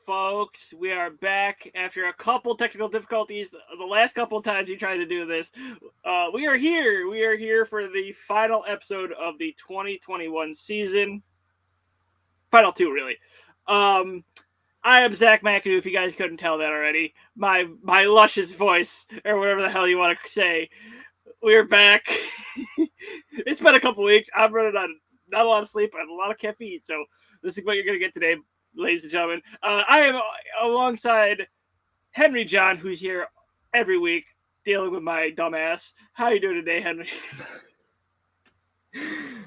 folks? We are back after a couple technical difficulties. The last couple of times you tried to do this, we are here. We are here for the final episode of the 2021 season. Final two, really. I am Zach McAdoo. If you guys couldn't tell that already, my luscious voice, or whatever the hell you want to say. We're back. It's been a couple weeks. I'm running on not a lot of sleep and a lot of caffeine, so this is what you're gonna get today, ladies and gentlemen. I am alongside Henry John, who's here every week dealing with my dumbass. How you doing today, Henry?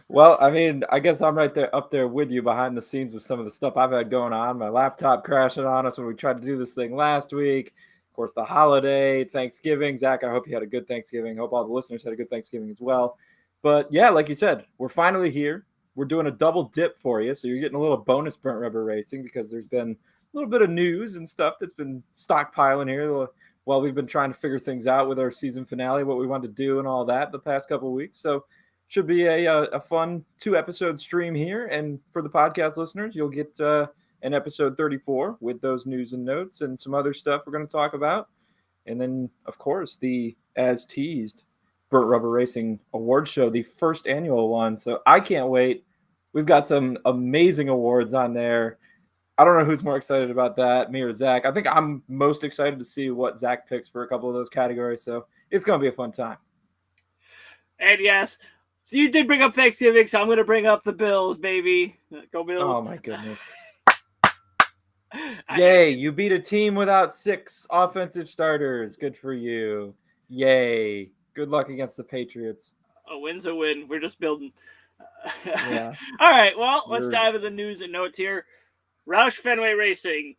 Well, I mean, I guess I'm right there up there with you behind the scenes with some of the stuff I've had going on. My laptop crashing on us when we tried to do this thing last week. Of course, the holiday, Thanksgiving. Zach, I hope you had a good Thanksgiving. Hope all the listeners had a good Thanksgiving as well. But yeah, like you said, we're finally here. We're doing a double dip for you. So you're getting a little bonus Burnt Rubber Racing because there's been a little bit of news and stuff that's been stockpiling here while we've been trying to figure things out with our season finale, what we wanted to do and all that the past couple of weeks. So should be a fun 2-episode stream here. And for the podcast listeners, you'll get an episode 34 with those news and notes and some other stuff we're going to talk about. And then, of course, the as teased Burnt Rubber Racing Award Show, the first annual one. So I can't wait. We've got some amazing awards on there. I don't know who's more excited about that, me or Zach. I think I'm most excited to see what Zach picks for a couple of those categories. So it's going to be a fun time. And yes, so you did bring up Thanksgiving, so I'm going to bring up the Bills, baby. Go Bills. Oh, my goodness. Yay, you beat a team without 6 offensive starters. Good for you. Yay. Good luck against the Patriots. A win's a win. We're just building. Yeah. All right, well, let's dive into the news and notes here. Roush Fenway Racing.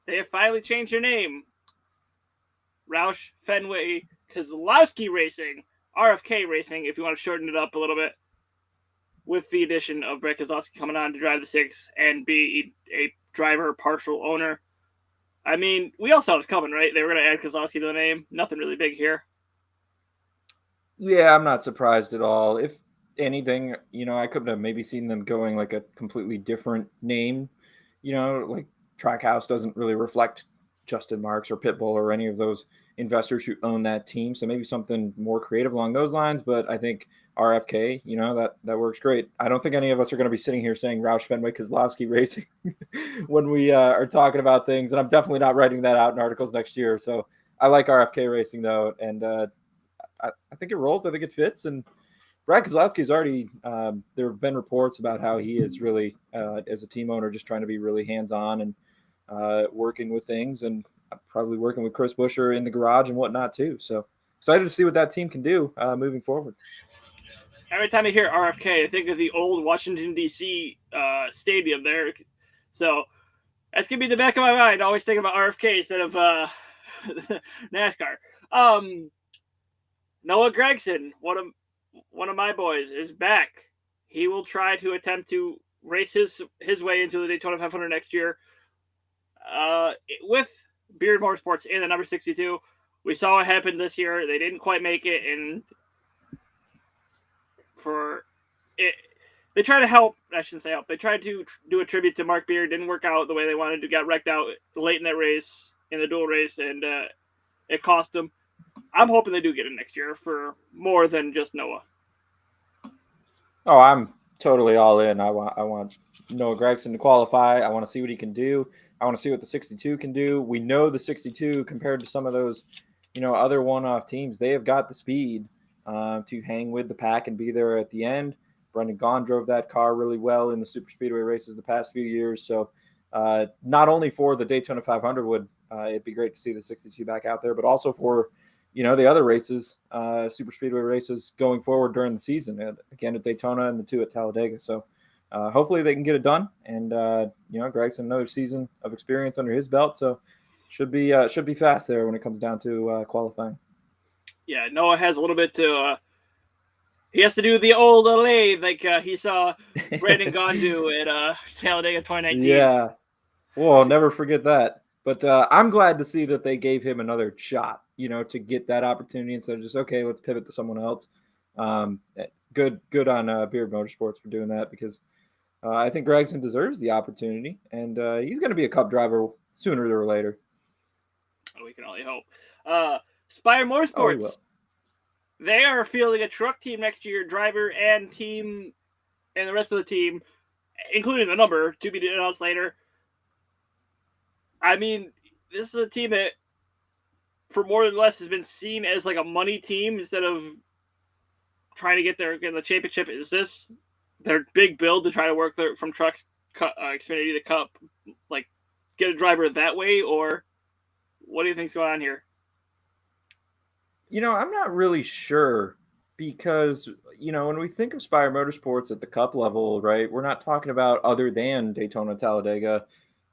They have finally changed their name. Roush Fenway Keselowski Racing. RFK Racing, if you want to shorten it up a little bit, with the addition of Brett Keselowski coming on to drive the 6 and be a driver partial owner. I mean, we all saw this coming, right? They were going to add Keselowski to the name. Nothing really big here. Yeah, I'm not surprised at all. If anything, I could have maybe seen them going like a completely different name. Like Trackhouse doesn't really reflect Justin Marks or Pitbull or any of those investors who own that team. So maybe something more creative along those lines. But I think RFK, that works great. I don't think any of us are going to be sitting here saying Roush Fenway Keselowski Racing when we are talking about things. And I'm definitely not writing that out in articles next year. So I like RFK Racing, though. And I think it rolls. I think it fits. And Brad Keselowski is already, there have been reports about how he is really, as a team owner, just trying to be really hands-on and working with things, and probably working with Chris Buescher in the garage and whatnot too. So excited to see what that team can do moving forward. Every time I hear RFK, I think of the old Washington, D.C. Stadium there. So that's going to be the back of my mind. Always think about RFK instead of NASCAR. Noah Gragson, one of my boys, is back. He will try to attempt to race his way into the Daytona 500 next year. With Beard Motorsports in the number 62. We saw what happened this year. They didn't quite make it, and they tried to help. I shouldn't say help. They tried to do a tribute to Mark Beard. Didn't work out the way they wanted to. Got wrecked out late in that race, in the dual race, and it cost them. I'm hoping they do get it next year for more than just Noah. Oh, I'm totally all in. I want Noah Gragson to qualify. I want to see what he can do. I want to see what the 62 can do. We know the 62 compared to some of those, other one-off teams, they have got the speed to hang with the pack and be there at the end. Brendan Gaughan drove that car really well in the super speedway races the past few years. So not only for the Daytona 500 would it'd be great to see the 62 back out there, but also for, the other races, super speedway races going forward during the season. Again, at Daytona and the 2 at Talladega. So hopefully they can get it done, and Gragson, another season of experience under his belt, so should be fast there when it comes down to qualifying. Yeah, Noah has a little bit to. He has to do the old lathe like he saw Brendan Gaughan do at Talladega 2019. Yeah, well, I'll never forget that. But I'm glad to see that they gave him another shot, to get that opportunity instead of just, okay, let's pivot to someone else. Good on Beard Motorsports for doing that, because I think Gregson deserves the opportunity, and he's going to be a Cup driver sooner or later. We can only hope. Spire Oh, he Motorsports. will. They are fielding a truck team next year, driver and team, and the rest of the team, including the number to be announced later. I mean, this is a team that, for more than less, has been seen as like a money team instead of trying to get the championship. Is this their big build to try to work from trucks, Xfinity to Cup, like get a driver that way, or what do you think's going on here? I'm not really sure because, when we think of Spire Motorsports at the Cup level, right, we're not talking about other than Daytona Talladega.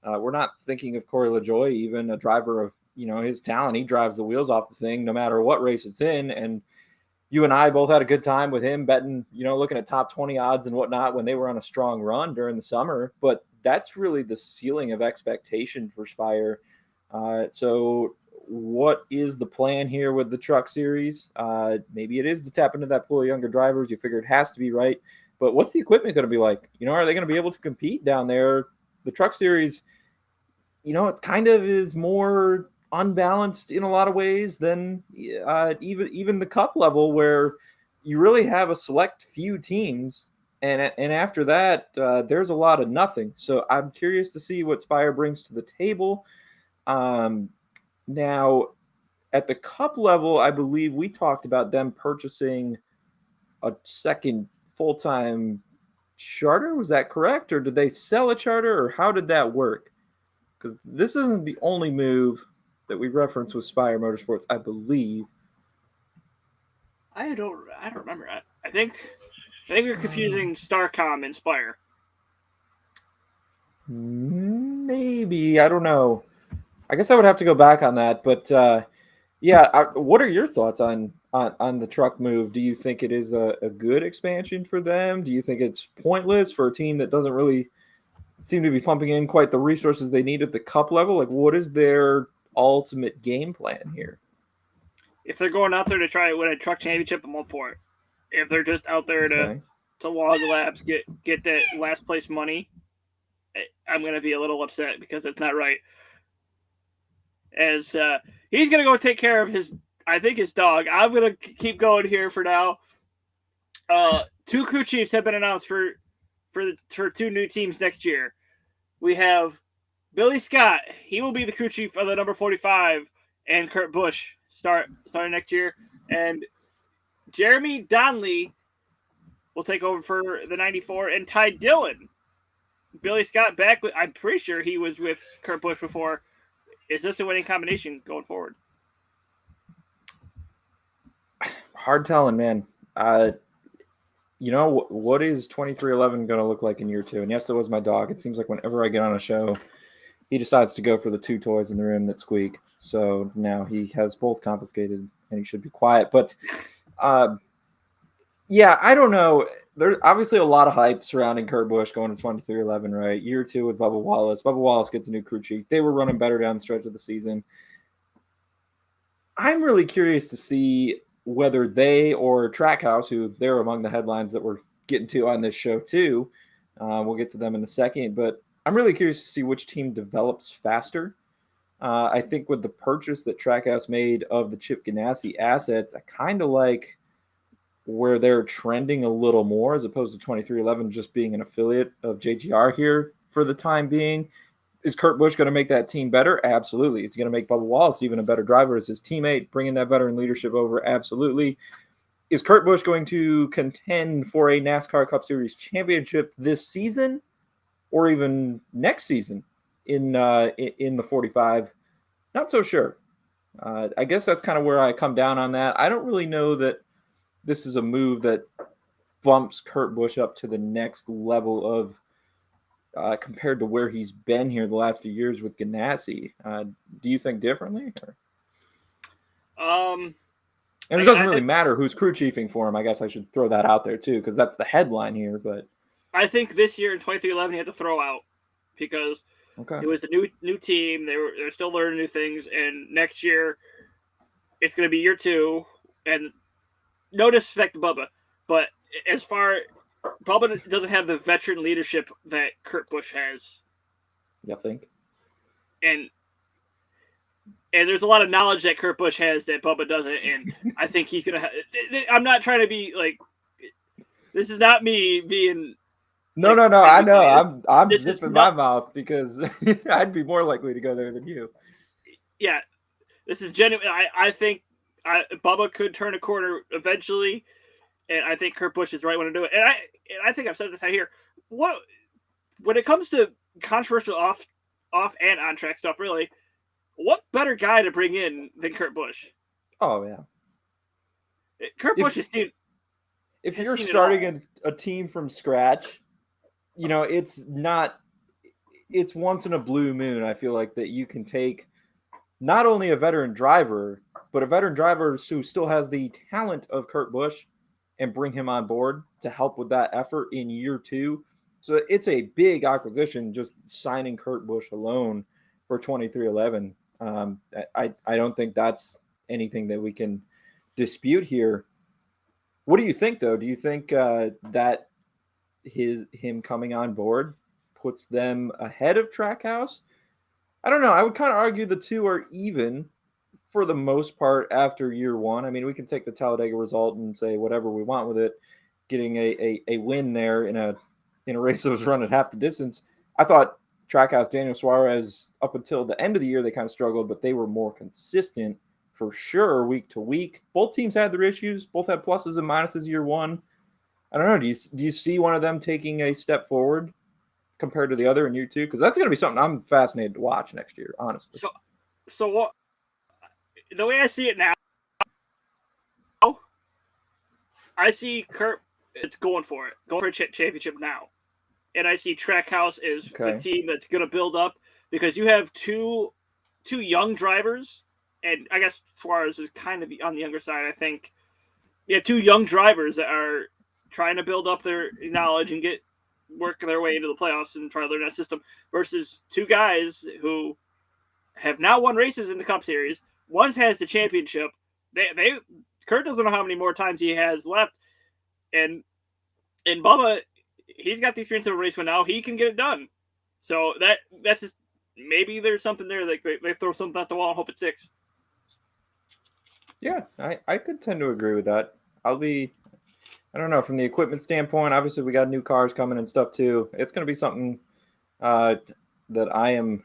We're not thinking of Corey LaJoie, even a driver of, his talent. He drives the wheels off the thing no matter what race it's in. And you and I both had a good time with him betting, looking at top 20 odds and whatnot when they were on a strong run during the summer. But that's really the ceiling of expectation for Spire. So what is the plan here with the truck series? Maybe it is to tap into that pool of younger drivers. You figure it has to be, right? But what's the equipment going to be like? Are they going to be able to compete down there? The truck series, it kind of is more unbalanced in a lot of ways than even the Cup level, where you really have a select few teams, and after that, there's a lot of nothing. So I'm curious to see what Spire brings to the table. Now, at the Cup level, I believe we talked about them purchasing a second full-time charter. Was that correct? Or did they sell a charter, or how did that work? Because this isn't the only move that we reference with Spire Motorsports, I believe. I don't remember. I think we're confusing Starcom and Spire. Maybe, I don't know. I guess I would have to go back on that, but what are your thoughts on the truck move? Do you think it is a good expansion for them? Do you think it's pointless for a team that doesn't really seem to be pumping in quite the resources they need at the Cup level? Like, what is their ultimate game plan here? If they're going out there to try to win a truck championship, I'm all for it. If they're just out there to log laps, get that last place money, I'm going to be a little upset because it's not right. As he's going to go take care of his dog. I'm going to keep going here for now. 2 crew chiefs have been announced for two new teams next year. We have Billy Scott. He will be the crew chief of the number 45, and Kurt Busch starting next year. And Jeremy Donnelly will take over for the 94, and Ty Dillon. Billy Scott back with, I'm pretty sure he was with Kurt Busch before. Is this a winning combination going forward? Hard telling, man. What is 2311 going to look like in year 2? And yes, that was my dog. It seems like whenever I get on a show, he decides to go for the 2 toys in the room that squeak. So now he has both confiscated and he should be quiet. But I don't know. There's obviously a lot of hype surrounding Kurt Busch going to 2311, right? Year 2 with Bubba Wallace. Bubba Wallace gets a new crew chief. They were running better down the stretch of the season. I'm really curious to see whether they or Trackhouse, who they're among the headlines that we're getting to on this show too. We'll get to them in a second, but I'm really curious to see which team develops faster. I think with the purchase that Trackhouse made of the Chip Ganassi assets, I kind of like where they're trending a little more as opposed to 2311 just being an affiliate of JGR here for the time being. Is Kurt Busch going to make that team better? Absolutely. Is he going to make Bubba Wallace even a better driver as his teammate, bringing that veteran leadership over? Absolutely. Is Kurt Busch going to contend for a NASCAR Cup Series championship this season or even next season in the 45? Not so sure. I guess that's kind of where I come down on that. I don't really know that this is a move that bumps Kurt Busch up to the next level of compared to where he's been here the last few years with Ganassi. Do you think differently? And it doesn't really matter who's crew chiefing for him. I guess I should throw that out there too, because that's the headline here. But I think this year in 2311 he had to throw out because it was a new team. They're still learning new things, and next year it's going to be year 2. And no disrespect to Bubba, but as far Bubba doesn't have the veteran leadership that Kurt Busch has. You think? And there's a lot of knowledge that Kurt Busch has that Bubba doesn't, and I think he's gonna. I'm not trying to be like. This is not me being. No. I know. I'm zipping my mouth because I'd be more likely to go there than you. Yeah, this is genuine. I think Bubba could turn a corner eventually, and I think Kurt Busch is the right one to do it. And I think I've said this out here. When it comes to controversial off and on track stuff, really. What better guy to bring in than Kurt Busch? Oh, yeah. Kurt Busch has seen. If you're starting a team from scratch, it's once in a blue moon, I feel like, that you can take not only a veteran driver, but a veteran driver who still has the talent of Kurt Busch and bring him on board to help with that effort in year 2. So it's a big acquisition just signing Kurt Busch alone for 23XI. I don't think that's anything that we can dispute here. What do you think, though? Do you think that him coming on board puts them ahead of Trackhouse? I don't know. I would kind of argue the two are even for the most part after year 1. I mean, we can take the Talladega result and say whatever we want with it. Getting a win there in a race that was run at half the distance. I thought Trackhouse, Daniel Suarez, up until the end of the year, they kind of struggled, but they were more consistent for sure week to week. Both teams had their issues. Both had pluses and minuses year 1. I don't know. Do you see one of them taking a step forward compared to the other in year 2? Because that's going to be something I'm fascinated to watch next year, honestly. So what? The way I see it now, I see Kurt it's going for a championship now. And I see Trackhouse is the team that's going to build up because you have two young drivers, and I guess Suarez is kind of on the younger side, I think. You have 2 young drivers that are trying to build up their knowledge and work their way into the playoffs and try to learn that system versus 2 guys who have now won races in the Cup Series. One has the championship. Kurt doesn't know how many more times he has left, and Bubba, he's got the experience of a race win now. He can get it done. So that's just maybe there's something there. Like they throw something at the wall and hope it sticks. Yeah, I could tend to agree with that. I don't know, from the equipment standpoint, obviously we got new cars coming and stuff too. It's going to be something that I am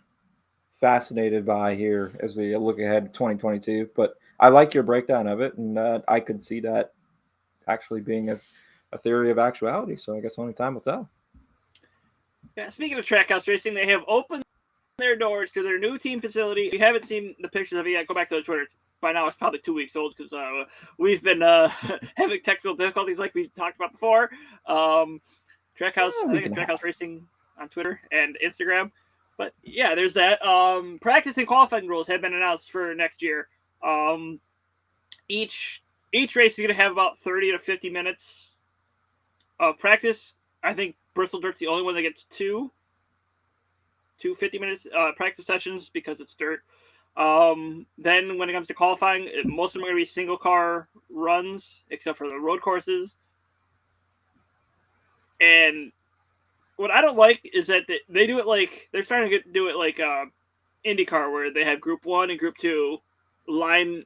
fascinated by here as we look ahead to 2022. But I like your breakdown of it, and I could see that actually being a theory of actuality. So I guess only time will tell. Yeah, speaking of Trackhouse Racing, they have opened their doors to their new team facility. If you haven't seen the pictures of it yet, go back to the Twitter. By now, it's probably 2 weeks old because we've been having technical difficulties like we talked about before. Trackhouse, I think it's Trackhouse Racing on Twitter and Instagram. But yeah, there's that. Practice and qualifying rules have been announced for next year. Each race is going to have about 30 to 50 minutes of practice. I think Bristol Dirt's the only one that gets two 50 minutes practice sessions because it's dirt. Then when it comes to qualifying, most of them are going to be single car runs, except for the road courses. And what I don't like is that they do it like they're starting to do it like IndyCar, where they have Group 1 and Group 2 lined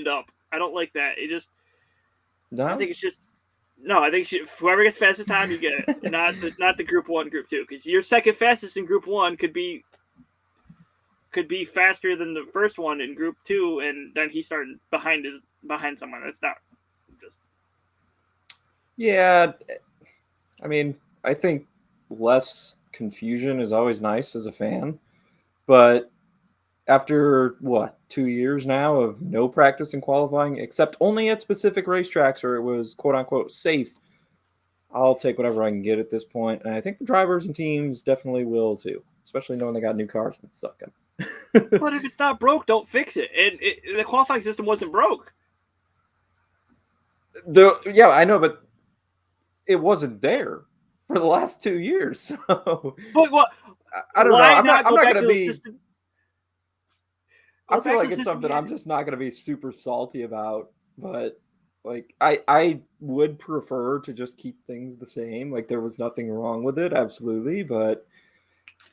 up. I don't like that. It just I think it's just I think whoever gets fastest time, you get it, not the Group 1, Group 2, because your second fastest in Group 1 could be faster than the first one in Group 2, and then he started behind someone. That's not just. Yeah, I mean, I think less confusion is always nice as a fan, but after 2 years now of no practice and qualifying, except only at specific racetracks where it was quote unquote safe, I'll take whatever I can get at this point, and I think the drivers and teams definitely will too, especially knowing they got new cars and stuff coming. But if it's not broke, don't fix it. And the qualifying system wasn't broke. Yeah, I know, but it wasn't there for the last 2 years. So, but what? I don't know. I'm not going to be. I feel like it's something I'm just not going to be super salty about. But Like I would prefer to just keep things the same. Like there was nothing wrong with it, absolutely, but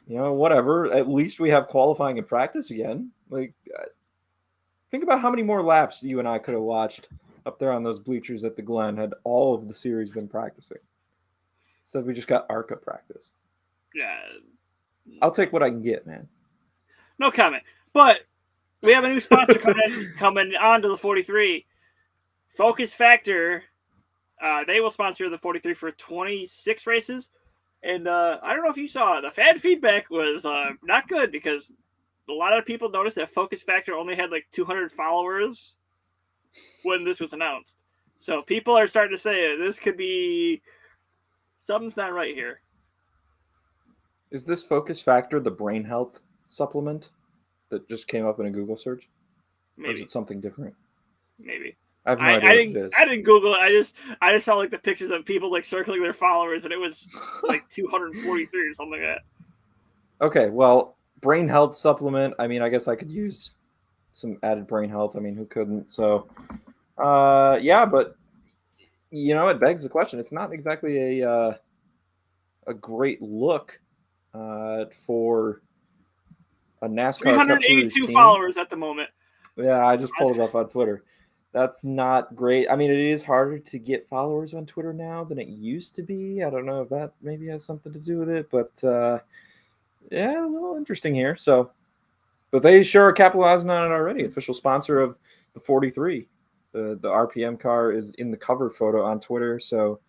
whatever. At least we have qualifying and practice again. Like think about how many more laps you and I could have watched up there on those bleachers at the Glen had all of the series been practicing. Instead, we just got ARCA practice. Yeah. I'll take what I can get, man. No comment. But we have a new sponsor coming on to the 43. Focus Factor. They will sponsor the 43 for 26 races. And I don't know if you saw it. The fan feedback was not good because a lot of people noticed that Focus Factor only had like 200 followers when this was announced. So people are starting to say this could be something's not right here. Is this Focus Factor the brain health supplement that just came up in a Google search? Maybe. Or is it something different? Maybe. I have no idea what it is. I didn't Google it. I just saw like the pictures of people like circling their followers, and it was like 243 or something like that. Okay, well, brain health supplement. I mean, I guess I could use some added brain health. I mean, who couldn't? So, yeah, but it begs the question. It's not exactly a great look for a NASCAR 382 followers at the moment. Yeah, I just pulled it up on Twitter. That's not great. I mean, it is harder to get followers on Twitter now than it used to be. I don't know if that maybe has something to do with it, but yeah, a little interesting here. So, but they sure are capitalizing on it already. Official sponsor of the 43. The RPM car is in the cover photo on Twitter. So,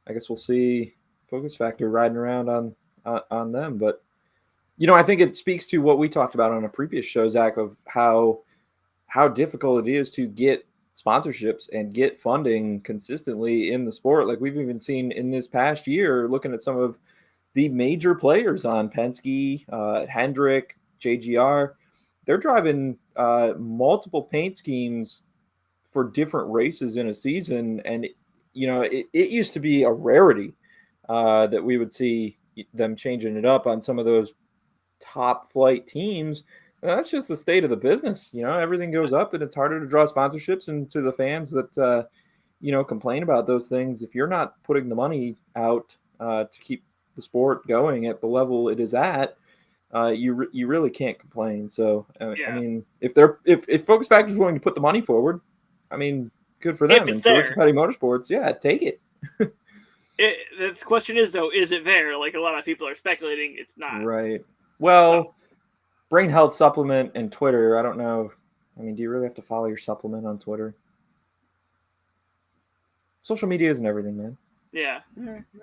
I guess we'll see Focus Factor riding around on them. But I think it speaks to what we talked about on a previous show, Zach, of how difficult it is to get sponsorships and get funding consistently in the sport. Like we've even seen in this past year, looking at some of the major players on Penske, Hendrick, JGR, they're driving multiple paint schemes for different races in a season. And, it used to be a rarity that we would see them changing it up on some of those top flight teams. That's just the state of the business. Everything goes up and it's harder to draw sponsorships, and to the fans that, complain about those things. If you're not putting the money out to keep the sport going at the level it is at, you really can't complain. So, Yeah. I mean, if Focus Factor is willing to put the money forward, I mean, good for them. And for Richard Petty Motorsports, yeah, take it. The question is, though, is it there? Like a lot of people are speculating it's not. Right. Well, brain health supplement and Twitter, I don't know. I mean, do you really have to follow your supplement on Twitter? Social media isn't everything, man. Yeah.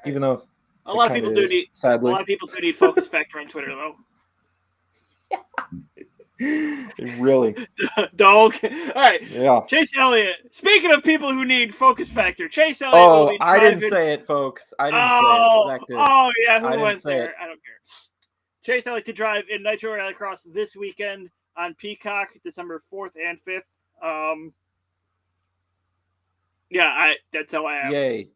Even though a lot of people do need, sadly. A lot of people do need Focus Factor on Twitter, though. Really? Dog. All right. Yeah. Chase Elliott. Speaking of people who need Focus Factor, Chase Elliott. Oh, I didn't say it, folks. I didn't say it. Zach did. Oh, yeah. Who went there? It. I don't care. Chase Elliott to drive in Nitro Rallycross this weekend on Peacock, December 4th and 5th. Yeah, that's all I have. Yay.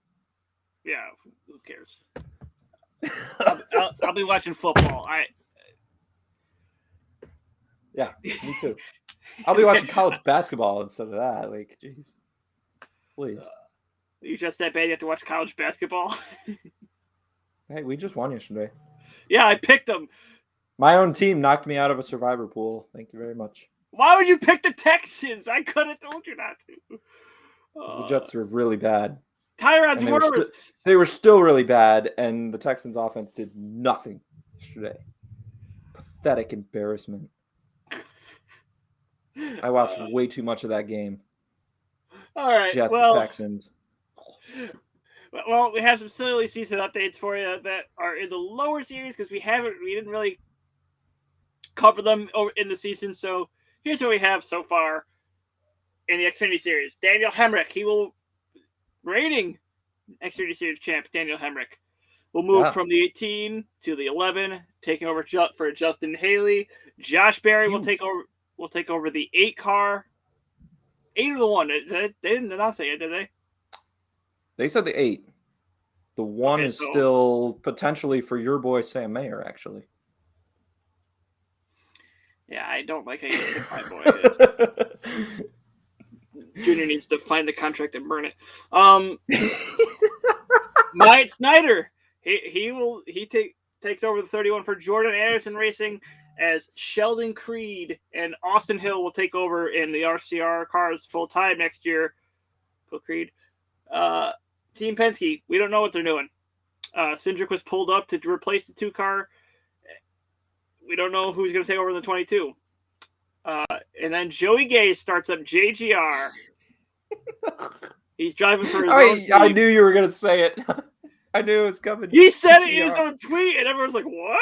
Yeah, who cares? I'll be watching football. Yeah, me too. I'll be watching college basketball instead of that. Like, jeez. Please. You just that bad you have to watch college basketball? Hey, we just won yesterday. Yeah, I picked them. My own team knocked me out of a survivor pool. Thank you very much. Why would you pick the Texans? I could have told you not to. The Jets were really bad. Tyrod's worse. They were still really bad, and the Texans' offense did nothing yesterday. Pathetic embarrassment. I watched way too much of that game. All right. Jets, Texans. Well, we have some silly season updates for you that are in the lower series because we didn't really cover them in the season. So here's what we have so far in the Xfinity Series. Daniel Hemrick, reigning Xfinity Series champ, Daniel Hemrick, will move from the 18 to the 11, taking over for Justin Haley. Josh Berry will take over the 8 car. 8 or the 1. They didn't announce it yet, did they? They said the 8. The 1 is still potentially for your boy Sam Mayer, actually. Yeah, I don't like how you say my boy. Junior needs to find the contract and burn it. Myatt Snyder, he takes over the 31 for Jordan Anderson Racing, as Sheldon Creed and Austin Hill will take over in the RCR cars full time next year. Go Creed. Team Penske, we don't know what they're doing. Cindric was pulled up to replace the 2 car. We don't know who's going to take over in the 22. And then Joey Gay starts up JGR. He's driving for his own team. I knew you were going to say it. I knew it was coming. He said it in his own tweet, and everyone's like, what?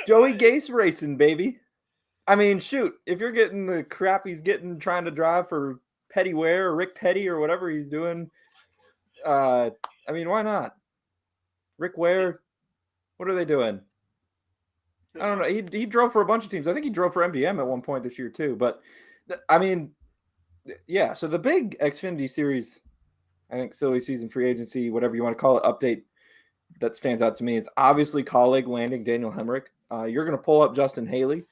Joey Gase racing, baby. I mean, shoot, if you're getting the crap he's getting trying to drive for Petty Ware or Rick Petty or whatever he's doing, I mean, why not? Rick Ware, what are they doing? I don't know. He drove for a bunch of teams. I think he drove for MBM at one point this year too. But, I mean, yeah, so the big Xfinity Series, I think silly season free agency, whatever you want to call it, update that stands out to me is obviously colleague landing Daniel Hemrick. You're going to pull up Justin Haley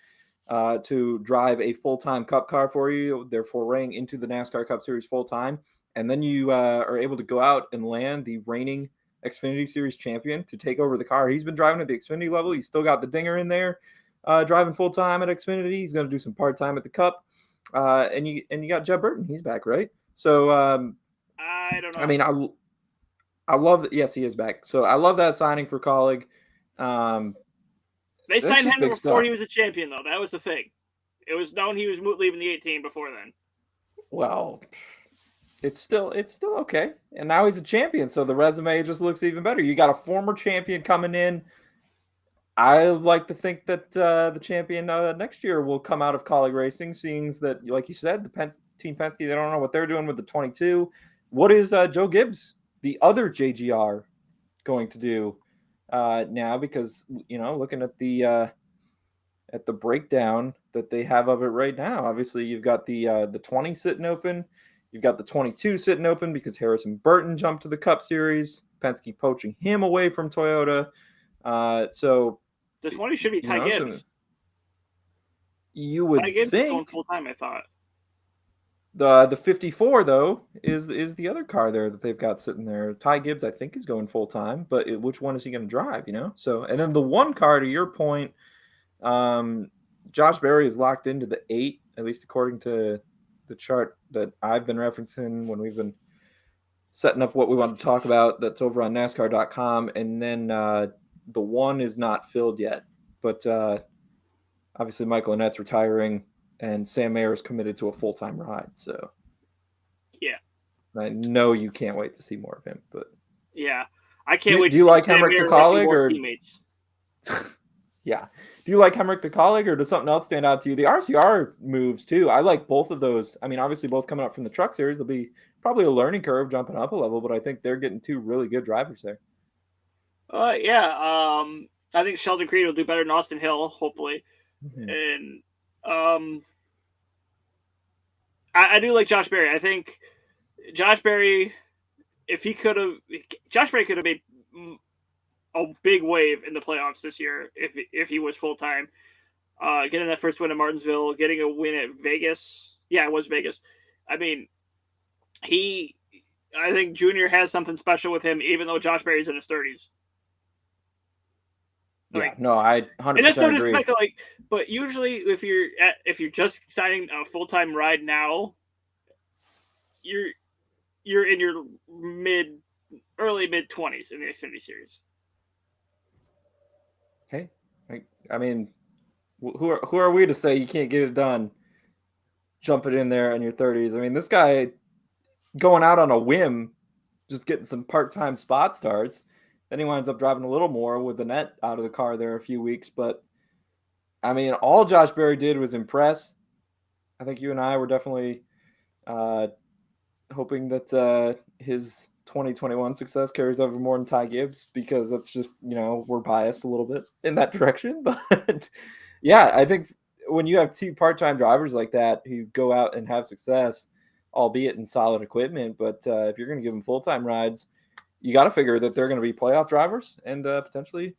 to drive a full-time Cup car for you. They're foraying into the NASCAR Cup Series full-time. And then you are able to go out and land the reigning Xfinity Series champion to take over the car. He's been driving at the Xfinity level. He's still got the dinger in there, driving full-time at Xfinity. He's going to do some part-time at the Cup. And you got Jeb Burton. He's back, right? So I don't know. I mean, I love that. Yes, he is back. So I love that signing for colleague. They signed him before he was a champion, though. That was the thing. It was known he was leaving the 18 before then. Well, it's still okay. And now he's a champion, so the resume just looks even better. You got a former champion coming in. I like to think that the champion next year will come out of colleague racing, seeing that, like you said, the Team Penske, they don't know what they're doing with the 22. What is Joe Gibbs, the other JGR, going to do now? Because, looking at the breakdown that they have of it right now, obviously you've got the 20 sitting open. You've got the 22 sitting open because Harrison Burton jumped to the Cup Series. Penske poaching him away from Toyota. So the 20 should be Ty Gibbs. You would Ty Gibbs think is going full time. I thought the 54 though is the other car there that they've got sitting there. Ty Gibbs, I think, is going full time, but which one is he going to drive? So and then the one car, to your point, Josh Berry is locked into the 8, at least according to the chart that I've been referencing when we've been setting up what we want to talk about. That's over on NASCAR.com, and then the 1 is not filled yet, but obviously Michael Annette's retiring, and Sam Mayer is committed to a full-time ride. So, yeah, I know you can't wait to see more of him. But yeah, I can't wait. Do you like Hemrick to colleague or teammates? Yeah, do you like Hemrick to colleague, or does something else stand out to you? The RCR moves too. I like both of those. I mean, obviously both coming up from the Truck Series. There'll be probably a learning curve jumping up a level, but I think they're getting 2 really good drivers there. Yeah. I think Sheldon Creed will do better than Austin Hill, hopefully. Mm-hmm. And I do like Josh Berry. I think Josh Berry, Josh Berry could have made a big wave in the playoffs this year if he was full time. Getting that first win at Martinsville, getting a win at Vegas. Yeah, it was Vegas. I mean, I think Junior has something special with him, even though Josh Berry's in his 30s. Yeah, no, I 100% and that's no agree. disrespect, but usually if you're just signing a full-time ride now, you're in your early mid 20s in the Xfinity Series. Okay, I mean, who are we to say you can't get it done? Jump it in there in your 30s. I mean, this guy going out on a whim, just getting some part-time spot starts. Then he winds up driving a little more with Annette out of the car there a few weeks. But, I mean, all Josh Berry did was impress. I think you and I were definitely hoping that his 2021 success carries over more than Ty Gibbs, because that's just, we're biased a little bit in that direction. But, yeah, I think when you have 2 part-time drivers like that who go out and have success, albeit in solid equipment, but if you're going to give them full-time rides, you got to figure that they're going to be playoff drivers and potentially,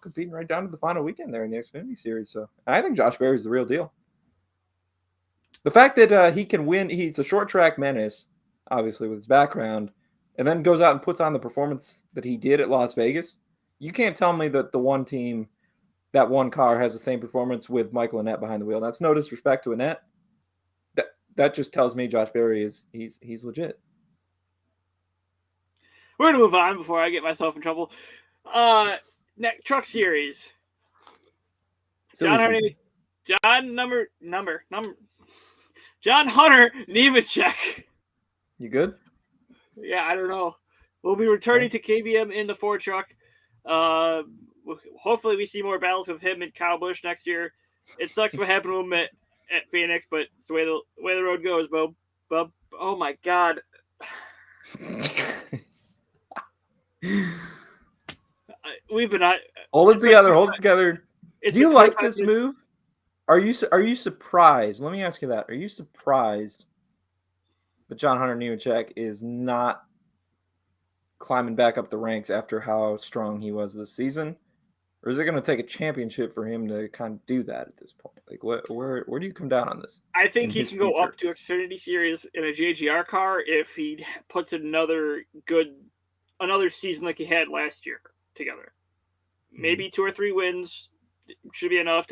competing right down to the final weekend there in the Xfinity Series. So I think Josh Berry's the real deal. The fact that he can win, he's a short track menace, obviously with his background, and then goes out and puts on the performance that he did at Las Vegas. You can't tell me that the one team, that one car has the same performance with Michael Annett behind the wheel. That's no disrespect to Annett. That just tells me Josh Berry he's legit. We're gonna move on before I get myself in trouble. Next Truck Series. John Hunter Nemechek. You good? Yeah, I don't know. We'll be returning to KBM in the Ford truck. Hopefully we see more battles with him and Kyle Busch next year. It sucks what happened to him at Phoenix, but it's the way the road goes, Bub. Oh my God. We've been hold it together. Do you like this move? Are you surprised? Let me ask you that. Are you surprised that John Hunter Nemechek is not climbing back up the ranks after how strong he was this season? Or is it going to take a championship for him to kind of do that at this point? Like, where do you come down on this? I think he can go up to Xfinity Series in a JGR car if he puts another season like he had last year together. Maybe 2 or 3 wins should be enough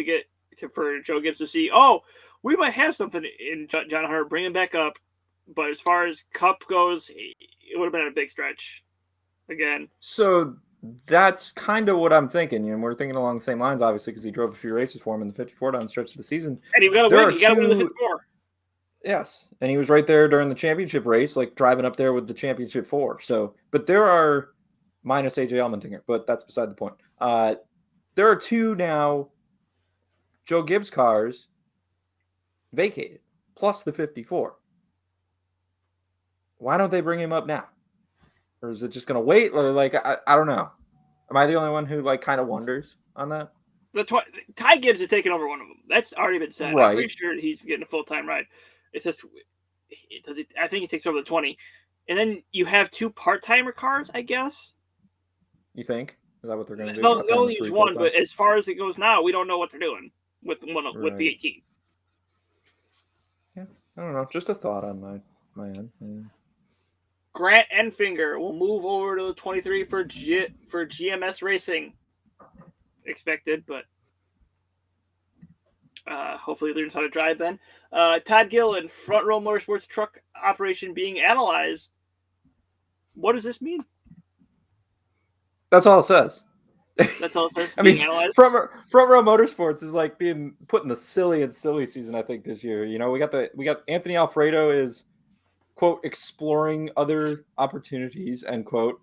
for Joe Gibbs to see, oh, we might have something in John Hunter, bring him back up. But as far as Cup goes, it would have been a big stretch again. So that's kind of what I'm thinking. And we're thinking along the same lines, obviously, because he drove a few races for him in the 54 down the stretch of the season. And he got to win. He got to win the 54. Yes, and he was right there during the championship race, like driving up there with the championship 4. So, but there are, minus AJ Allmendinger, but that's beside the point. There are 2 now Joe Gibbs cars vacated, plus the 54. Why don't they bring him up now? Or is it just going to wait? Or like, I don't know. Am I the only one who like kind of wonders on that? Ty Gibbs is taking over one of them. That's already been said. Right. I'm pretty sure he's getting a full-time ride. It's just, I think he takes over the 20. And then you have 2 part-timer cars, I guess. You think? Is that what they're going to do? They'll only use 1, but as far as it goes now, we don't know what they're doing with the 18. Yeah, I don't know. Just a thought on my end. Yeah. Grant Enfinger will move over to the 23 for GMS Racing. Expected, but hopefully he learns how to drive then. Todd Gilliland, Front Row Motorsports truck operation being analyzed. What does this mean? That's all it says. That's all it says. I mean, Front Row Motorsports is like being put in the silly season, I think, this year. You know, we got Anthony Alfredo is, quote, exploring other opportunities, end quote.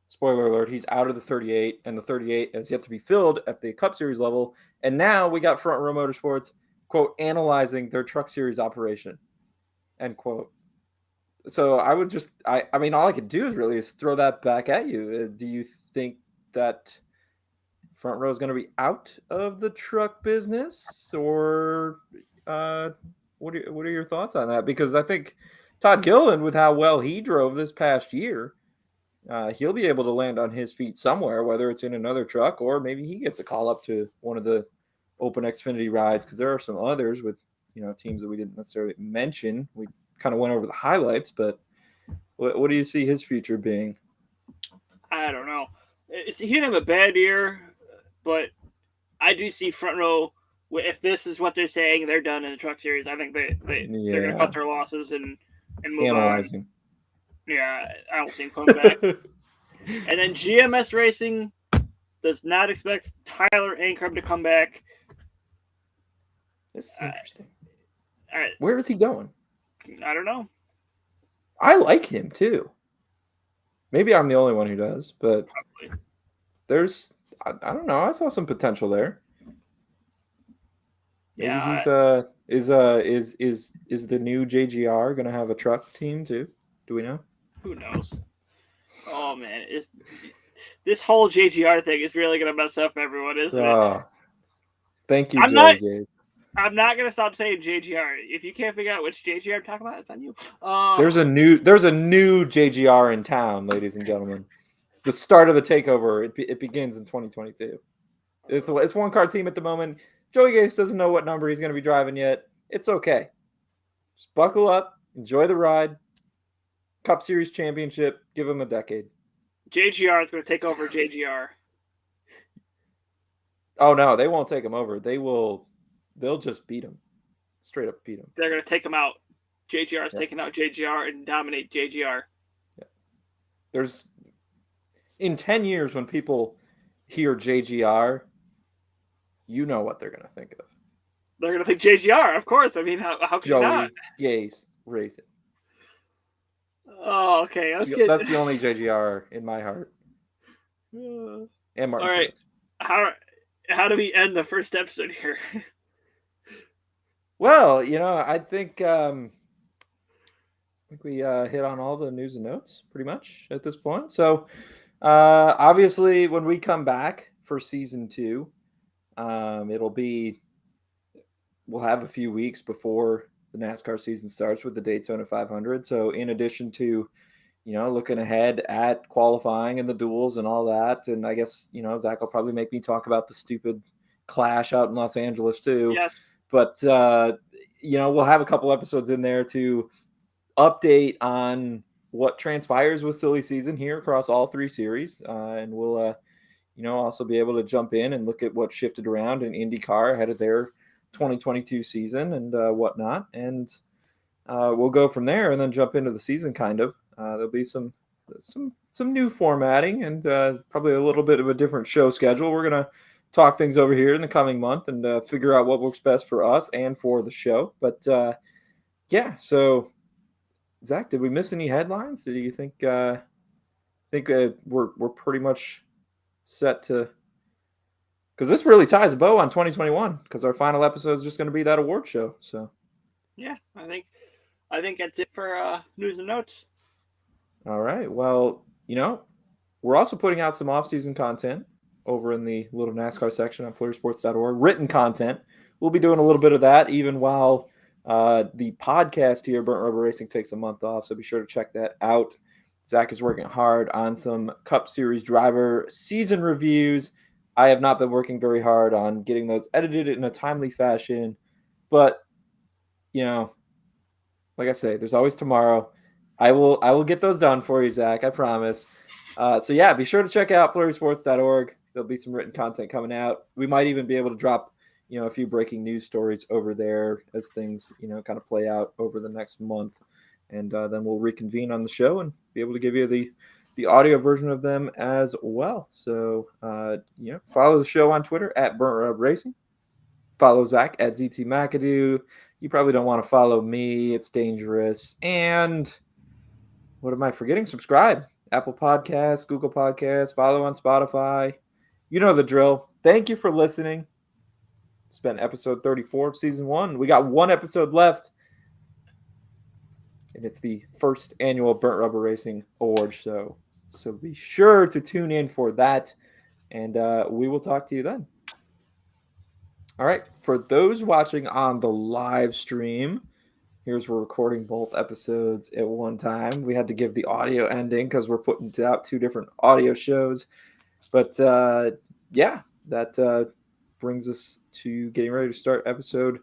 Spoiler alert, he's out of the 38, and the 38 has yet to be filled at the Cup Series level. And now we got Front Row Motorsports, quote, analyzing their Truck Series operation, end quote. So I would just, I mean, all I could do is throw that back at you. Do you think that Front Row is going to be out of the truck business, or what are your thoughts on that? Because I think Todd Gilliland, with how well he drove this past year, he'll be able to land on his feet somewhere, whether it's in another truck or maybe he gets a call up to one of the Open Xfinity rides, because there are some others with, you know, teams that we didn't necessarily mention. We kind of went over the highlights, but what do you see his future being? I don't know. He didn't have a bad year, but I do see Front Row. If this is what they're saying, they're done in the Truck Series. I think they're going to cut their losses and move analyzing. On. Yeah, I don't see him coming back. And then GMS Racing does not expect Tyler Ankrum to come back. This is interesting. Where is he going? I don't know. I like him too. Maybe I'm the only one who does, but probably. There's, I don't know. I saw some potential there. Maybe yeah. Is the new JGR going to have a truck team too? Do we know? Who knows? Oh man, this whole JGR thing is really going to mess up everyone, isn't it? Thank you, I'm not going to stop saying JGR. If you can't figure out which JGR I'm talking about, it's on you. There's a new JGR in town, ladies and gentlemen. The start of the takeover, it begins in 2022. It's one car team at the moment. Joey Gase doesn't know what number he's going to be driving yet. It's okay. Just buckle up, enjoy the ride. Cup Series championship, give them a decade. JGR is going to take over JGR. Oh no, they won't take him over. They'll just beat him. Straight up beat him. They're going to take him out. JGR is taking out JGR and dominate JGR. Yeah. There's in 10 years when people hear JGR, you know what they're going to think of. They're going to think JGR, of course. I mean, how could you not? Joey Gase Racing. Oh, okay. That's the only JGR in my heart. And Martin. All right. How do we end the first episode here? Well, I think we hit on all the news and notes pretty much at this point. So, obviously, when we come back for season 2, we'll have a few weeks before the NASCAR season starts with the Daytona 500. So, in addition to looking ahead at qualifying and the duels and all that, and I guess Zach will probably make me talk about the stupid clash out in Los Angeles too. Yes. But, we'll have a couple episodes in there to update on what transpires with silly season here across all 3 series. And we'll, also be able to jump in and look at what shifted around in IndyCar ahead of their 2022 season and whatnot. And we'll go from there and then jump into the season kind of. There'll be some new formatting and probably a little bit of a different show schedule. We're going to talk things over here in the coming month and figure out what works best for us and for the show. But yeah, so Zach, did we miss any headlines? Do you think we're pretty much set to? Because this really ties a bow on 2021. Because our final episode is just going to be that award show. So yeah, I think that's it for news and notes. All right. Well, we're also putting out some off-season content over in the little NASCAR section on FlurrySports.org. Written content. We'll be doing a little bit of that even while the podcast here, Burnt Rubber Racing, takes a month off. So be sure to check that out. Zach is working hard on some Cup Series driver season reviews. I have not been working very hard on getting those edited in a timely fashion. But, like I say, there's always tomorrow. I will get those done for you, Zach. I promise. So yeah, be sure to check out FlurrySports.org. There'll be some written content coming out. We might even be able to drop, a few breaking news stories over there as things, kind of play out over the next month. And then we'll reconvene on the show and be able to give you the audio version of them as well. So, follow the show on Twitter at Burnt Rub Racing. Follow Zach at ZT McAdoo. You probably don't want to follow me. It's dangerous. And what am I forgetting? Subscribe. Apple Podcasts, Google Podcasts, follow on Spotify. You know the drill. Thank you for listening. It's been episode 34 of season 1. We got 1 episode left. And it's the first annual Burnt Rubber Racing Award show. So be sure to tune in for that. And we will talk to you then. All right. For those watching on the live stream, we're recording both episodes at one time. We had to give the audio ending because we're putting out 2 different audio shows. But yeah, that brings us to getting ready to start episode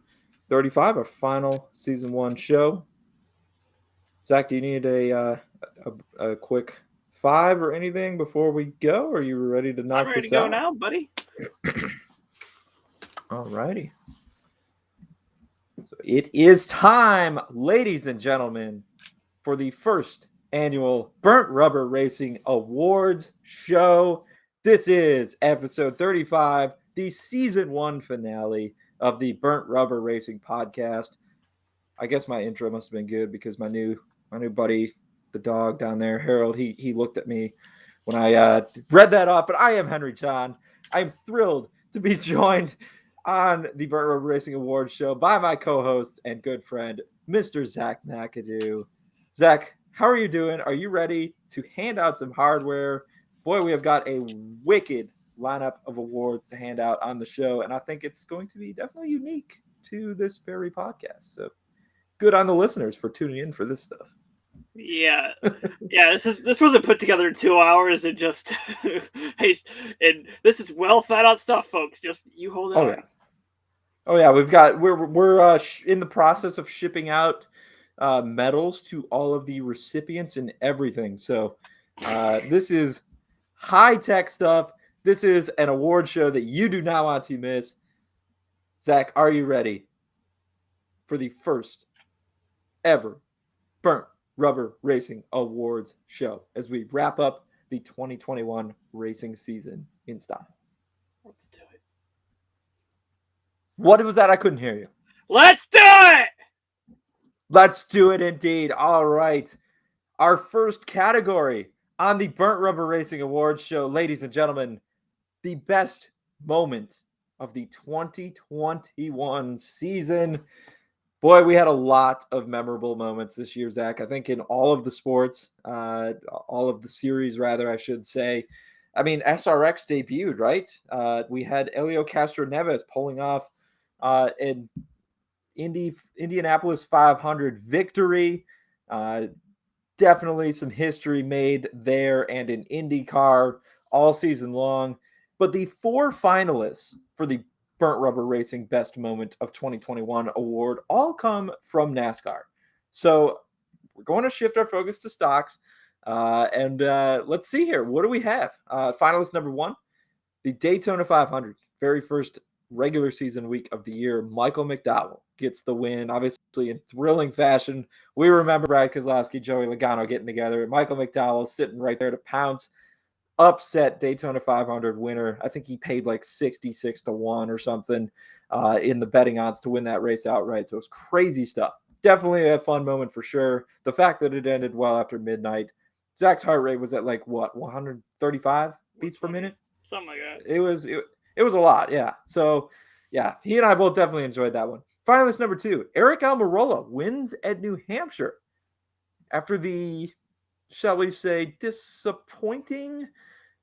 35, our final season 1 show. Zach, do you need a quick 5 or anything before we go? Or are you ready to knock this out? I'm ready to go now, buddy. All righty. So it is time, ladies and gentlemen, for the first annual Burnt Rubber Racing Awards show. This is episode 35, the season 1 finale of the Burnt Rubber Racing podcast. I guess my intro must have been good because my new buddy, the dog down there, Harold, he looked at me when I read that off. But I am Henry John. I am thrilled to be joined on the Burnt Rubber Racing Awards show by my co-host and good friend, Mr. Zach McAdoo. Zach, how are you doing? Are you ready to hand out some hardware? Boy, we have got a wicked lineup of awards to hand out on the show, and I think it's going to be definitely unique to this very podcast. So good on the listeners for tuning in for this stuff. Yeah. This wasn't put together in 2 hours and just hey, and this is well thought out stuff, folks. Just you hold it. Oh, yeah. Oh yeah, we're in the process of shipping out medals to all of the recipients and everything. So this is high tech stuff. This is an award show that you do not want to miss. Zach, are you ready for the first ever Burnt Rubber Racing Awards show as we wrap up the 2021 racing season in style? Let's do it. What was that? I couldn't hear you. Let's do it! Let's do it indeed. All right. Our first category on the Burnt Rubber Racing Awards show, ladies and gentlemen, the best moment of the 2021 season. Boy, we had a lot of memorable moments this year, Zach. I think in all of the sports, all of the series, rather, I should say. I mean, SRX debuted, right? We had Helio Castroneves pulling off an Indianapolis 500 victory. Definitely some history made there and in IndyCar all season long. But the four finalists for the Burnt Rubber Racing Best Moment of 2021 award all come from NASCAR. So we're going to shift our focus to stocks. And let's see here. What do we have? Finalist number one, the Daytona 500, very first regular season week of the year. Michael McDowell gets the win, obviously in thrilling fashion. We remember Brad Keselowski, Joey Logano getting together. Michael McDowell sitting right there to pounce, upset Daytona 500 winner. I think he paid like 66-1 or something in the betting odds to win that race outright. So it was crazy stuff. Definitely a fun moment for sure. The fact that it ended well after midnight. Zach's heart rate was at like what, 135 beats per minute? Something like that. It was a lot, yeah. So, yeah, he and I both definitely enjoyed that one. Finalist number two, Eric Almirola wins at New Hampshire after the, shall we say, disappointing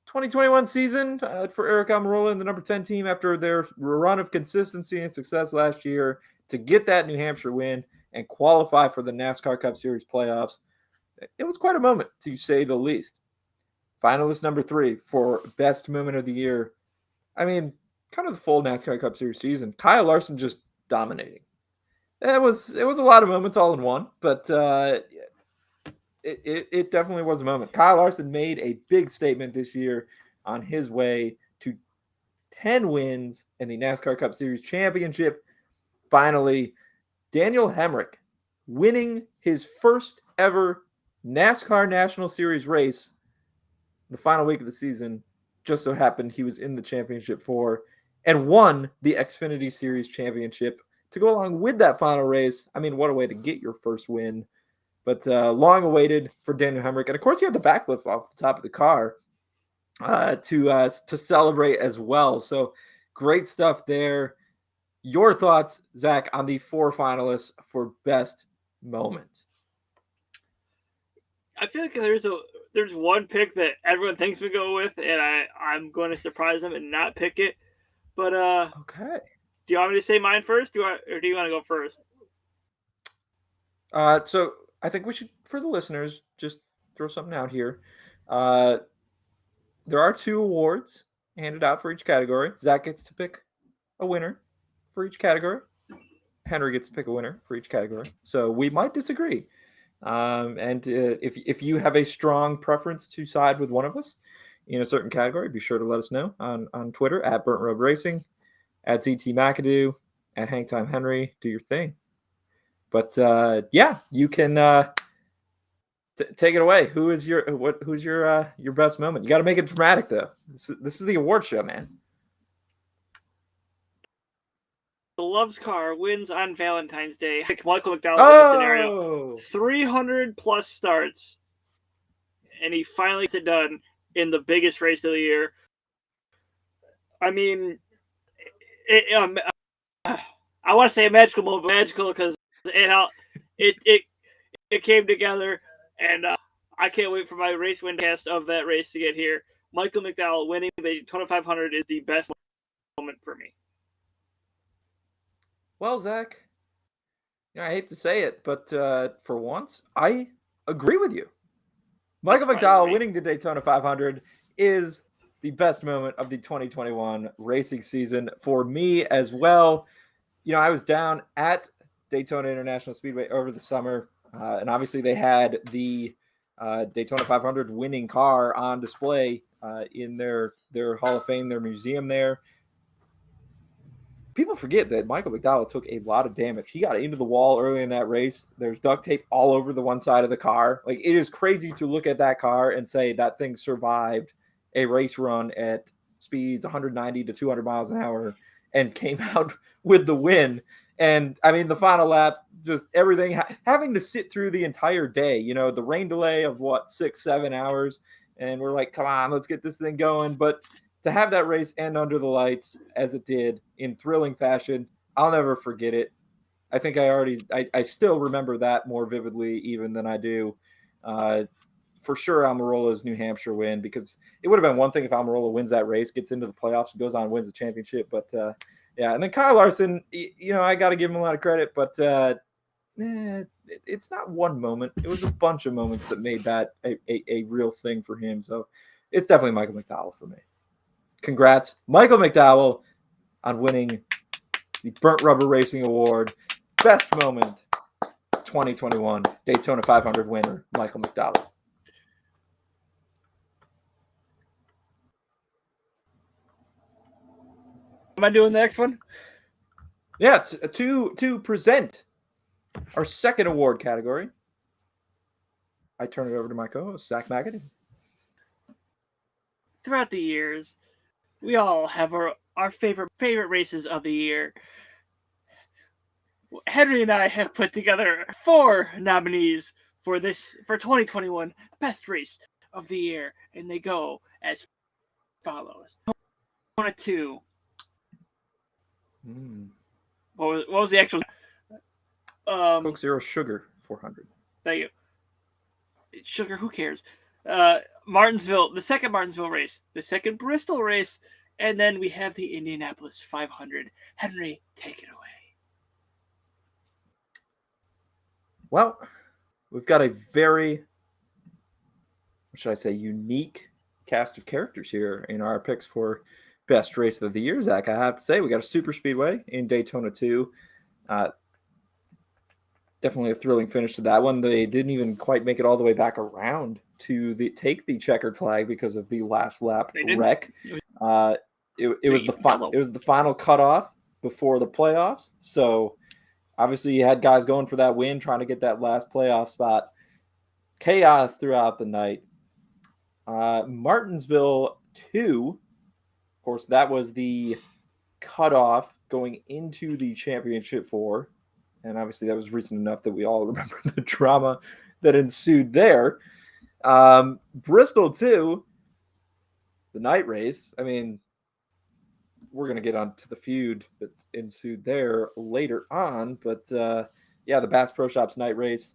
2021 season for Eric Almirola and the number 10 team after their run of consistency and success last year to get that New Hampshire win and qualify for the NASCAR Cup Series playoffs. It was quite a moment, to say the least. Finalist number three for best moment of the year. I mean, kind of the full NASCAR Cup Series season. Kyle Larson just dominating. It was a lot of moments all in one, but it definitely was a moment. Kyle Larson made a big statement this year on his way to 10 wins in the NASCAR Cup Series championship. Finally, Daniel Hemrick winning his first ever NASCAR National Series race the final week of the season. Just so happened he was in the championship for and won the Xfinity Series championship to go along with that final race. I mean, what a way to get your first win. But long awaited for Daniel Hemrick. And of course, you have the backflip off the top of the car to celebrate as well. So great stuff there. Your thoughts, Zach, on the four finalists for best moment? I feel like there's one pick that everyone thinks we go with, and I'm going to surprise them and not pick it. But okay. Do you want me to say mine first, or do you want to go first? So I think we should, for the listeners, just throw something out here. There are two awards handed out for each category. Zach gets to pick a winner for each category. Henry gets to pick a winner for each category. So we might disagree. And if you have a strong preference to side with one of us in a certain category, be sure to let us know on Twitter at Burnt Rubber Racing, at ZT McAdoo, at Hangtime Henry. Do your thing. But yeah, you can take it away. Who's your best moment? You got to make it dramatic though. This is the award show, man. The Love's Car wins on Valentine's Day. Michael McDowell in this scenario. 300 plus starts, and he finally gets it done in the biggest race of the year. I mean, I want to say a magical moment, magical because it came together, and I can't wait for my race windcast of that race to get here. Michael McDowell winning the Daytona 500 is the best moment for me. Well, Zach, I hate to say it, but for once, I agree with you. Michael McDowell winning the Daytona 500 is the best moment of the 2021 racing season for me as well. I was down at Daytona International Speedway over the summer, and obviously they had the Daytona 500 winning car on display in their Hall of Fame, their museum there. People forget that Michael McDowell took a lot of damage. He got into the wall early in that race. There's duct tape all over the one side of the car. Like, it is crazy to look at that car and say that thing survived a race run at speeds 190 to 200 miles an hour and came out with the win. And I mean, the final lap, just everything, having to sit through the entire day, the rain delay of 6-7 hours. And we're like, come on, let's get this thing going. But to have that race end under the lights as it did in thrilling fashion, I'll never forget it. I think I still remember that more vividly even than I do for sure Almirola's New Hampshire win, because it would have been one thing if Almirola wins that race, gets into the playoffs, and goes on and wins the championship. But yeah, and then Kyle Larson, I got to give him a lot of credit, but it's not one moment. It was a bunch of moments that made that a real thing for him. So it's definitely Michael McDowell for me. Congrats, Michael McDowell, on winning the Burnt Rubber Racing Award. Best moment 2021 Daytona 500 winner, Michael McDowell. Am I doing the next one? Yeah, to present our second award category, I turn it over to my co-host, Zach McAdoo. Throughout the years, we all have our favorite races of the year. Henry and I have put together 4 nominees for 2021 Best Race of the Year, and they go as follows. Daytona 2. What was the actual? Coke Zero Sugar 400. Thank you. Sugar, who cares? Martinsville, the second Martinsville race, the second Bristol race, and then we have the Indianapolis 500. Henry, take it away. Well, we've got a very, what should I say, unique cast of characters here in our picks for Best Race of the Year, Zach. I have to say, we got a super speedway in Daytona 2. Definitely a thrilling finish to that one. They didn't even quite make it all the way back around to take the checkered flag because of the last lap wreck. It was the final cutoff before the playoffs. So obviously you had guys going for that win, trying to get that last playoff spot. Chaos throughout the night. Martinsville 2, of course, that was the cutoff going into the championship 4. And obviously that was recent enough that we all remember the drama that ensued there. Bristol 2, the night race. I mean, we're going to get on to the feud that ensued there later on. But, yeah, the Bass Pro Shops night race.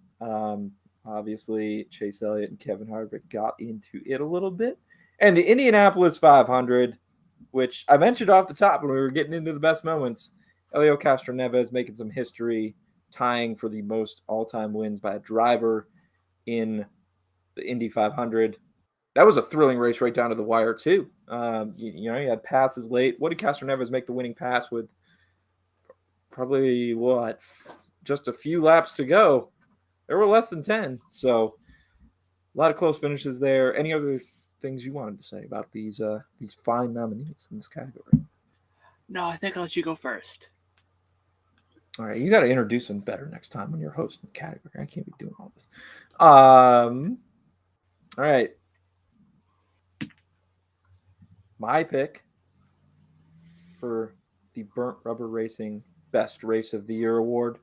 Obviously, Chase Elliott and Kevin Harvick got into it a little bit. And the Indianapolis 500, which I mentioned off the top when we were getting into the best moments. Helio Castroneves making some history, tying for the most all-time wins by a driver in the Indy 500. That was a thrilling race right down to the wire, too. You had passes late. What did Castroneves make the winning pass with? Probably, just a few laps to go. There were less than 10. So a lot of close finishes there. Any other things you wanted to say about these fine nominees in this category? No, I think I'll let you go first. All right, you got to introduce them better next time when you're hosting the category. I can't be doing all this. All right. My pick for the Burnt Rubber Racing Best Race of the Year award.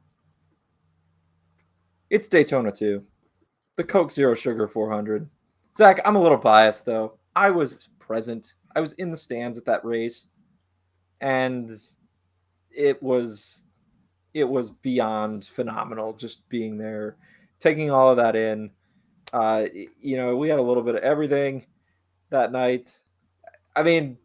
It's Daytona 2, the Coke Zero Sugar 400. Zach, I'm a little biased, though. I was present. I was in the stands at that race, and it was beyond phenomenal just being there, taking all of that in. We had a little bit of everything that night. I mean,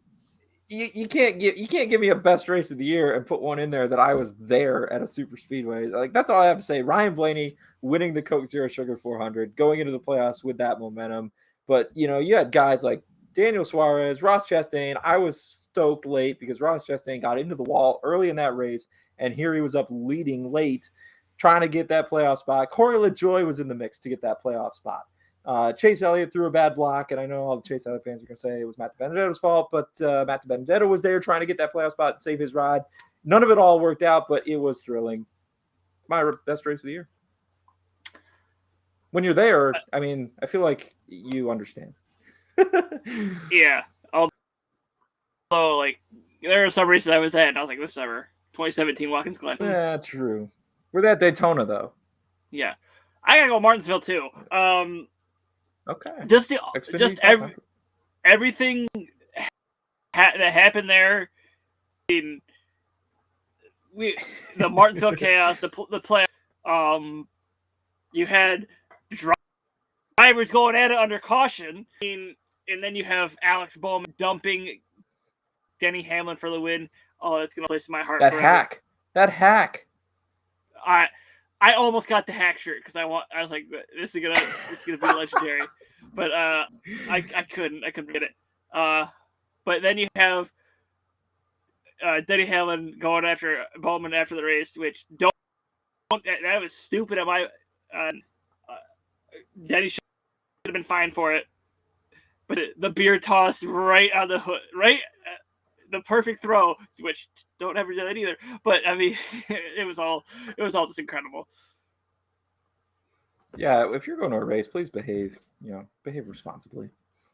you can't give me a best race of the year and put one in there that I was there at a super speedway. Like, that's all I have to say. Ryan Blaney winning the Coke Zero Sugar 400, going into the playoffs with that momentum. But, you had guys like Daniel Suarez, Ross Chastain. I was stoked late because Ross Chastain got into the wall early in that race And here he was up leading late, trying to get that playoff spot. Corey LaJoie was in the mix to get that playoff spot. Chase Elliott threw a bad block, and I know all the Chase Elliott fans are going to say it was Matt DiBenedetto's fault, but Matt DiBenedetto was there trying to get that playoff spot and save his ride. None of it all worked out, but it was thrilling. It's my best race of the year. When you're there, I mean, I feel like you understand. Yeah. Although, like, there are some races I was at, and I was like, this summer, 2017 Watkins Glen. Yeah, true. We're at Daytona, though. Yeah. I got to go Martinsville, too. Okay. Just everything that happened there. The Martinsville chaos, the play. You had drivers going at it under caution, and then you have Alex Bowman dumping Denny Hamlin for the win. Oh, it's gonna place my heart. That hack. I almost got the hack shirt because I was like, this is gonna be legendary, but I couldn't get it. But then you have Denny Hamlin going after Bowman after the race, which that was stupid. Denny should have been fined for it, but the beer tossed right on the hood, right. The perfect throw, which don't ever do that either. But I mean, it was all just incredible. Yeah, if you're going to a race, please behave. Behave responsibly.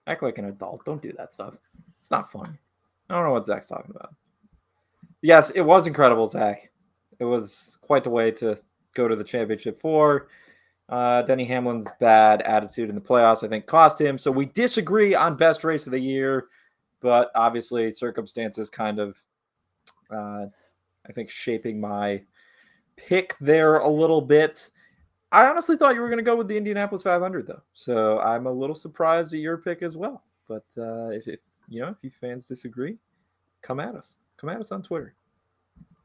Act like an adult. Don't do that stuff. It's not fun. I don't know what Zach's talking about. Yes, it was incredible, Zach. It was quite the way to go to the championship for. Denny Hamlin's bad attitude in the playoffs, I think, cost him. So we disagree on best race of the year. But obviously, circumstances kind of, I think, shaping my pick there a little bit. I honestly thought you were going to go with the Indianapolis 500, though. So I'm a little surprised at your pick as well. But if you fans disagree, come at us. Come at us on Twitter.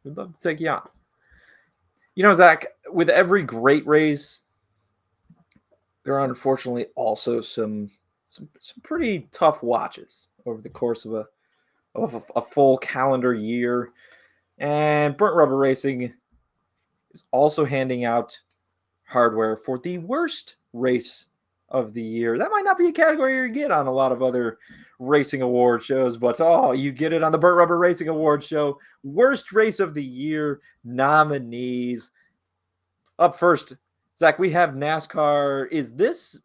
We'd love to take you on. Zach, with every great race, there are unfortunately also some pretty tough watches over the course of a full calendar year. And Burnt Rubber Racing is also handing out hardware for the worst race of the year. That might not be a category you get on a lot of other racing award shows, but you get it on the Burnt Rubber Racing Award Show. Worst race of the year nominees. Up first, Zach, we have NASCAR. Is this,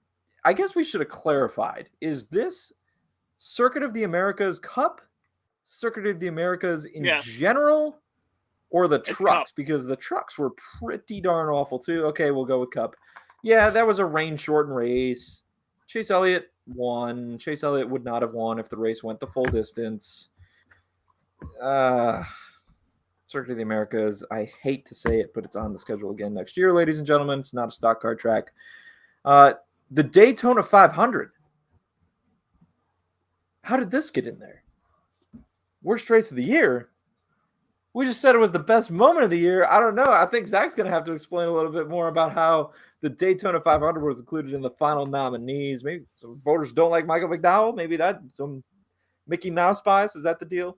I guess we should have clarified, is this Circuit of the Americas Cup, Circuit of the Americas in general, or the trucks? Because the trucks were pretty darn awful too. Okay, we'll go with Cup. Yeah, that was a rain-shortened race. Chase Elliott won. Chase Elliott would not have won if the race went the full distance. Circuit of the Americas, I hate to say it, but it's on the schedule again next year, ladies and gentlemen. It's not a stock car track. The Daytona 500. How did this get in there? Worst race of the year? We just said it was the best moment of the year. I don't know. I think Zach's going to have to explain a little bit more about how the Daytona 500 was included in the final nominees. Maybe some voters don't like Michael McDowell. Maybe that some Mickey Mouse bias. Is that the deal?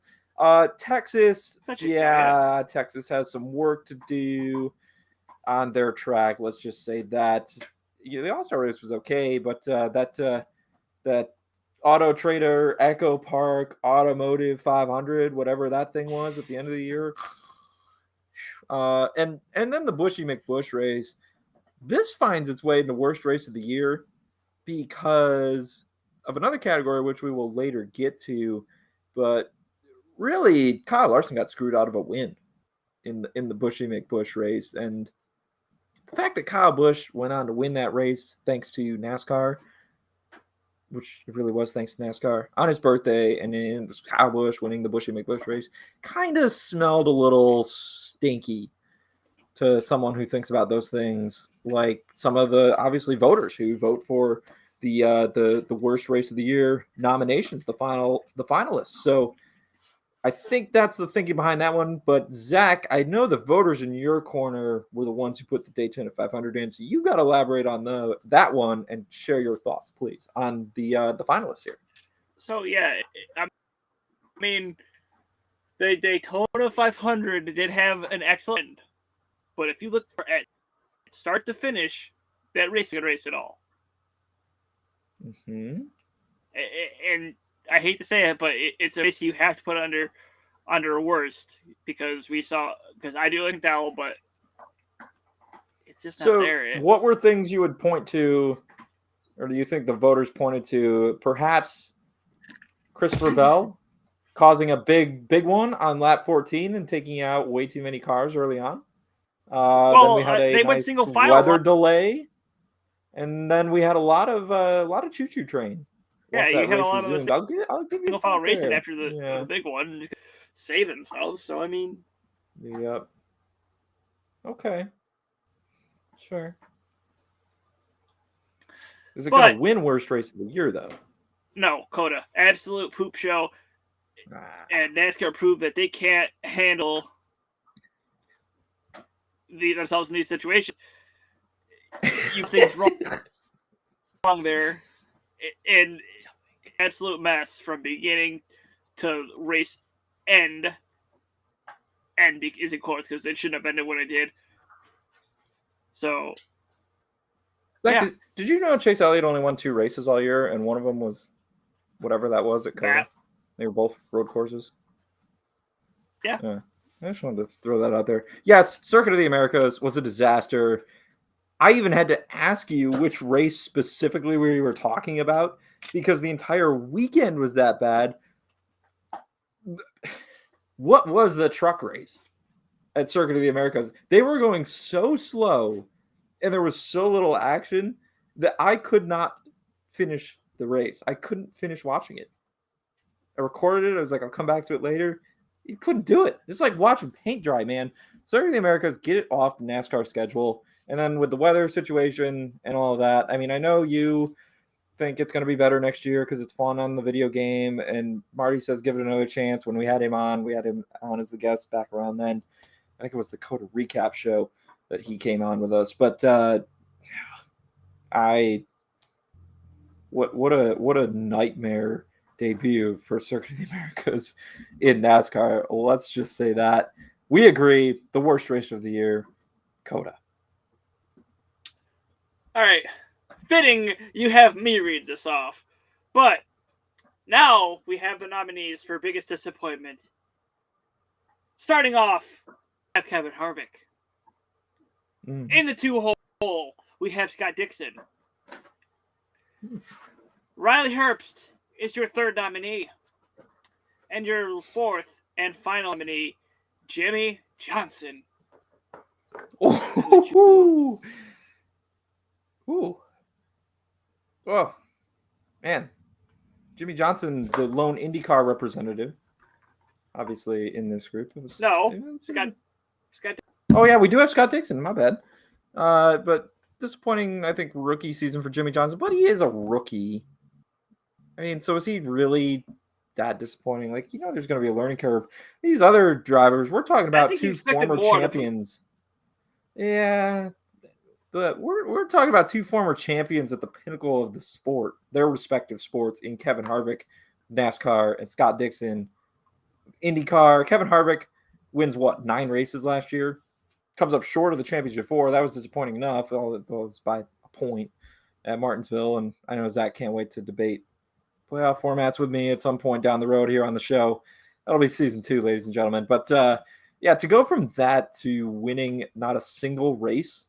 Texas. Texas has some work to do on their track. Let's just say that. The All-Star race was okay, but that Auto Trader Echo Park Automotive 500, whatever that thing was at the end of the year, and then the Bushy McBush race. This finds its way in the worst race of the year because of another category which we will later get to, but really Kyle Larson got screwed out of a win in the Bushy McBush race, and the fact that Kyle Busch went on to win that race thanks to NASCAR, which it really was thanks to NASCAR, on his birthday, and then it was Kyle Busch winning the Bushy McBush race, kind of smelled a little stinky to someone who thinks about those things, like some of the obviously voters who vote for the worst race of the year nominations, the finalists. So I think that's the thinking behind that one. But Zach, I know the voters in your corner were the ones who put the Daytona 500 in, so you got to elaborate on that one and share your thoughts, please, on the finalists here. So yeah, I mean, the Daytona 500 did have an excellent end, but if you look for at start to finish, that race is a good race at all. Mm-hmm. And I hate to say it, but it's a race you have to put under a worst because I do like Dowell, but it's just not there. What were things you would point to, or do you think the voters pointed to? Perhaps Christopher Bell causing a big one on lap 14 and taking out way too many cars early on. Then we had a nice weather delay, and then we had a lot of choo-choo train. Yeah, you had a lot resumed. of I'll give you single file racing after the big one to save themselves. So I mean, yep. Okay. Sure. Is it going to win worst race of the year, though? No, COTA. Absolute poop show. And NASCAR proved that they can't handle themselves in these situations. You think wrong there. And absolute mess from beginning to race end. And is in quotes because it shouldn't have ended when it did. So, yeah. Did you know Chase Elliott only won 2 races all year, and one of them was whatever that was at COTA? They were both road courses. Yeah. I just wanted to throw that out there. Yes, Circuit of the Americas was a disaster. I even had to ask you which race specifically we were talking about because the entire weekend was that bad. What was the truck race at Circuit of the Americas? They were going so slow and there was so little action that I could not finish the race. I couldn't finish watching it. I recorded it. I was like, I'll come back to it later. You couldn't do it. It's like watching paint dry, man. Circuit of the Americas, get it off the NASCAR schedule. And then with the weather situation and all of that, I mean, I know you think it's going to be better next year because it's fun on the video game. And Marty says, give it another chance. When we had him on as the guest back around then. I think it was the COTA recap show that he came on with us. But what a nightmare debut for Circuit of the Americas in NASCAR. Let's just say that. We agree, the worst race of the year, COTA. All right. Fitting you have me read this off. But now we have the nominees for biggest disappointment. Starting off, we have Kevin Harvick. In the 2-hole, we have Scott Dixon. Riley Herbst is your third nominee. And your fourth and final nominee, Jimmie Johnson. Ooh. Oh, man. Jimmie Johnson, the lone IndyCar representative, obviously in this group. Scott. Oh, yeah, we do have Scott Dixon. My bad. But disappointing, I think, rookie season for Jimmie Johnson. But he is a rookie. I mean, so is he really that disappointing? Like, there's going to be a learning curve. These other drivers, we're talking about 2 former champions. Yeah. But we're talking about 2 former champions at the pinnacle of the sport, their respective sports, in Kevin Harvick, NASCAR, and Scott Dixon, IndyCar. Kevin Harvick wins, 9 races last year? Comes up short of the championship 4. That was disappointing enough, although it was by a point at Martinsville. And I know Zach can't wait to debate playoff formats with me at some point down the road here on the show. That'll be season 2, ladies and gentlemen. But, to go from that to winning not a single race,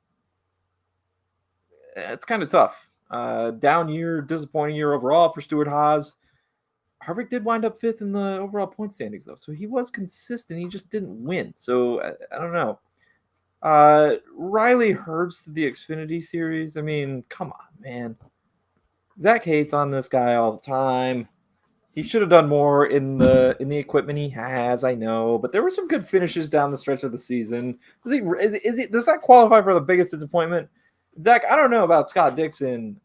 it's kind of tough. Down year, disappointing year overall for Stewart Haas. Harvick did wind up 5th in the overall point standings, though. So he was consistent. He just didn't win. So I don't know. Riley Herbst, the Xfinity Series. I mean, come on, man. Zach hates on this guy all the time. He should have done more in the equipment he has, I know. But there were some good finishes down the stretch of the season. Does that qualify for the biggest disappointment? Zach, I don't know about Scott Dixon.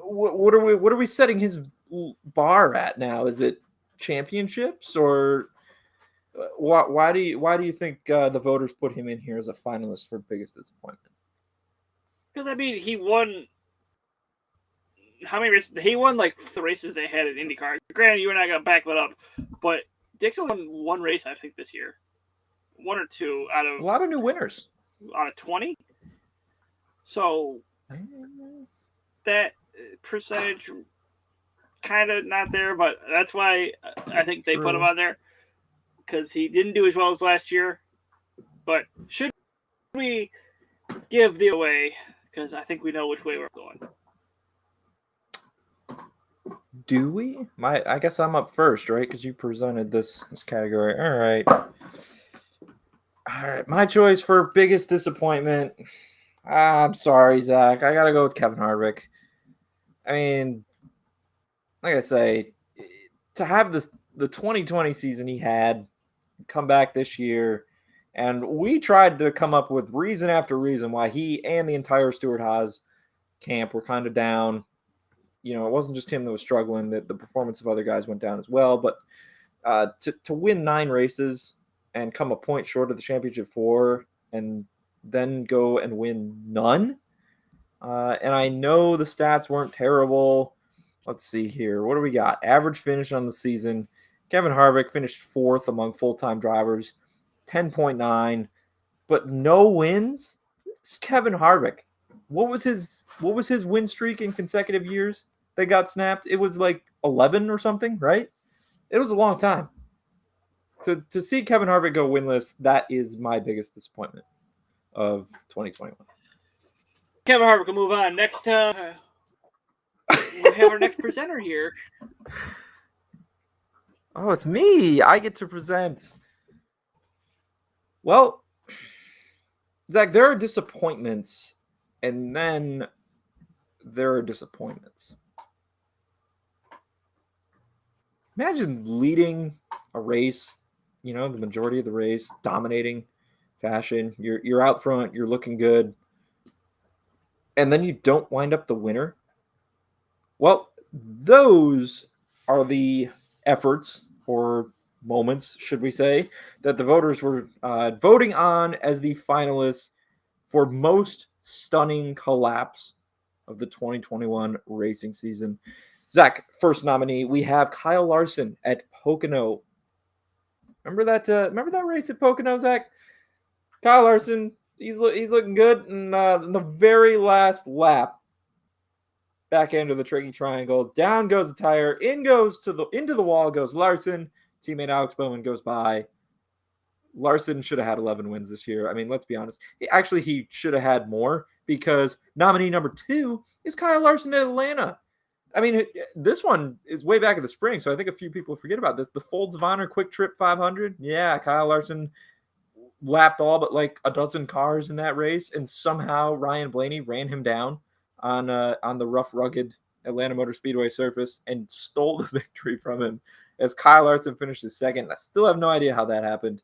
What are we setting his bar at now? Is it championships, or why do you think the voters put him in here as a finalist for biggest disappointment? Because I mean, he won. How many races? He won like the races they had at IndyCar. Granted, you and I got to back that up, but Dixon won one race, I think, this year. One or two out of a lot of new winners. Out of 20. So that percentage kind of not there, but that's why I think they put him on there, because he didn't do as well as last year. But should we give the away? Because I think we know which way we're going. Do we? I guess I'm up first, right? Because you presented this category. All right. My choice for biggest disappointment. I'm sorry, Zach. I gotta go with Kevin Harvick. I mean, like I say, to have the 2020 season he had, come back this year, and we tried to come up with reason after reason why he and the entire Stewart-Haas camp were kind of down. You know, it wasn't just him that was struggling; that the performance of other guys went down as well. But to win 9 races and come a point short of the championship 4, and then go and win none. And I know the stats weren't terrible. Let's see here. What do we got? Average finish on the season. Kevin Harvick finished 4th among full-time drivers, 10.9, but no wins. It's Kevin Harvick. What was his win streak in consecutive years that got snapped? It was like 11 or something, right? It was a long time. To see Kevin Harvick go winless, that is my biggest disappointment of 2021. Kevin Harvick will move on. Next, we have our next presenter here. Oh, it's me. I get to present. Well, Zach, there are disappointments, and then there are disappointments. Imagine leading a race, you know, the majority of the race, dominating fashion. You're out front, you're looking good, and then you don't wind up the winner. Well, those are the efforts or moments, should we say, that the voters were voting on as the finalists for most stunning collapse of the 2021 racing season. Zach, first nominee, we have Kyle Larson at Pocono. Remember that race at Pocono, Zach? Kyle Larson, he's looking good, and in the very last lap, back end of the tricky triangle, down goes the tire, into the wall goes Larson. Teammate Alex Bowman goes by. Larson should have had 11 wins this year. I mean, let's be honest. He should have had more, because nominee number 2 is Kyle Larson at Atlanta. I mean, this one is way back in the spring, so I think a few people forget about this. The Folds of Honor Quick Trip 500. Yeah, Kyle Larson lapped all but like a dozen cars in that race, and somehow Ryan Blaney ran him down on the rough, rugged Atlanta Motor Speedway surface and stole the victory from him as Kyle Larson finished second. I still have no idea how that happened.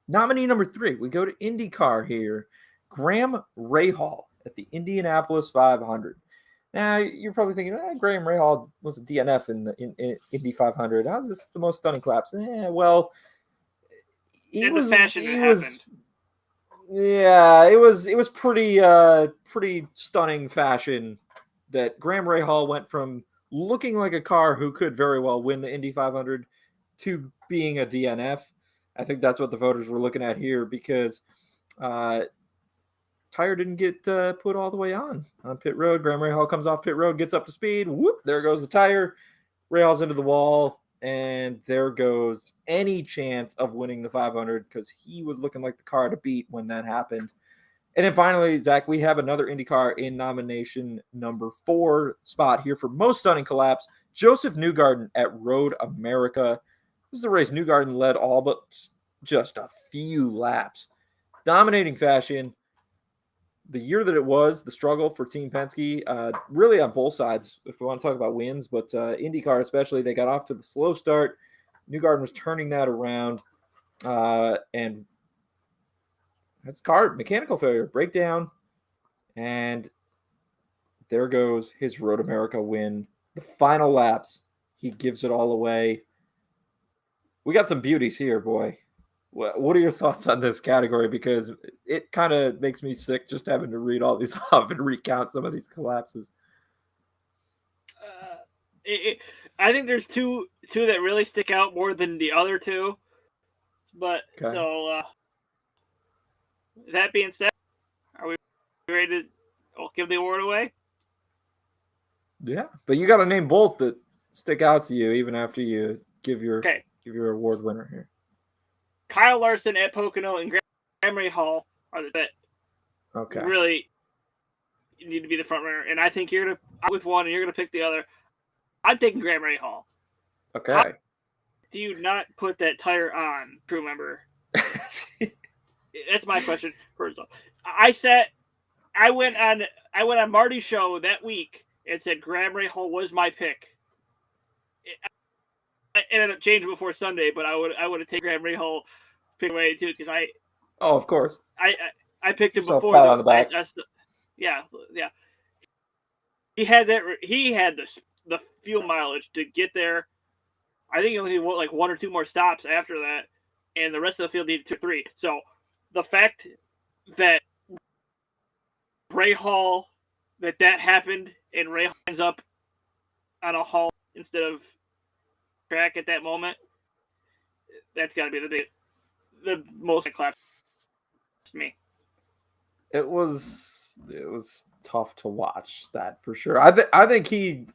Nominee number 3, we go to IndyCar here. Graham Rahal at the Indianapolis 500. Now, you're probably thinking, Graham Rahal was a DNF in Indy 500. How's this the most stunning collapse? Well, it was pretty stunning fashion that Graham Rahal went from looking like a car who could very well win the Indy 500 to being a DNF. I think that's what the voters were looking at here, because tire didn't get put all the way on pit road. Graham Rahal comes off pit road, gets up to speed. Whoop, there goes the tire. Rahal's into the wall, and there goes any chance of winning the 500, because he was looking like the car to beat when that happened. And then finally, Zach, we have another IndyCar in nomination number 4 spot here for most stunning collapse. Joseph Newgarden at Road America. This is the race Newgarden led all but just a few laps. Dominating fashion. The year that it was, the struggle for Team Penske, really on both sides, if we want to talk about wins, but IndyCar especially, they got off to the slow start. Newgarden was turning that around, and his car, mechanical failure, breakdown, and there goes his Road America win. The final laps, he gives it all away. We got some beauties here, boy. What are your thoughts on this category? Because it kind of makes me sick just having to read all these off and recount some of these collapses. I think there's two that really stick out more than the other two. But Okay. so that being said, are we ready to give the award away? Yeah, but you got to name both that stick out to you even after you give your award winner here. Kyle Larson at Pocono and Gramercy Hall are the that really need to be the front runner, and I think you're gonna with one and you're gonna pick the other. I'm taking Gramercy Hall. Okay. How do you not put that tire on, crew member? That's my question. First off, I went on Marty's show that week and said Gramercy Hall was my pick. I ended up changing before Sunday, but I would have taken Gramercy Hall pick away too because of course. I picked him before. On the back. Yeah. He had the fuel mileage to get there. I think he only needed like one or two more stops after that, and the rest of the field needed 2 or 3. So the fact that Ray Hall that happened and Ray Hall ends up on a Hall instead of track at that moment, that's got to be the most clap to me. It was tough to watch that for sure. I think he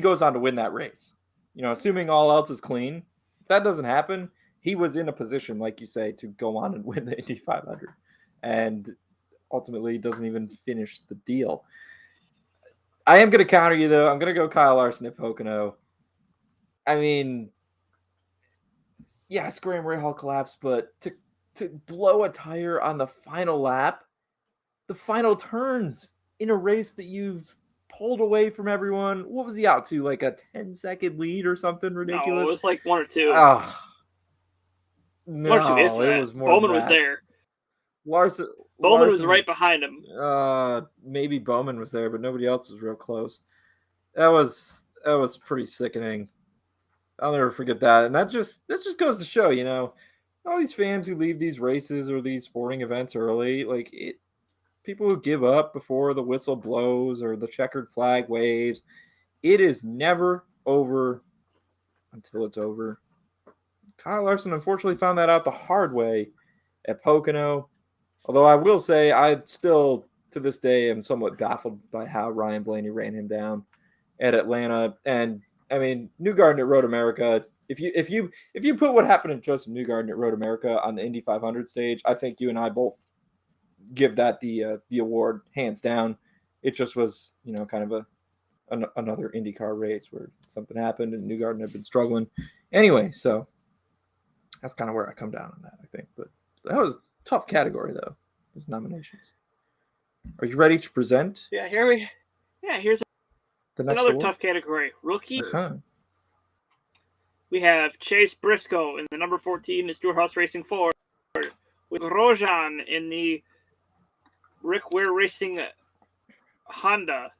goes on to win that race. You know, assuming all else is clean. If that doesn't happen, he was in a position, like you say, to go on and win the Indy 500, and ultimately doesn't even finish the deal. I am going to counter you though. I'm going to go Kyle Larson at Pocono. I mean, yes, Gramercy Hall collapsed, but to blow a tire on the final lap, the final turns in a race that you've pulled away from everyone. What was he out to? Like a 10-second lead or something ridiculous? No, it was like 1 or 2. No, it was more. Bowman was there. Bowman was right behind him. Maybe Bowman was there, but nobody else was real close. That was pretty sickening. I'll never forget that. And that just goes to show, you know, all these fans who leave these races or these sporting events early, people who give up before the whistle blows or the checkered flag waves, it is never over until it's over. Kyle Larson unfortunately found that out the hard way at Pocono. Although I will say I still, to this day, am somewhat baffled by how Ryan Blaney ran him down at Atlanta. And I mean, Newgarden at Road America. If you put what happened to Joseph Newgarden at Road America on the Indy 500 stage, I think you and I both give that the award hands down. It just was, you know, kind of another IndyCar race where something happened and Newgarden had been struggling. Anyway, so that's kind of where I come down on that, I think. But that was a tough category though, those nominations. Are you ready to present? Yeah, here's another award? Tough category. Rookie. Uh-huh. We have Chase Briscoe in the number 14 in Stewart-Haas Racing Ford, with Grosjean in the Rick Ware Racing Honda.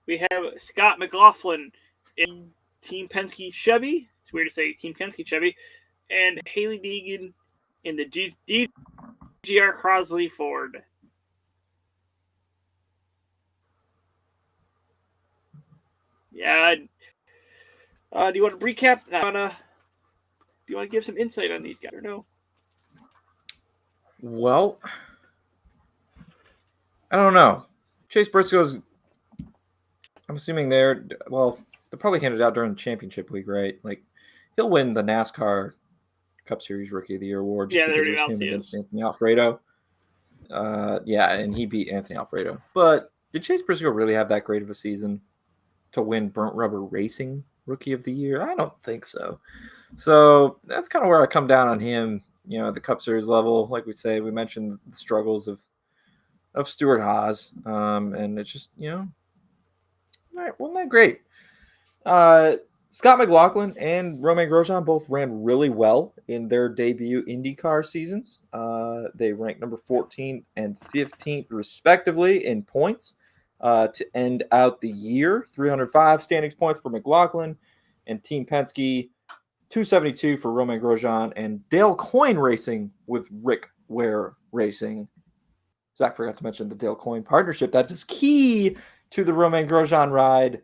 We have Scott McLaughlin in Team Penske Chevy. It's weird to say Team Penske Chevy. And Hailie Deegan in the DGR Crosley Ford. Yeah. Do you want to recap? Do you want to give some insight on these guys or no? Well, I don't know. Chase Briscoe's, I'm assuming they're probably handed out during the championship week, right? Like, he'll win the NASCAR Cup Series Rookie of the Year award. Yeah, there it was him against Anthony Alfredo. And he beat Anthony Alfredo. But did Chase Briscoe really have that great of a season to win Burnt Rubber Racing Rookie of the Year? I don't think so. So that's kind of where I come down on him, you know, at the Cup Series level. Like we mentioned the struggles of Stewart-Haas. And it's just, you know, wasn't that great. Scott McLaughlin and Romain Grosjean both ran really well in their debut IndyCar seasons. They ranked number 14th and 15th, respectively, in points to end out the year. 305 standings points for McLaughlin and Team Penske, 272 for Romain Grosjean and Dale Coyne Racing with Rick Ware Racing. Zach forgot to mention the Dale Coyne partnership. That's his key to the Romain Grosjean ride.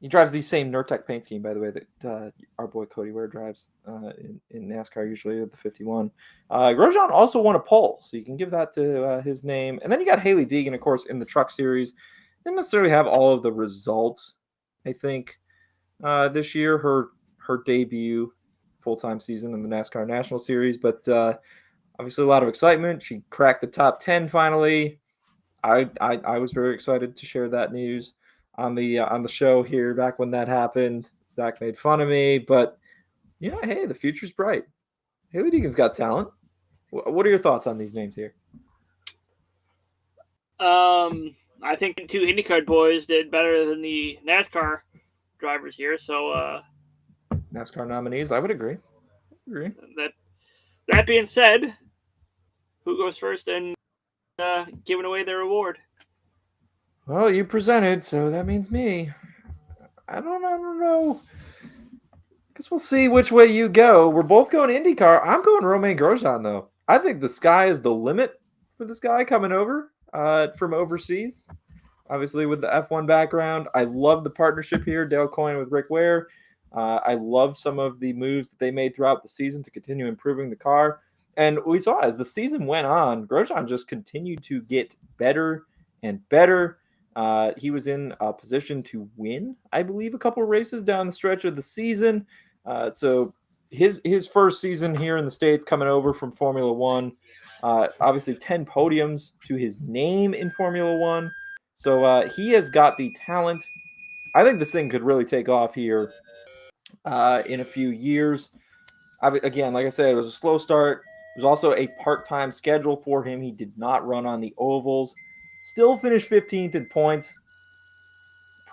He drives the same Nurtec paint scheme, by the way, that our boy Cody Ware drives in NASCAR, usually with the 51. Grosjean also won a pole, so you can give that to his name. And then you got Hailie Deegan, of course, in the Truck Series. Didn't necessarily have all of the results, I think, this year. Her debut full-time season in the NASCAR National Series, but obviously a lot of excitement. She cracked the top 10 finally. I was very excited to share that news on the show here back when that happened. Zach made fun of me, but yeah, hey, the future's bright. Hailie Deegan's got talent. What are your thoughts on these names here? I think the two IndyCar boys did better than the NASCAR drivers here. So NASCAR nominees, I would agree. That being said, who goes first and giving away their award? Well, you presented, so that means me. I don't know. Guess we'll see which way you go. We're both going IndyCar. I'm going Romain Grosjean, though. I think the sky is the limit for this guy coming over from overseas. Obviously, with the F1 background, I love the partnership here. Dale Coyne with Rick Ware. I love some of the moves that they made throughout the season to continue improving the car. And we saw as the season went on, Grosjean just continued to get better and better. He was in a position to win, I believe, a couple of races down the stretch of the season. So his first season here in the States coming over from Formula One, obviously 10 podiums to his name in Formula One. So he has got the talent. I think this thing could really take off here in a few years. Again, like I said, it was a slow start. There's also a part-time schedule for him. He did not run on the ovals. Still finished 15th in points.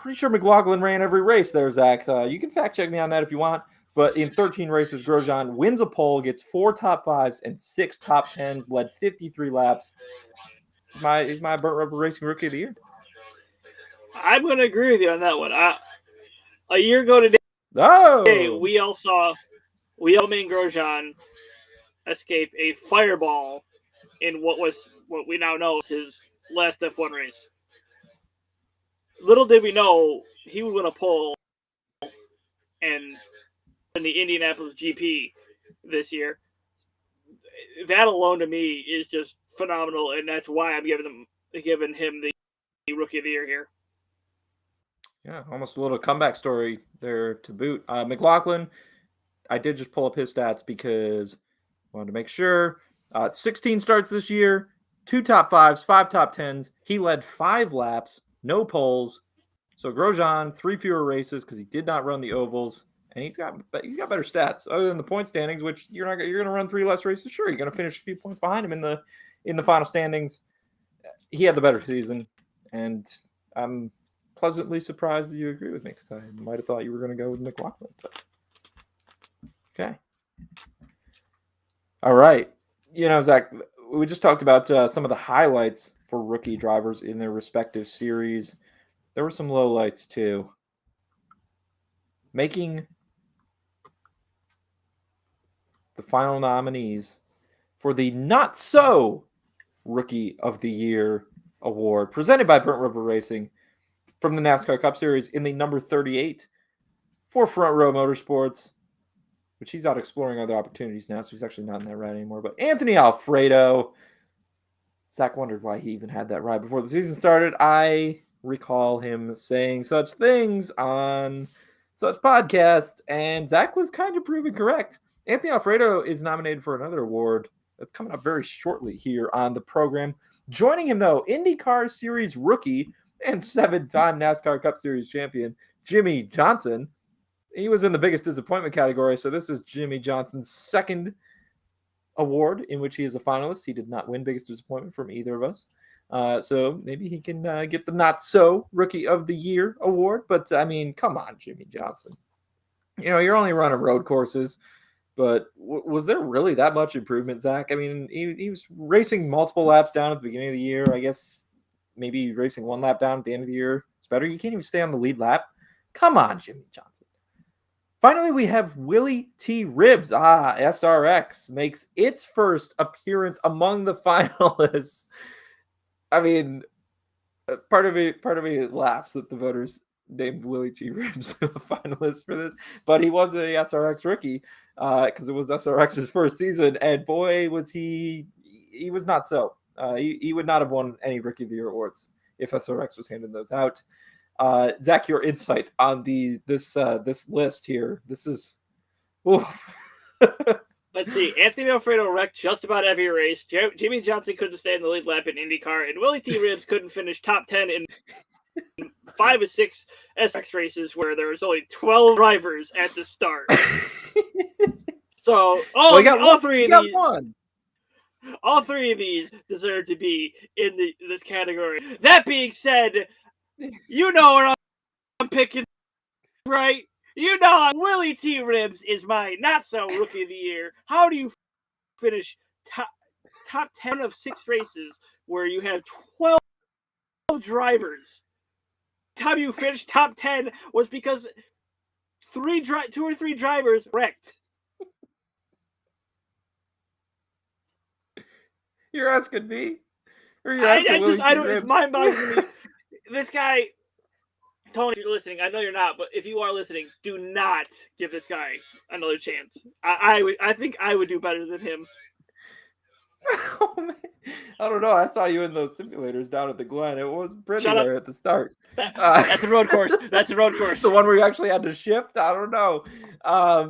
Pretty sure McLaughlin ran every race there, Zach. You can fact check me on that if you want. But in 13 races, Grosjean wins a pole, gets 4 top 5s and 6 top 10s, led 53 laps. He's my Burnt Rubber Racing Rookie of the Year. I'm going to agree with you on that one. A year ago today, we all saw Romain Grosjean escape a fireball in what we now know is his last F1 race. Little did we know he would win a pole and in the Indianapolis GP this year. That alone to me is just phenomenal, and that's why I'm giving him the Rookie of the Year here. Yeah, almost a little comeback story there to boot. McLaughlin, I did just pull up his stats because I wanted to make sure. 16 starts this year, 2 top 5s, 5 top 10s. He led 5 laps, no poles. So Grosjean, 3 fewer races because he did not run the ovals, and he's got better stats other than the point standings, which you're going to run 3 less races. Sure, you're going to finish a few points behind him in the final standings. He had the better season, and I'm pleasantly surprised that you agree with me because I might have thought you were going to go with McLaughlin. But okay. All right. Zach, we just talked about some of the highlights for rookie drivers in their respective series. There were some lowlights too. Making the final nominees for the Not So Rookie of the Year award presented by Burnt Rubber Racing from the NASCAR Cup Series in the number 38 for Front Row Motorsports, which he's out exploring other opportunities now, so he's actually not in that ride anymore. But Anthony Alfredo, Zach wondered why he even had that ride before the season started. I recall him saying such things on such podcasts, and Zach was kind of proven correct. Anthony Alfredo is nominated for another award that's coming up very shortly here on the program. Joining him, though, IndyCar Series rookie and 7-time NASCAR Cup Series champion, Jimmie Johnson. He was in the biggest disappointment category, so this is Jimmie Johnson's second award in which he is a finalist. He did not win biggest disappointment from either of us. So maybe he can get the Not So Rookie of the Year award. But, I mean, come on, Jimmie Johnson. You're only running road courses. But was there really that much improvement, Zach? I mean, he was racing multiple laps down at the beginning of the year. I guess maybe racing 1 lap down at the end of the year. It's better. You can't even stay on the lead lap. Come on, Jimmie Johnson. Finally, we have Willie T. Ribbs. SRX makes its first appearance among the finalists. I mean, part of me laughs that the voters named Willie T. Ribbs a finalist for this, but he was a SRX rookie because it was SRX's first season, and boy, was he was not so. He would not have won any Rookie of the Year awards if SRX was handing those out. Zach, your insight on this list here. This is. Let's see. Anthony Alfredo wrecked just about every race. Jimmy Johnson couldn't stay in the lead lap in IndyCar, and Willie T. Ribbs couldn't finish top 10 in 5 or 6 SRX races where there was only 12 drivers at the start. So all three of these deserve to be in this category. That being said, you know what I'm picking, right? You know, Willie T. Ribbs is my not-so Rookie of the Year. How do you finish top 10 of 6 races where you have 12 drivers? How you finished top 10 was because 2 or 3 drivers wrecked. You're asking me? Or you're asking it's mind-boggling to me. This guy... Tony, if you're listening, I know you're not, but if you are listening, do not give this guy another chance. I think I would do better than him. Oh, man. I don't know. I saw you in those simulators down at the Glen. It was pretty there at the start. That's a road course. That's a road course. The one where you actually had to shift? I don't know. I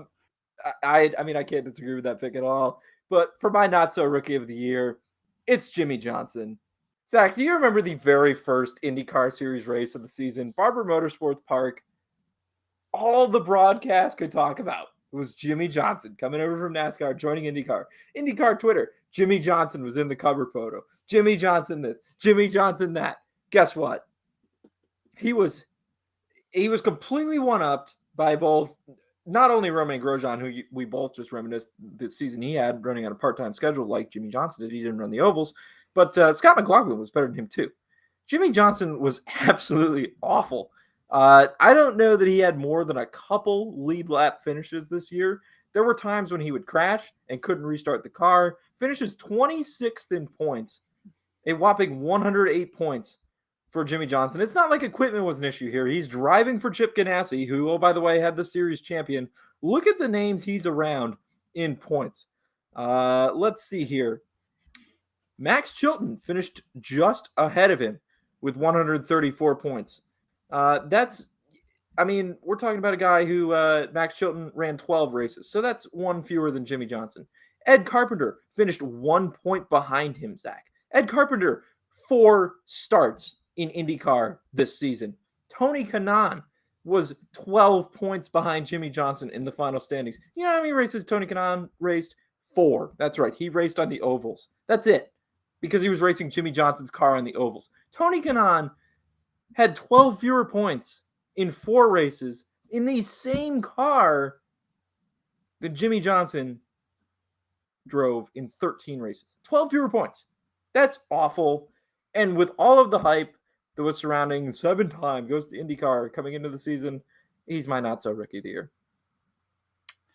mean, I can't disagree with that pick at all. But for my not-so Rookie of the Year, it's Jimmy Johnson. Zach, do you remember the very first IndyCar Series race of the season? Barber Motorsports Park. All the broadcast could talk about was Jimmy Johnson coming over from NASCAR, joining IndyCar. IndyCar Twitter, Jimmy Johnson was in the cover photo. Jimmy Johnson this, Jimmy Johnson that. Guess what? He was completely one-upped by both, not only Romain Grosjean, who we both just reminisced the season he had running on a part-time schedule like Jimmy Johnson did. He didn't run the ovals. But Scott McLaughlin was better than him too. Jimmy Johnson was absolutely awful. I don't know that he had more than a couple lead lap finishes this year. There were times when he would crash and couldn't restart the car. Finishes 26th in points, a whopping 108 points for Jimmy Johnson. It's not like equipment was an issue here. He's driving for Chip Ganassi, who, oh, by the way, had the series champion. Look at the names he's around in points. Let's see here. Max Chilton finished just ahead of him with 134 points. We're talking about a guy who, Max Chilton, ran 12 races. So that's one fewer than Jimmy Johnson. Ed Carpenter finished 1 point behind him, Zach. Ed Carpenter, 4 starts in IndyCar this season. Tony Kanaan was 12 points behind Jimmy Johnson in the final standings. You know how many races Tony Kanaan raced? 4. That's right. He raced on the ovals. That's it. Because he was racing Jimmy Johnson's car on the ovals. Tony Kanaan had 12 fewer points in 4 races in the same car that Jimmy Johnson drove in 13 races. 12 fewer points. That's awful. And with all of the hype that was surrounding 7-time goes to IndyCar coming into the season, he's my not so Rookie of the Year.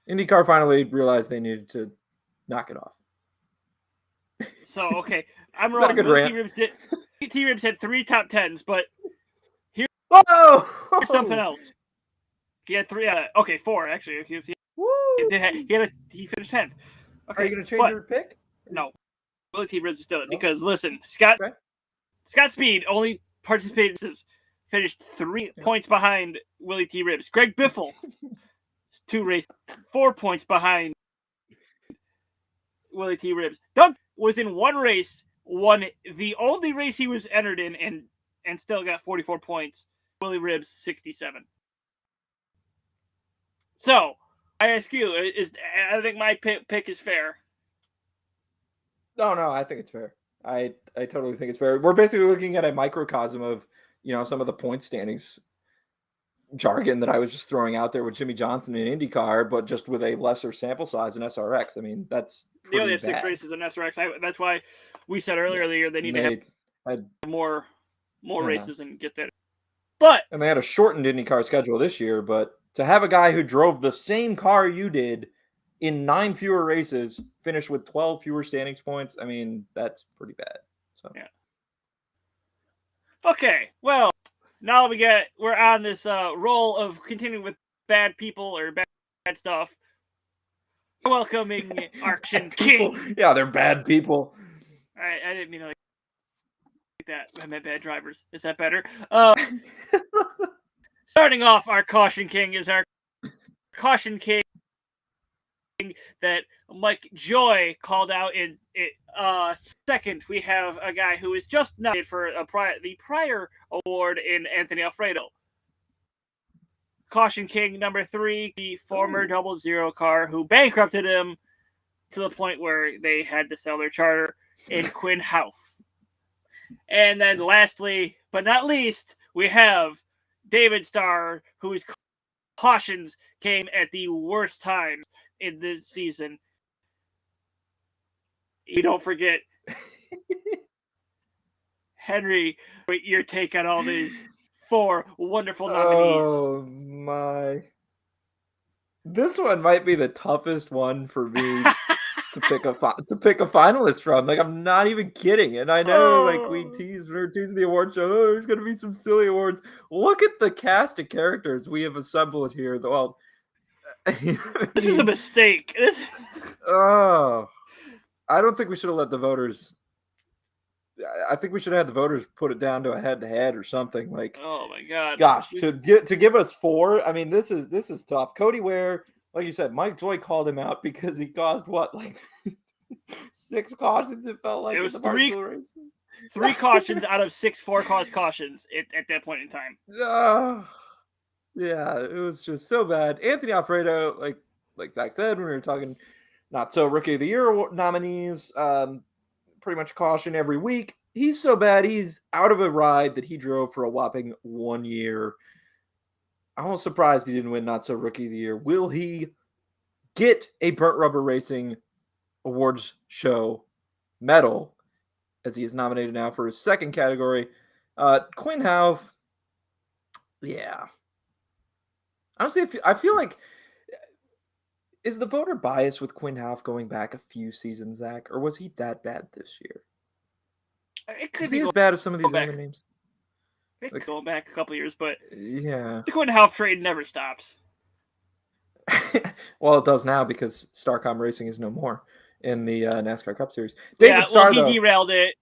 IndyCar finally realized they needed to knock it off. So, okay, I'm wrong. T-Ribs had 3 top 10s, but here's something else. He had 3. 4 actually. He finished 10th. Okay, are you going to change your pick? No, Willie T. Ribbs is still in because listen, Scott Speed only participated, finished 3 points behind Willie T. Ribbs. Greg Biffle, 2 races, 4 points behind Willie T. Ribbs. Doug was in 1 race, won the only race he was entered in, and still got 44 points. Willie Ribbs, 67. So, I ask you, I think my pick is fair. No, I think it's fair. I totally think it's fair. We're basically looking at a microcosm of, some of the point standings jargon that I was just throwing out there with Jimmy Johnson in IndyCar, but just with a lesser sample size in SRX. I mean, that's they only have 6 races in SRX. That's why we said earlier in the year they need to have more races and get that. And they had a shortened IndyCar schedule this year, but to have a guy who drove the same car you did in 9 fewer races finish with 12 fewer standings points, I mean, that's pretty bad. So yeah. Okay, well, now we're on this roll of continuing with bad people or bad stuff. Welcoming Caution King. Yeah, they're bad people. I didn't mean like that. I meant bad drivers. Is that better? Starting off, our Caution King is our Caution King that Mike Joy called out in it. Second, we have a guy who is just nominated for the prior award in Anthony Alfredo. Caution King number 3, the former 00 car who bankrupted him to the point where they had to sell their charter, in Quinn Houff. And then lastly, but not least, we have David Starr, whose cautions came at the worst time in this season. You don't forget, Henry, your take on all these 4 wonderful nominees. Oh my! This one might be the toughest one for me to pick a finalist from. Like, I'm not even kidding. And I know, like, we're teasing the award show. Oh, there's gonna be some silly awards. Look at the cast of characters we have assembled here. Well, this is a mistake. Oh, I don't think we should have let the voters. I think we should have had the voters put it down to a head-to-head or something. Like, oh my god, gosh, to give us 4. I mean, this is tough. Cody Ware, like you said, Mike Joy called him out because he caused what, like 6 cautions. It felt like it was 3 cautions out of 6 4-cause cautions at that point in time. Yeah, it was just so bad. Anthony Alfredo, like Zach said when we were talking, not so Rookie of the Year nominees. Pretty much caution every week. He's so bad, he's out of a ride that he drove for a whopping 1 year. I'm almost surprised he didn't win Not So Rookie of the Year. Will he get a Burnt Rubber Racing Awards Show medal, as he is nominated now for his second category? Quinn Houff, yeah. Honestly, I feel like, is the voter biased with Quinn Houff going back a few seasons, Zach, or was he that bad this year? It could be as bad as some of these other names. It could go back a couple years, but yeah, the Quinn Houff trade never stops. Well, it does now because Starcom Racing is no more in the NASCAR Cup Series. David Starr, he derailed it.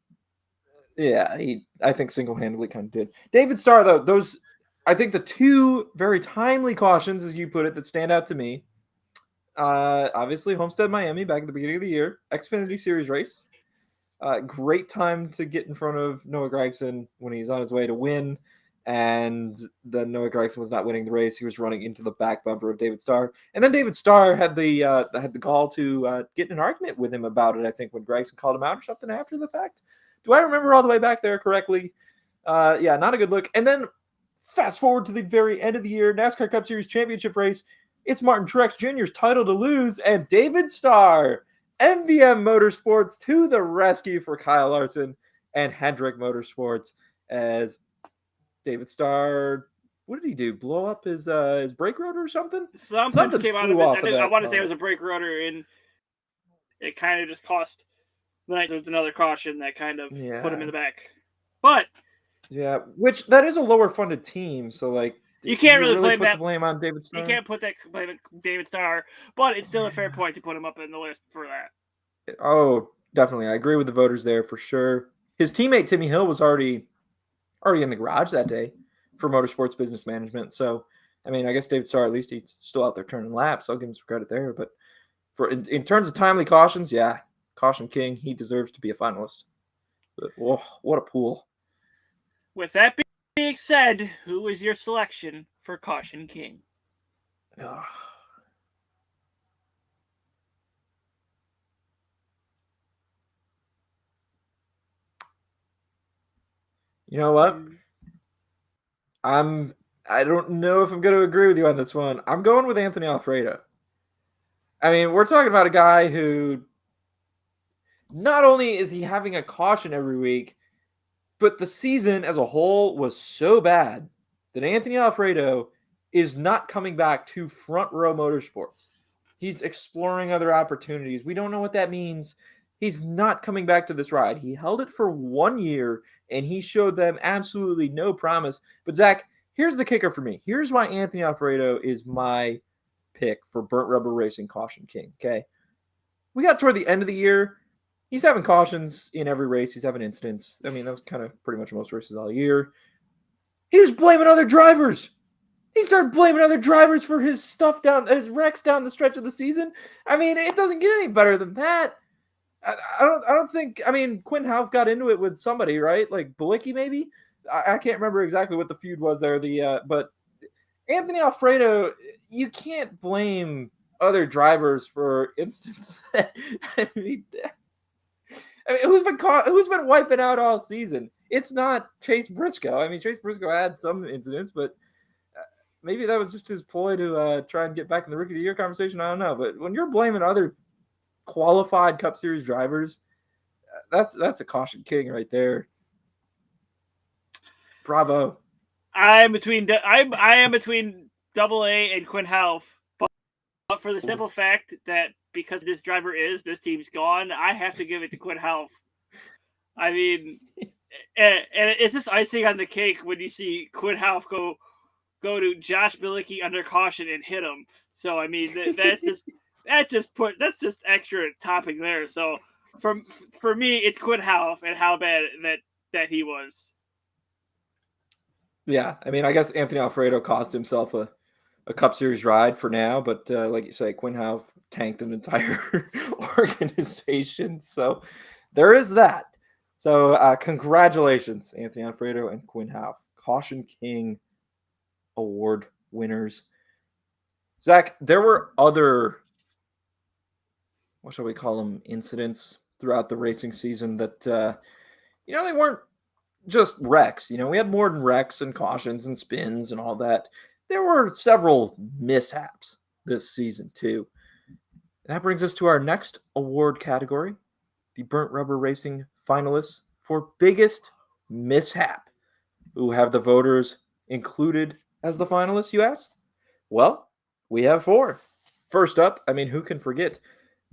Yeah, I think single-handedly kind of did. David Starr, though, I think the 2 very timely cautions, as you put it, that stand out to me. Obviously, Homestead Miami back at the beginning of the year, Xfinity Series race. Great time to get in front of Noah Gragson when he's on his way to win, and then Noah Gragson was not winning the race. He was running into the back bumper of David Starr, and then David Starr had the gall to get in an argument with him about it. I think when Gragson called him out or something after the fact. Do I remember all the way back there correctly? Yeah, not a good look. And then fast forward to the very end of the year, NASCAR Cup Series championship race. It's Martin Truex Jr.'s title to lose, and David Starr, MVM Motorsports, to the rescue for Kyle Larson and Hendrick Motorsports, as David Starr, what did he do? Blow up his brake rotor or something? Something came out of it. I want to say it was a brake rotor, and it kind of just cost the Knights another caution that kind of put him in the back. But yeah, which that is a lower funded team, so like you can't really put the blame on David Starr. You can't put that blame on David Starr, but it's still a fair point to put him up in the list for that. Oh, definitely. I agree with the voters there for sure. His teammate Timmy Hill was already in the garage that day for Motorsports Business Management. So, I mean, I guess David Starr, at least he's still out there turning laps. I'll give him some credit there. But in terms of timely cautions, yeah, Caution King, he deserves to be a finalist. But, whoa, what a pool. With that being said, who is your selection for Caution King? You know what? I don't know if I'm going to agree with you on this one. I'm going with Anthony Alfredo. I mean, we're talking about a guy who not only is he having a caution every week, but the season as a whole was so bad that Anthony Alfredo is not coming back to Front Row Motorsports. He's exploring other opportunities. We don't know what that means. He's not coming back to this ride. He held it for 1 year and he showed them absolutely no promise. But Zach, here's the kicker for me. Here's why Anthony Alfredo is my pick for Burnt Rubber Racing Caution King, okay? We got toward the end of the year. He's having cautions in every race. He's having incidents. I mean, that was kind of pretty much most races all year. He was blaming other drivers. He started blaming other drivers for his stuff his wrecks down the stretch of the season. I mean, it doesn't get any better than that. I don't think. I mean, Quinn Houff got into it with somebody, right? Like Bilicki, maybe. I can't remember exactly what the feud was there. But Anthony Alfredo, you can't blame other drivers for instance. I mean, who's been wiping out all season? It's not Chase Briscoe. I mean, Chase Briscoe had some incidents, but maybe that was just his ploy to try and get back in the Rookie of the Year conversation. I don't know. But when you're blaming other qualified Cup Series drivers, that's a caution king right there. Bravo. I am between Double A and Quinn Houff, but for the simple fact that because this driver this team's gone, I have to give it to Quinn Houff. I mean, and it's just icing on the cake when you see Quinn Houff go to Josh Bilicki under caution and hit him. So I mean, that's just extra topping there. So for me, it's Quinn Houff and how bad that he was. Yeah, I mean, I guess Anthony Alfredo cost himself a Cup Series ride for now, but like you say, Quinn Houff tanked an entire organization. So there is that. So congratulations, Anthony Alfredo and Quinn Houff, Caution King Award winners. Zach, there were other, what shall we call them, incidents throughout the racing season that, they weren't just wrecks. We had more than wrecks and cautions and spins and all that. There were several mishaps this season, too. That brings us to our next award category, the Burnt Rubber Racing finalists for biggest mishap. Who have the voters included as the finalists, you ask? Well, we have 4. First up, who can forget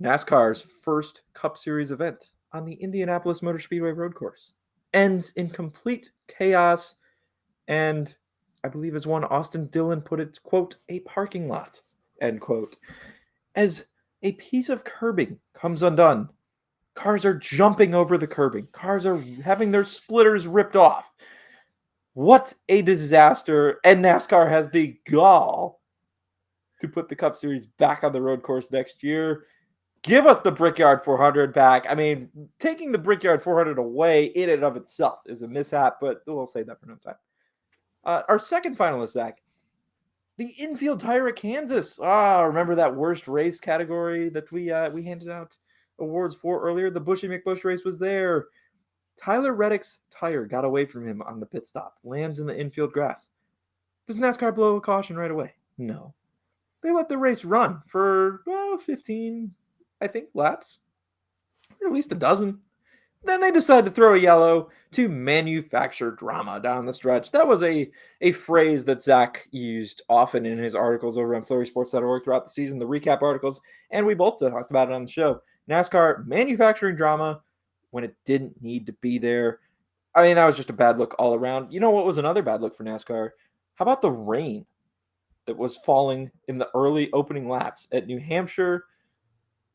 NASCAR's first Cup Series event on the Indianapolis Motor Speedway road course ends in complete chaos and, I believe as one Austin Dillon put it, quote, a parking lot, end quote. As a piece of curbing comes undone, cars are jumping over the curbing. Cars are having their splitters ripped off. What a disaster. And NASCAR has the gall to put the Cup Series back on the road course next year. Give us the Brickyard 400 back. I mean, taking the Brickyard 400 away in and of itself is a mishap, but we'll save that for another time. Our second finalist, Zach, the infield tire at Kansas. Remember that worst race category that we handed out awards for earlier? The Bushy McBush race was there. Tyler Reddick's tire got away from him on the pit stop, lands in the infield grass. Does NASCAR blow a caution right away? No. They let the race run for 15, I think, laps. Or at least a dozen. Then they decided to throw a yellow to manufacture drama down the stretch. That was a phrase that Zach used often in his articles over on FlurrySports.org throughout the season, the recap articles, and we both talked about it on the show. NASCAR manufacturing drama when it didn't need to be there. I mean, that was just a bad look all around. You know what was another bad look for NASCAR? How about the rain that was falling in the early opening laps at New Hampshire?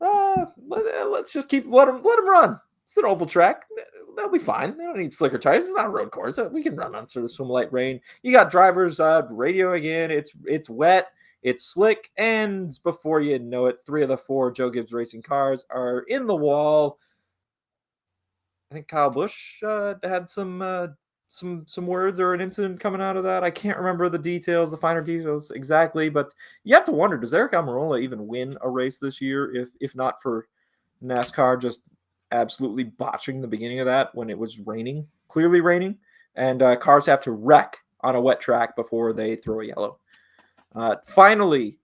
Let's just let them run. It's an oval track. They'll be fine. They don't need slicker tires. It's not a road course. We can run on sort of some light rain. You got drivers radioing in. It's wet. It's slick. And before you know it, 3 of the 4 Joe Gibbs Racing cars are in the wall. I think Kyle Busch had some words or an incident coming out of that. I can't remember the finer details exactly, but you have to wonder, does Aric Almirola even win a race this year if not for NASCAR just absolutely botching the beginning of that when it was raining, clearly raining, and cars have to wreck on a wet track before they throw a yellow. Finally,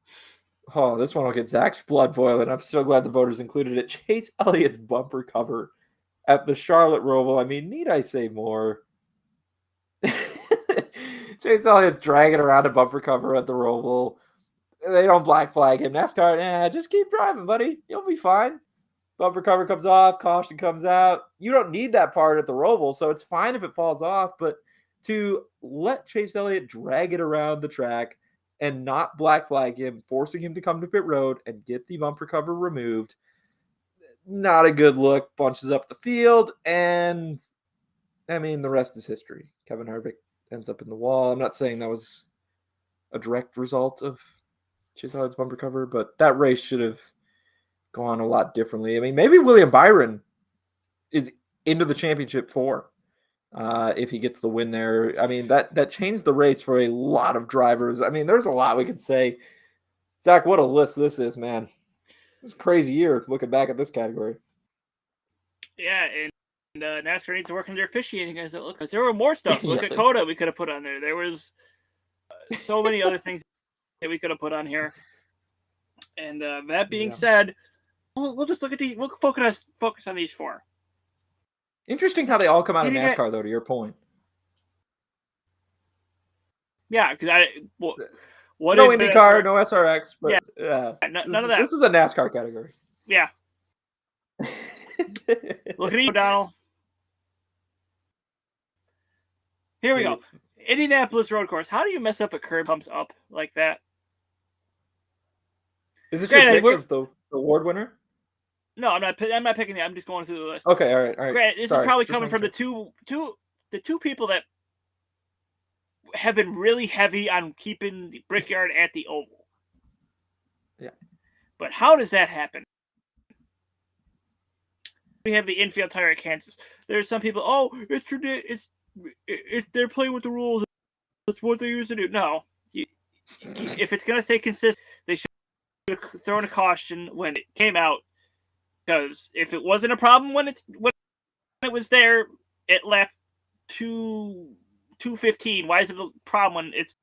this one will get Zach's blood boiling. I'm so glad the voters included it. Chase Elliott's bumper cover at the Charlotte Roval. I mean, need I say more? Chase Elliott's dragging around a bumper cover at the Roval. They don't black flag him. NASCAR, just keep driving, buddy. You'll be fine. Bumper cover comes off, caution comes out. You don't need that part at the Roval, so it's fine if it falls off. But to let Chase Elliott drag it around the track and not black flag him, forcing him to come to pit road and get the bumper cover removed, not a good look. Bunches up the field, and I mean, the rest is history. Kevin Harvick ends up in the wall. I'm not saying that was a direct result of Chase Elliott's bumper cover, but that race should have gone a lot differently. I mean, maybe William Byron is into the championship if he gets the win there. I mean, that changed the race for a lot of drivers. I mean, there's a lot we could say. Zach, what a list this is, man. It's a crazy year looking back at this category. Yeah, and NASCAR needs to work on their officiating as it looks like. There were more stuff. Look at Coda we could have put on there. There was so many other things that we could have put on here. And that being said, we'll just look at these. We'll focus on these four. Interesting how they all come out of NASCAR, though, to your point. Yeah, because no IndyCar, no SRX, but none of that. This is a NASCAR category. Yeah. Look at you, Donald. Here we go. Indianapolis road course. How do you mess up a curb pumps up like that? Is it your pick of the award winner? No, I'm not picking it. I'm just going through the list. Okay, all right. Granted, this is probably coming from the two people that have been really heavy on keeping the Brickyard at the Oval. Yeah. But how does that happen? We have the infield tire at Kansas. There's some people, they're playing with the rules. That's what they used to do. No. If it's going to stay consistent, they should have thrown a caution when it came out. Because if it wasn't a problem when it was there, it lap 215. Why is it a problem when it's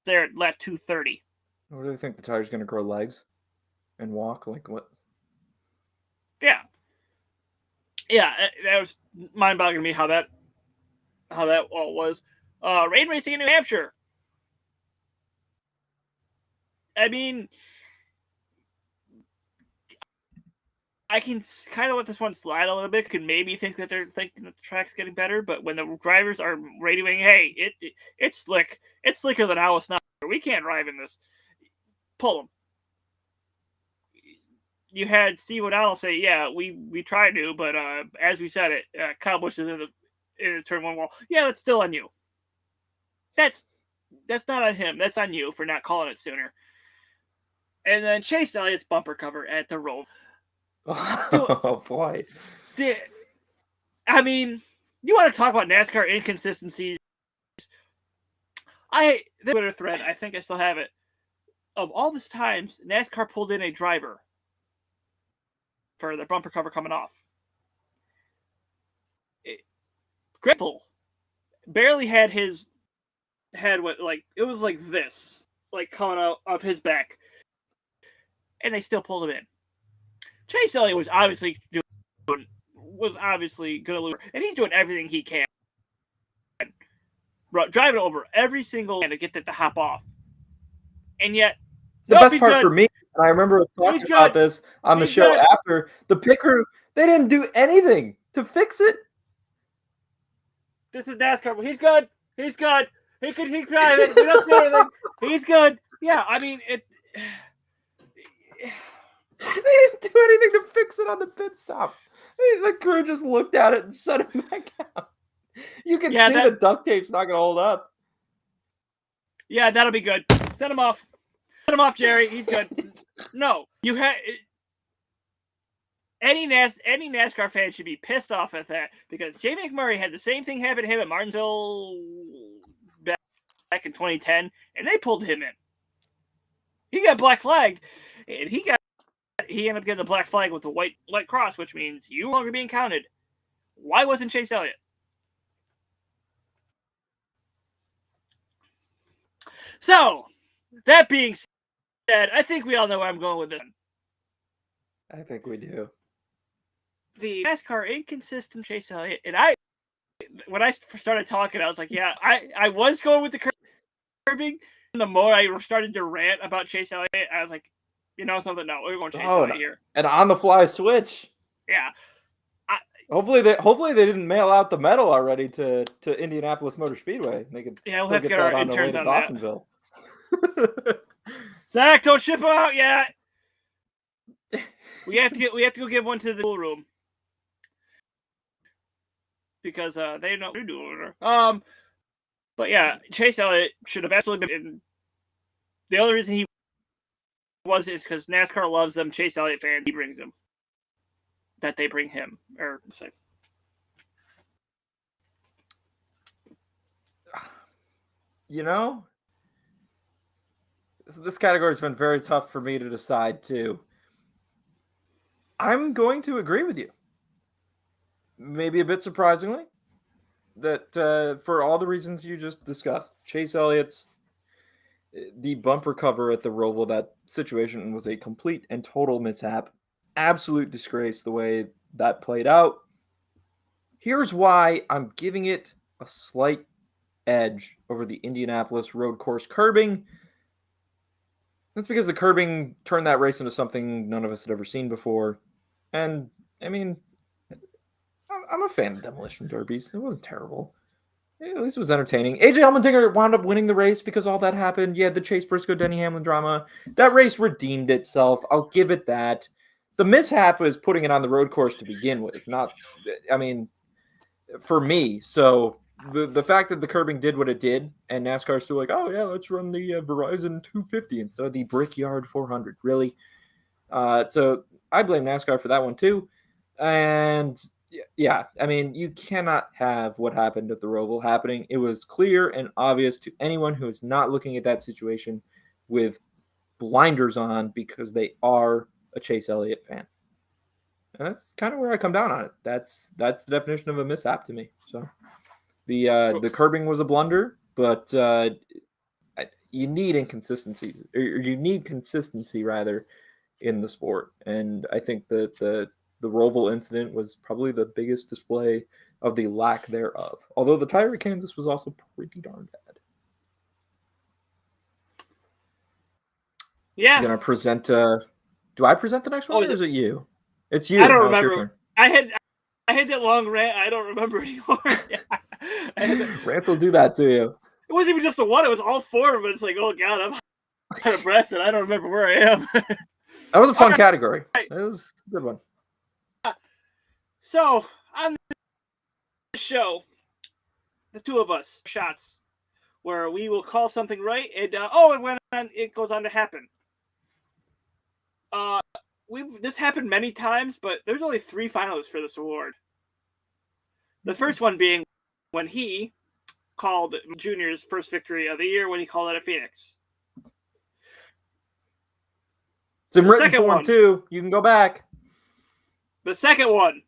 there at lap 230? What do they think? The tire's going to grow legs and walk? Like what? Yeah. Yeah, that was mind-boggling to me how that all was. Rain racing in New Hampshire. I mean, I can kind of let this one slide a little bit. Could maybe think that they're thinking that the track's getting better, but when the drivers are radioing, "Hey, it's slick. It's slicker than Alice now. We can't drive in this." Pull them. You had Steve O'Donnell say, "Yeah, we try to, but as we said it, Kyle Busch is in the turn one wall. Yeah, that's still on you. That's not on him. That's on you for not calling it sooner." And then Chase Elliott's bumper cover at the Roval. Oh boy! I mean, you want to talk about NASCAR inconsistencies? The Twitter thread, I think I still have it. Of all these times, NASCAR pulled in a driver for the bumper cover coming off. Gripple barely had what, like, it was like this, like coming out of his back, and they still pulled him in. Chase Elliott was obviously going to lose, and he's doing everything he can, driving over every single man to get that to hop off, and yet the best part for me, and I remember talking about this on the show after the pit crew, they didn't do anything to fix it. This is NASCAR. He's good. He's good. He can keep driving. We don't say anything. He's good. Yeah, I mean it. They didn't do anything to fix it on the pit stop. The crew just looked at it and shut him back out. You can see the duct tape's not going to hold up. Yeah, that'll be good. Send him off. Send him off, Jerry. He's good. No, you had any NASCAR fan should be pissed off at that, because Jay McMurray had the same thing happen to him at Martinsville back in 2010, and they pulled him in. He got black flagged, and he ended up getting the black flag with the white cross, which means you no longer being counted. Why wasn't Chase Elliott? So, that being said, I think we all know where I'm going with this. I think we do. The NASCAR inconsistent Chase Elliott, and when I started talking, I was like, yeah, I was going with the curbing. And the more I started to rant about Chase Elliott, I was like, you know something? No, we're going Chase Elliott here. An on-the-fly switch. Yeah. Hopefully they didn't mail out the medal already to Indianapolis Motor Speedway. They could We'll still have to get get that our on the way interns to on that. Dawsonville. Zach, don't ship them out yet. We have to go give one to the pool room because they know we're doing it. But yeah, Chase Elliott should have absolutely been in. The only reason he was is because NASCAR loves them. Chase Elliott fans, he brings them. That they bring him, or say. You know, this category has been very tough for me to decide too. I'm going to agree with you. Maybe a bit surprisingly, that for all the reasons you just discussed, Chase Elliott's the bumper cover at the Roval, that situation was a complete and total mishap. Absolute disgrace the way that played out. Here's why I'm giving it a slight edge over the Indianapolis road course curbing. That's because the curbing turned that race into something none of us had ever seen before. And, I mean, I'm a fan of demolition derbies. It wasn't terrible. At least it was entertaining. AJ Allmendinger wound up winning the race because all that happened. You had the Chase Briscoe, Denny Hamlin drama. That race redeemed itself. I'll give it that. The mishap was putting it on the road course to begin with. For me. So the fact that the curbing did what it did, and NASCAR's still like, oh yeah, let's run the Verizon 250 instead of the Brickyard 400. Really? So I blame NASCAR for that one too. And yeah, I mean, you cannot have what happened at the Roval happening. It was clear and obvious to anyone who is not looking at that situation with blinders on because they are a Chase Elliott fan. And that's kind of where I come down on it. That's the definition of a mishap to me. So the curbing was a blunder, but you need inconsistencies, or you need consistency rather in the sport. And I think that the Roval incident was probably the biggest display of the lack thereof. Although the tire at Kansas was also pretty darn bad. Yeah. You're gonna present. Do I present the next one, or is it you? It's you. I don't remember. It's your turn. I had that long rant. I don't remember anymore. Rants will do that to you. It wasn't even just the one. It was all four of them. It's like, oh god, I'm out of breath and I don't remember where I am. That was a fun category. It was a good one. So, on this show, the two of us, shots, where we will call something right, and it goes on to happen. This happened many times, but there's only 3 finalists for this award. The first one being when he called Junior's first victory of the year when he called it at Phoenix. It's in written form too. You can go back. The second one.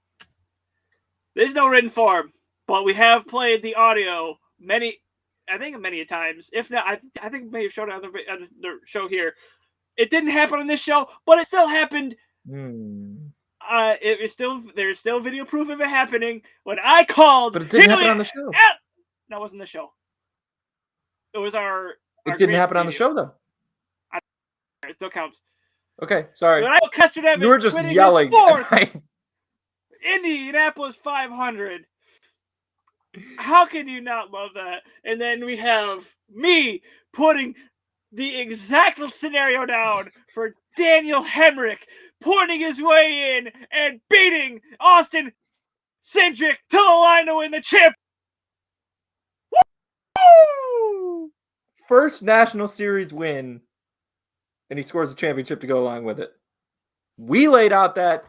There's no written form, but we have played the audio many a times. If not, I think maybe showed it on the show here. It didn't happen on this show, but it still happened. There's still video proof of it happening when I called. But it didn't happen on the show. That wasn't the show. It was our. It didn't happen on the show though. It still counts. Okay, sorry. When I Custer Evans, you were just yelling. Indianapolis 500. How can you not love that? And then we have me putting the exact scenario down for Daniel Hemrick, pointing his way in and beating Austin Cindric to the line to win the chip. Woo! First National Series win, and he scores a championship to go along with it. We laid out the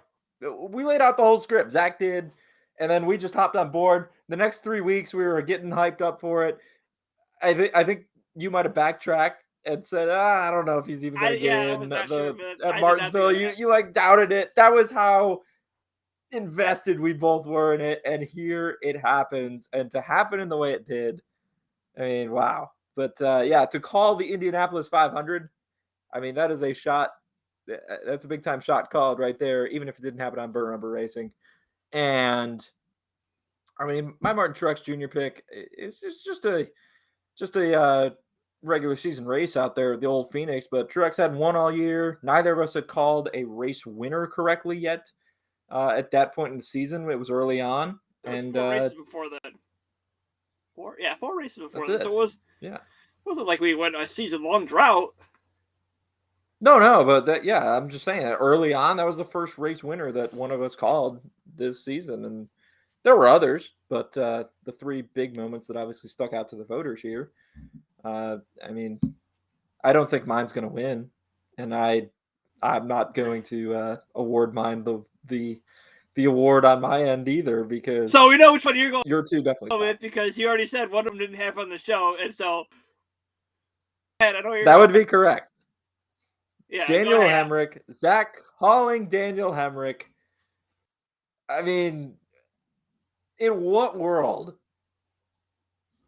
whole script. Zach did, and then we just hopped on board. The next 3 weeks, we were getting hyped up for it. I think you might have backtracked and said, I don't know if he's even going to get in at Martinsville. You like doubted it. That was how invested we both were in it, and here it happens. And to happen in the way it did, I mean, wow. But to call the Indianapolis 500, I mean, that is a shot. That's a big time shot called right there, even if it didn't happen on Burn Rubber Racing. And I mean, my Martin Truex Jr. pick is just a regular season race out there, the old Phoenix. But Truex hadn't won all year. Neither of us had called a race winner correctly yet. at that point in the season. It was early on. There was and 4 races before then. 4 races before then. It. So it wasn't like we went a season-long drought. No, but I'm just saying that early on, that was the first race winner that one of us called this season. And there were others, but the 3 big moments that obviously stuck out to the voters here. I mean, I don't think mine's going to win, and I'm not going to award mine the award on my end either, because so we know which one you're going. Your 2 definitely with, because you already said one of them didn't have on the show, and so I know you're that would be correct. Yeah, Daniel Hemric, Zach Halling, Daniel Hemric. I mean, in what world,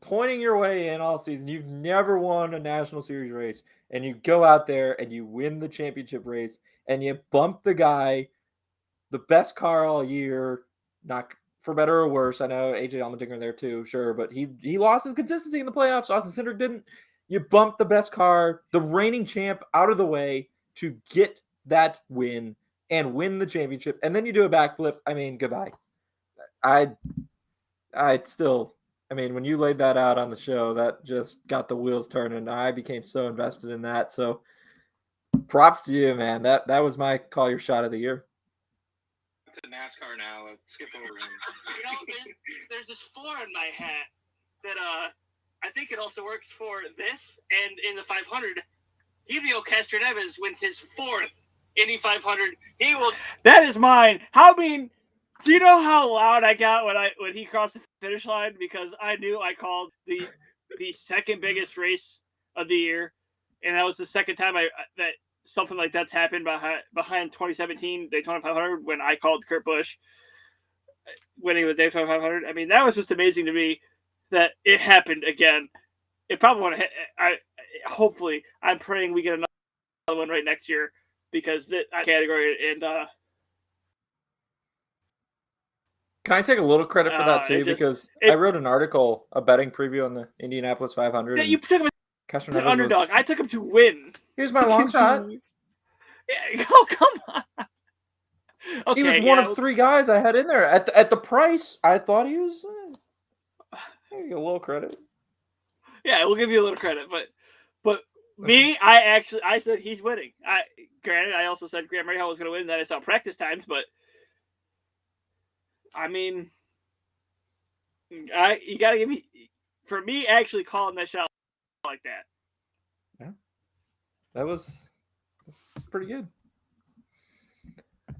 pointing your way in all season, you've never won a National Series race, and you go out there and you win the championship race, and you bump the guy, the best car all year, not for better or worse. I know AJ Allmendinger there too, sure, but he lost his consistency in the playoffs. Austin Cindric didn't. You bump the best car, the reigning champ, out of the way to get that win and win the championship, and then you do a backflip. I mean, goodbye. I still, I mean, when you laid that out on the show, that just got the wheels turning. I became so invested in that. So props to you, man. That was my call your shot of the year. To NASCAR now. Let's skip over him. You know, there's this 4 in my hat that I think it also works for this, and in the 500, Helio Castroneves wins his 4th Indy 500. He will. That is mine. Do you know how loud I got when he crossed the finish line, because I knew I called the second biggest race of the year, and that was the second time that something like that's happened behind 2017 Daytona 500 when I called Kurt Busch winning the Daytona 500. I mean, that was just amazing to me that it happened again. It probably won't. Hopefully, I'm praying we get another one right next year, because that category and. Can I take a little credit for that too? Because I wrote an article, a betting preview on the Indianapolis 500. Yeah, you took him to underdog. I took him to win. Here's my long shot. Yeah, oh, come on. Okay, he was one of 3 guys I had in there at the price. I thought he was. Give you a little credit. Yeah, we'll give you a little credit, but me, I said he's winning. Granted, I also said Graham Rahal was going to win. Then I saw practice times, but. I mean, you gotta give me, for me, actually calling that shot like that. Yeah, that was pretty good.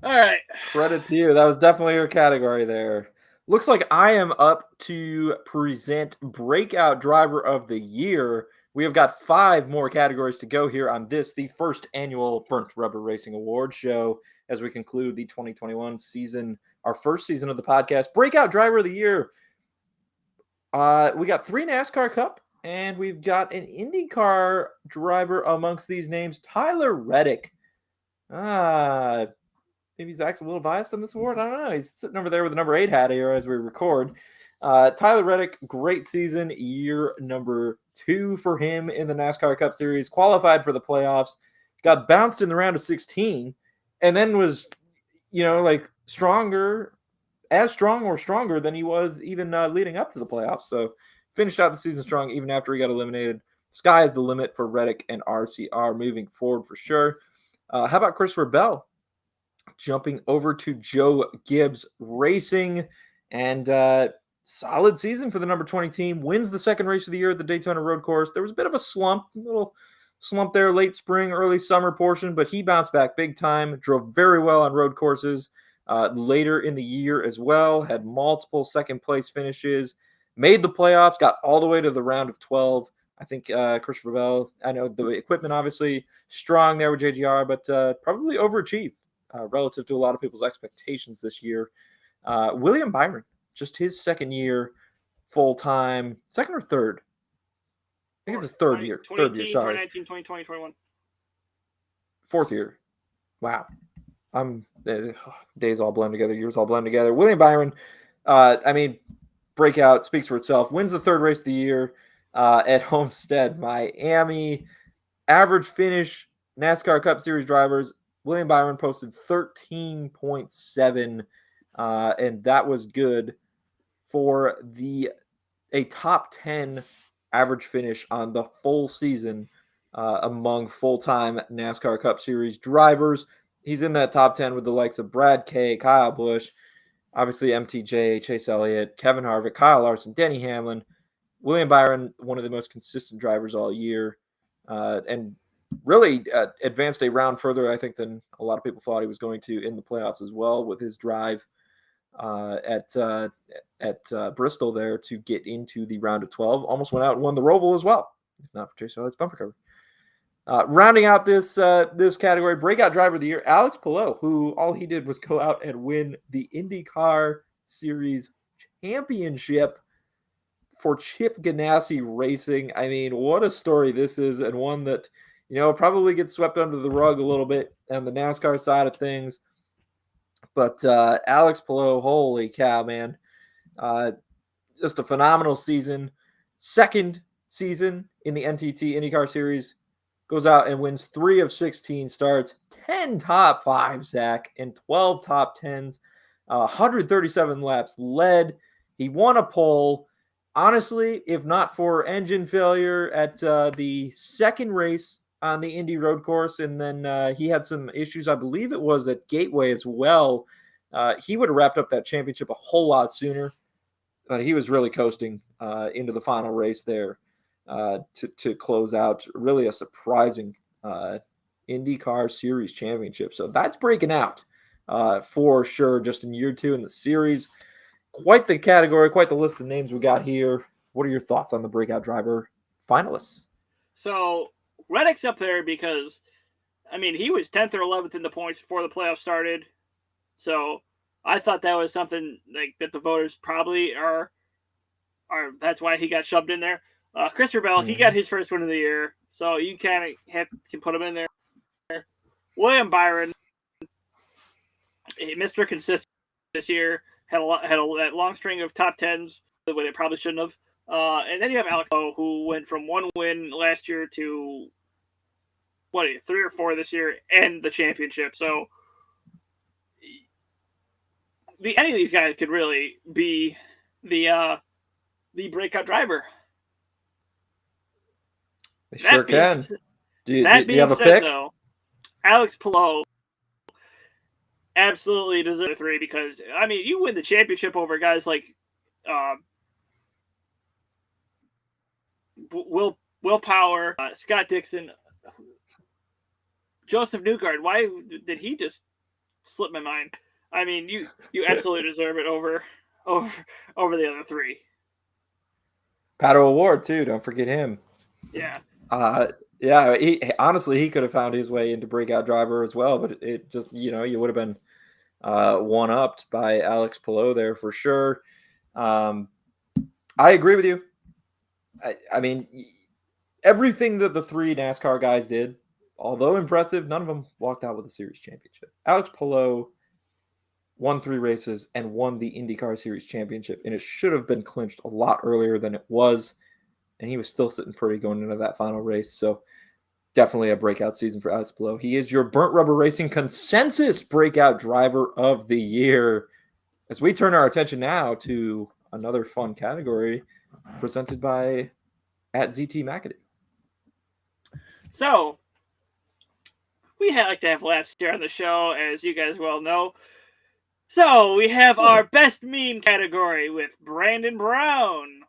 All right, credit to you. That was definitely your category there. Looks like I am up to present Breakout Driver of the Year. We have got 5 more categories to go here on the first annual Burnt Rubber Racing Award show as we conclude the 2021 season. Our first season of the podcast. Breakout Driver of the Year. We got 3 NASCAR Cup, and we've got an IndyCar driver amongst these names, Tyler Reddick. Maybe Zach's a little biased on this award. I don't know. He's sitting over there with the number 8 hat here as we record. Tyler Reddick, great season. Year number 2 for him in the NASCAR Cup Series. Qualified for the playoffs. Got bounced in the round of 16, and then was, stronger, as strong or stronger than he was even leading up to the playoffs. So finished out the season strong even after he got eliminated. Sky is the limit for Reddick and RCR moving forward for sure. How about Christopher Bell? Jumping over to Joe Gibbs Racing, and solid season for the number 20 team. Wins the second race of the year at the Daytona Road Course. There was a bit of a little slump there, late spring, early summer portion, but he bounced back big time. Drove very well on road courses. Later in the year as well, had multiple second place finishes, made the playoffs, got all the way to the round of 12. I think Christopher Bell, I know the equipment obviously strong there with JGR, but probably overachieved relative to a lot of people's expectations this year. William Byron, just his second year full-time, second or third? I think it's his third year. Third year, sorry. 2019, 2020, 2021. 4th year. Wow. Days all blend together, years all blend together. William Byron, breakout, speaks for itself. Wins the 3rd race of the year at Homestead, Miami. Average finish, NASCAR Cup Series drivers, William Byron posted 13.7, and that was good for a top 10 average finish on the full season among full-time NASCAR Cup Series drivers. He's in that top 10 with the likes of Brad Kay, Kyle Busch, obviously MTJ, Chase Elliott, Kevin Harvick, Kyle Larson, Denny Hamlin. William Byron, one of the most consistent drivers all year, and really advanced a round further, I think, than a lot of people thought he was going to in the playoffs as well, with his drive at Bristol there to get into the round of 12. Almost went out and won the Roval as well, if not for Chase Elliott's bumper cover. Rounding out this category, breakout driver of the year, Alex Palou, who all he did was go out and win the IndyCar Series championship for Chip Ganassi Racing. I mean, what a story this is, and one that, probably gets swept under the rug a little bit on the NASCAR side of things. But Alex Palou, holy cow, man. Just a phenomenal season. Second season in the NTT IndyCar Series. Goes out and wins 3 of 16 starts, 10 top 5s, Zach, and 12 top 10s, 137 laps led. He won a pole. Honestly, if not for engine failure at the second race on the Indy road course, and then he had some issues, I believe it was at Gateway as well, he would have wrapped up that championship a whole lot sooner. But he was really coasting into the final race there. To close out really a surprising IndyCar Series championship. So that's breaking out for sure just in year 2 in the series. Quite the category, quite the list of names we got here. What are your thoughts on the breakout driver finalists? So Reddick's up there because, he was 10th or 11th in the points before the playoffs started. So I thought that was something like that the voters probably are that's why he got shoved in there. Christopher Bell, he got his first win of the year, so you kind of have to put him in there. William Byron, Mr. Consistent this year, had that long string of top 10s when it probably shouldn't have. And then you have Alex Palou, who went from 1 win last year to 3 or 4 this year and the championship. So any of these guys could really be the breakout driver. They sure can. Do you have a pick? Though, Alex Palou absolutely deserves 3 because, you win the championship over guys like Will Power, Scott Dixon, Joseph Newgarden. Why did he just slip my mind? You absolutely deserve it over the other 3. Pato O'Ward, too. Don't forget him. Yeah. He could have found his way into breakout driver as well, but it just, you would have been one-upped by Alex Palou there for sure. I agree with you. Everything that the 3 NASCAR guys did, although impressive, none of them walked out with a series championship. Alex Palou won 3 races and won the IndyCar Series championship, and it should have been clinched a lot earlier than it was. And he was still sitting pretty going into that final race. So definitely a breakout season for Alex Palou. He is your Burnt Rubber Racing consensus breakout driver of the year. As we turn our attention now to another fun category presented by @ZT So we like to have laughs here on the show, as you guys well know. So we have our best meme category with Brandon Brown.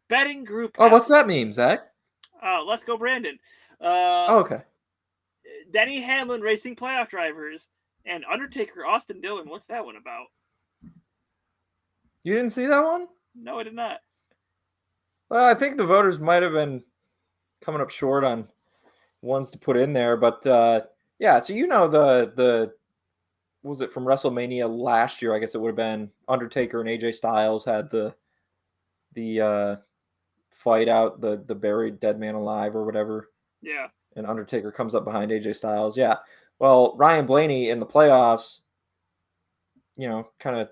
Betting group. Oh, what's that meme, Zach? Let's go, Brandon. Okay. Denny Hamlin racing playoff drivers and Undertaker Austin Dillon. What's that one about? You didn't see that one? No, I did not. Well, I think the voters might have been coming up short on ones to put in there, but so the was it from WrestleMania last year? I guess it would have been Undertaker and AJ Styles had the fight out, the buried dead man alive or whatever. Yeah. And Undertaker comes up behind AJ Styles. Yeah. Well, Ryan Blaney in the playoffs, kind of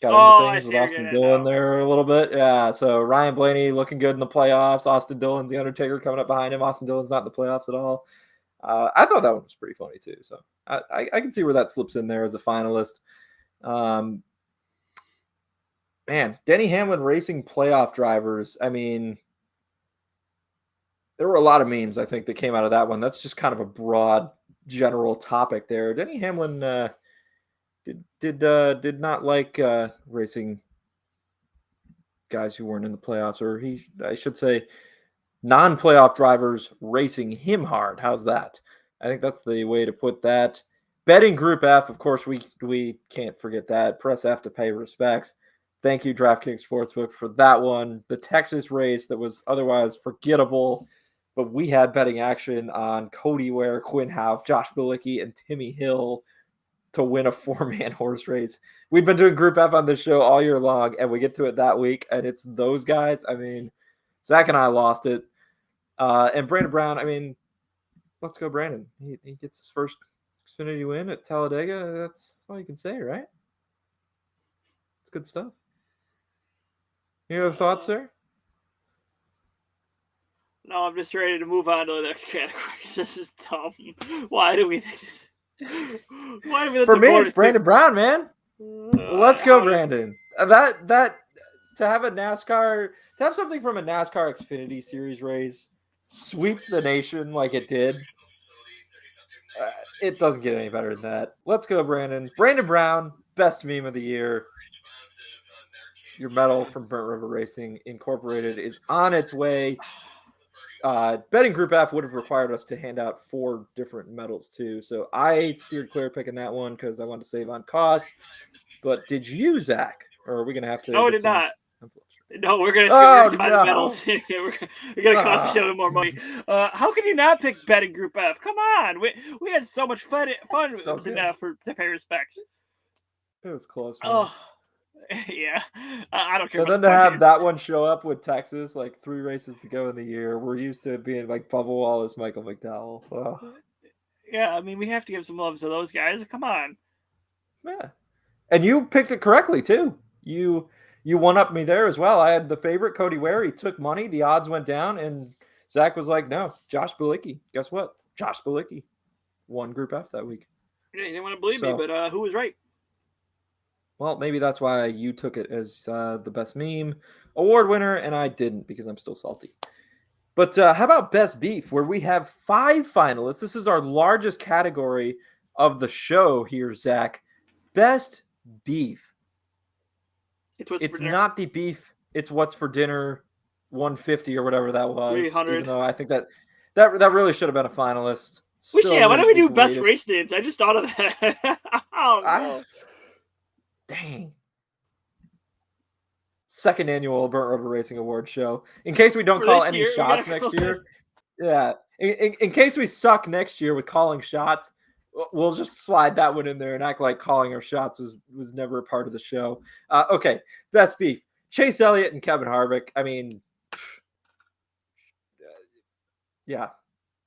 got into things with Austin Dillon there a little bit. Yeah. So Ryan Blaney looking good in the playoffs. Austin Dillon, the Undertaker coming up behind him. Austin Dillon's not in the playoffs at all. I thought that one was pretty funny too. So I can see where that slips in there as a finalist. Man, Denny Hamlin racing playoff drivers. I mean, there were a lot of memes, I think, that came out of that one. That's just kind of a broad, general topic there. Denny Hamlin did not like racing guys who weren't in the playoffs, or I should say, non-playoff drivers racing him hard. How's that? I think that's the way to put that. Betting Group F, of course, we can't forget that. Press F to pay respects. Thank you, DraftKings Sportsbook, for that one. The Texas race that was otherwise forgettable, but we had betting action on Cody Ware, Quinn Houff, Josh Bilicki, and Timmy Hill to win a 4-man horse race. We've been doing Group F on this show all year long, and we get to it that week, and it's those guys. I mean, Zach and I lost it. And Brandon Brown, I mean, let's go, Brandon. He gets his first Xfinity win at Talladega. That's all you can say, right? It's good stuff. You have thoughts, sir? No, I'm just ready to move on to the next category. This is dumb. Why do we think this? Why do we For me, it's Brandon Brown, man. Let's go, Brandon. That to have a NASCAR, to have something from a NASCAR Xfinity Series race sweep the nation like it did, it doesn't get any better than that. Let's go, Brandon. Brandon Brown, best meme of the year. Your medal from Burnt River Racing Incorporated is on its way. Betting Group F would have required us to hand out 4 different medals too, so I steered clear picking that one because I wanted to save on costs. But did you, Zach? Or are we gonna have to? No, I did not. No, we're gonna buy the medals. we're gonna cost each other more money. How can you not pick Betting Group F? Come on, we had so much fun So to pay respects. It was close. Man. Oh, yeah. I don't care. But then to have that one show up with Texas, like 3 races to go in the year, we're used to it being like Bubba Wallace, Michael McDowell. Oh. Yeah, I mean, we have to give some love to those guys. Come on. Yeah, and you picked it correctly too. You one up me there as well. I had the favorite, Cody Ware. He took money. The odds went down, and Zach was like, "No, Josh Bilicki." Guess what? Josh Bilicki won Group F that week. Yeah, you didn't want to believe me, but who was right? Well, maybe that's why you took it as the best meme award winner, and I didn't because I'm still salty. But how about Best Beef, where we have 5 finalists? This is our largest category of the show here, Zach. Best Beef. It's not the beef. It's what's for dinner, 150 or whatever that was. 300. Even though I think that really should have been a finalist. Why don't we do best race names? I just thought of that. Oh, no. Dang. Second annual Burnt Rubber Racing Award show. In case we don't call any shots next year. Yeah. In case we suck next year with calling shots, we'll just slide that one in there and act like calling our shots was never a part of the show. Okay, Best Beef. Chase Elliott and Kevin Harvick. I mean, yeah,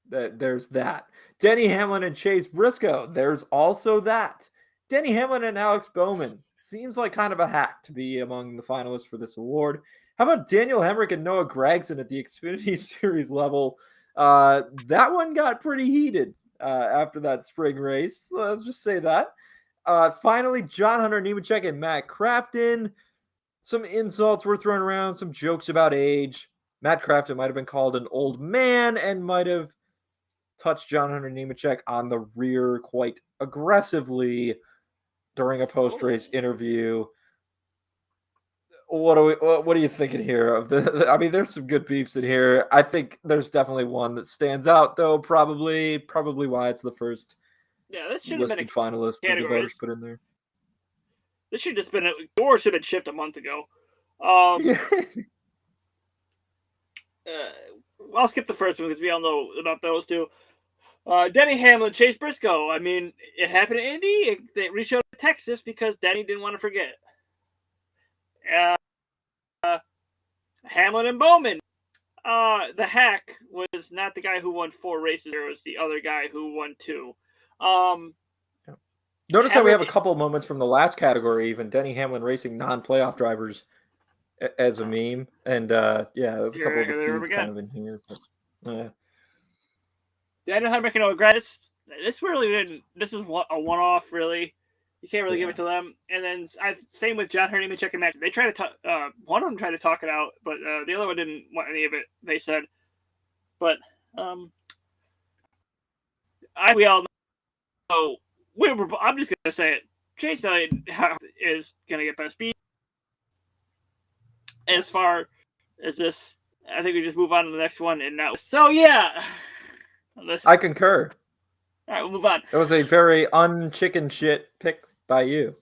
there's that. Denny Hamlin and Chase Briscoe. There's also that. Denny Hamlin and Alex Bowman. Seems like kind of a hack to be among the finalists for this award. How about Daniel Hemrick and Noah Gragson at the Xfinity Series level? That one got pretty heated after that spring race. Let's just say that. Finally, John Hunter Nemechek and Matt Crafton. Some insults were thrown around, some jokes about age. Matt Crafton might have been called an old man and might have touched John Hunter Nemechek on the rear quite aggressively during a post-race interview. What are you thinking here of the? I mean, there's some good beefs in here. I think there's definitely one that stands out, though. Probably why it's the first. Yeah, this should have been a finalist that the voters put in there. This should have just been or should have shipped a month ago. I'll skip the first one because we all know about those two. Denny Hamlin, Chase Briscoe. I mean, it happened in Indy. They reshowed Texas because Denny didn't want to forget. Hamlin and Bowman. The hack was not the guy who won 4 races. It was the other guy who won 2. Notice how we have a couple of moments from the last category, even Denny Hamlin racing non-playoff drivers as a meme. And, there's a couple of the feeds kind of in here. But, Daniel Hemrick and O'Grady. This really didn't. This was a one-off, really. You can't really give it to them. And then same with John Hurley and Chicken Mac. They tried to one of them tried to talk it out, but the other one didn't want any of it. They said, but we all know. I'm just gonna say it. Chase Elliott is gonna get best beat. As far as this, I think we just move on to the next one. And now, so yeah, I concur. All right, we'll move on. It was a very un-chicken shit pick by you.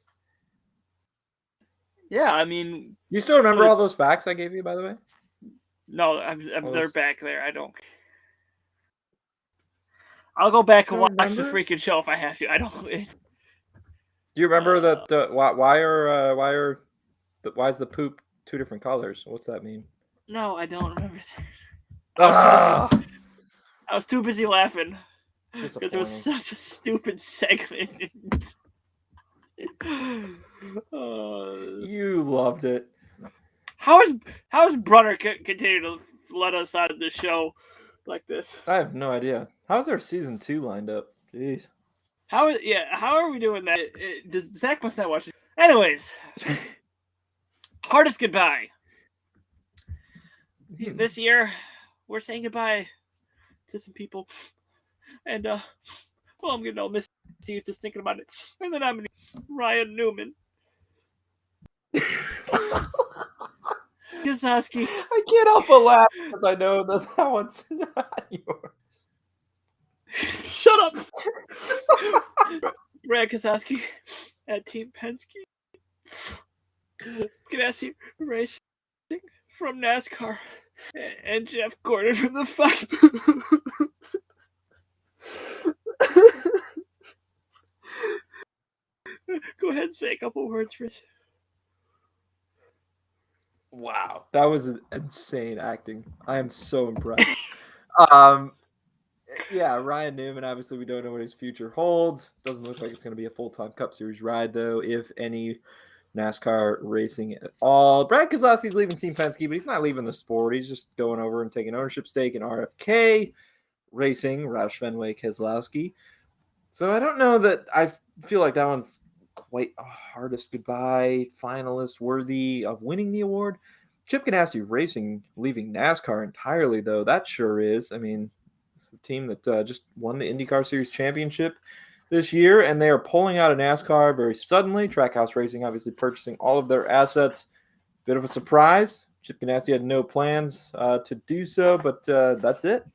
Yeah, I mean, you still remember all those facts I gave you, by the way? No, they're back there. I don't. I'll go back and watch the freaking show if I have to. I don't. Do you remember that? Why is the poop 2 different colors? What's that mean? No, I don't remember that. I was too busy laughing because it was such a stupid segment. You loved it. How is Brunner continue to let us out of this show like this? I have no idea. How's their season 2 lined up? Jeez. How are we doing that? Zach must not watch it. Anyways, hardest goodbye. This year, we're saying goodbye to some people, and I'm getting all misty just thinking about it. And then I'm Ryan Newman. Keselowski. I can't help but laugh because I know that one's not yours. Shut up. Brad Keselowski at Team Penske. Ganassi Racing from NASCAR. And Jeff Gordon from the Fox. Go ahead and say a couple words, Rich. Wow, that was insane acting. I am so impressed. Yeah, Ryan Newman, obviously we don't know what his future holds. Doesn't look like it's going to be a full-time Cup Series ride, though, if any NASCAR racing at all. Brad Keselowski's leaving Team Penske, but he's not leaving the sport. He's just going over and taking ownership stake in RFK Racing, Roush Fenway Keselowski. So I don't know that I feel like that one's quite a hardest goodbye finalist worthy of winning the award. Chip Ganassi Racing leaving NASCAR entirely, though, that sure is. I mean, it's the team that just won the IndyCar Series Championship this year, and they are pulling out of NASCAR very suddenly. Trackhouse Racing obviously purchasing all of their assets. Bit of a surprise. Chip Ganassi had no plans to do so, but that's it.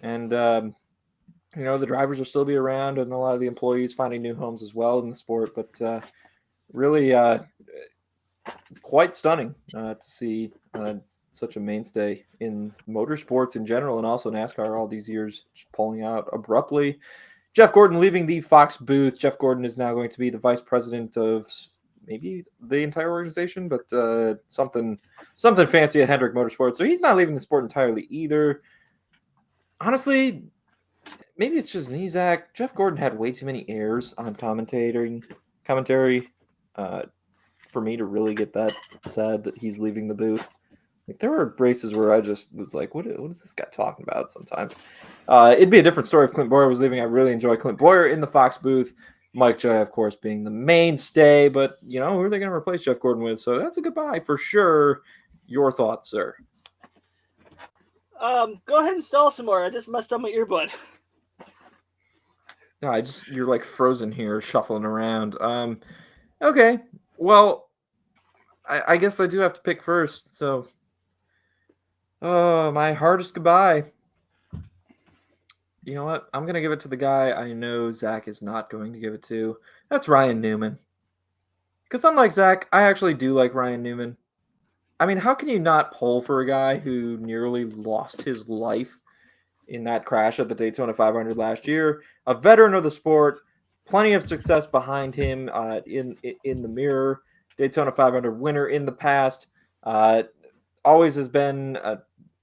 And, the drivers will still be around, and a lot of the employees finding new homes as well in the sport. But really quite stunning to see such a mainstay in motorsports in general, and also NASCAR all these years just pulling out abruptly. Jeff Gordon leaving the Fox booth. Jeff Gordon is now going to be the vice president of maybe the entire organization, but something fancy at Hendrick Motorsports. So he's not leaving the sport entirely either. Honestly, maybe it's just me, Zach. Jeff Gordon had way too many errors on commentary for me to really get that sad that he's leaving the booth. Like, there were races where I just was like, what is this guy talking about sometimes? It'd be a different story if Clint Boyer was leaving. I really enjoy Clint Boyer in the Fox booth. Mike Joy, of course, being the mainstay. But, who are they going to replace Jeff Gordon with? So that's a goodbye for sure. Your thoughts, sir? Go ahead and sell some more. I just messed up my earbud. No, you're like frozen here, shuffling around. Okay. Well, I guess I do have to pick first. So, my hardest goodbye. You know what? I'm going to give it to the guy I know Zach is not going to give it to. That's Ryan Newman. Because unlike Zach, I actually do like Ryan Newman. I mean, how can you not pull for a guy who nearly lost his life in that crash at the Daytona 500 last year? A veteran of the sport, plenty of success behind him in the mirror. Daytona 500 winner in the past. Always has been,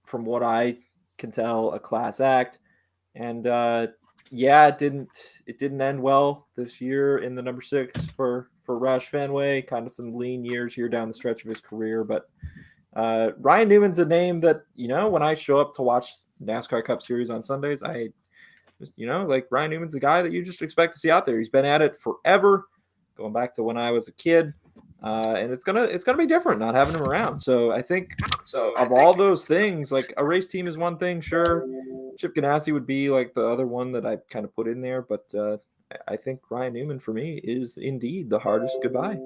from what I can tell, a class act. And it didn't end well this year in the number 6 for Roush Fenway. Kind of some lean years here down the stretch of his career, but Ryan Newman's a name that, when I show up to watch NASCAR Cup Series on Sundays, I Just, like Ryan Newman's a guy that you just expect to see out there. He's been at it forever, going back to when I was a kid. And it's gonna be different not having him around. So I think of all those things, like a race team is one thing, sure. Chip Ganassi would be like the other one that I kind of put in there, but I think Ryan Newman for me is indeed the hardest goodbye.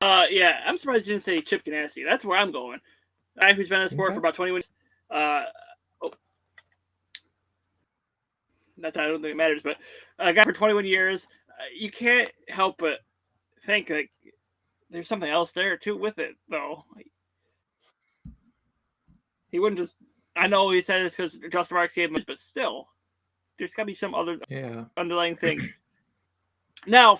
Yeah, I'm surprised you didn't say Chip Ganassi. That's where I'm going. A guy who's been in the sport for about 21 years. Not that I don't think it matters, but a guy for 21 years, you can't help but think like there's something else there too with it, though. He wouldn't just. I know he said it's because Justin Marks gave him, but still, there's got to be some other underlying thing. Now,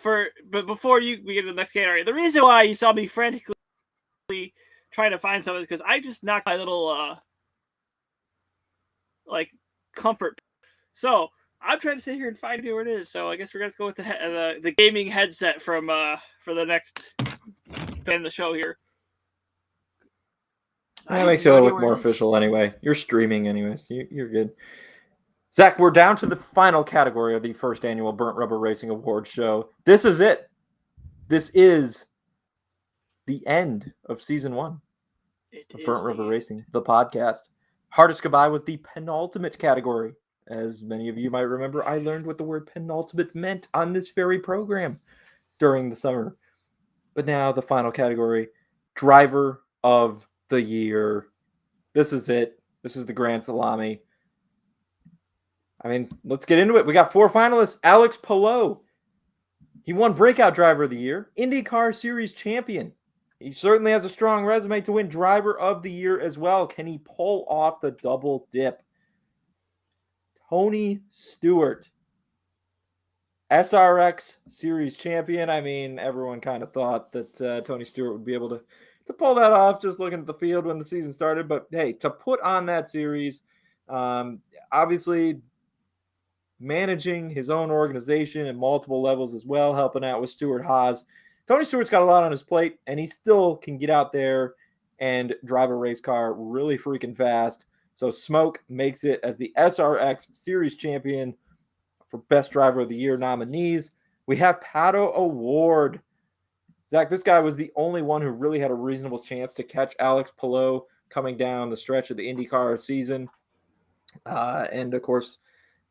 but before we get to the next category, the reason why you saw me frantically trying to find something is because I just knocked my little comfort. So I'm trying to sit here and find where it is. So I guess we're gonna go with the gaming headset from for the next thing in the show here. That makes it look more official anyway. You're streaming anyways. You're good. Zach, we're down to the final category of the first annual Burnt Rubber Racing Awards show. This is it. This is the end of season 1 of Burnt Rubber Racing, the podcast. Hardest goodbye was the penultimate category. As many of you might remember, I learned what the word penultimate meant on this very program during the summer. But now the final category, driver of the year. This is it. This is the grand salami. I mean, let's get into it. We got 4 finalists. Alex Palou. He won Breakout Driver of the Year, IndyCar Series champion. He certainly has a strong resume to win Driver of the Year as well. Can he pull off the double dip? Tony Stewart, SRX Series champion. I mean, everyone kind of thought that Tony Stewart would be able to pull that off just looking at the field when the season started. But, hey, to put on that series, obviously managing his own organization at multiple levels as well, helping out with Stewart-Haas. Tony Stewart's got a lot on his plate, and he still can get out there and drive a race car really freaking fast. So Smoke makes it as the SRX Series champion for Best Driver of the Year nominees. We have Pato O'Ward. Zach, this guy was the only one who really had a reasonable chance to catch Alex Palou coming down the stretch of the IndyCar season. And, of course,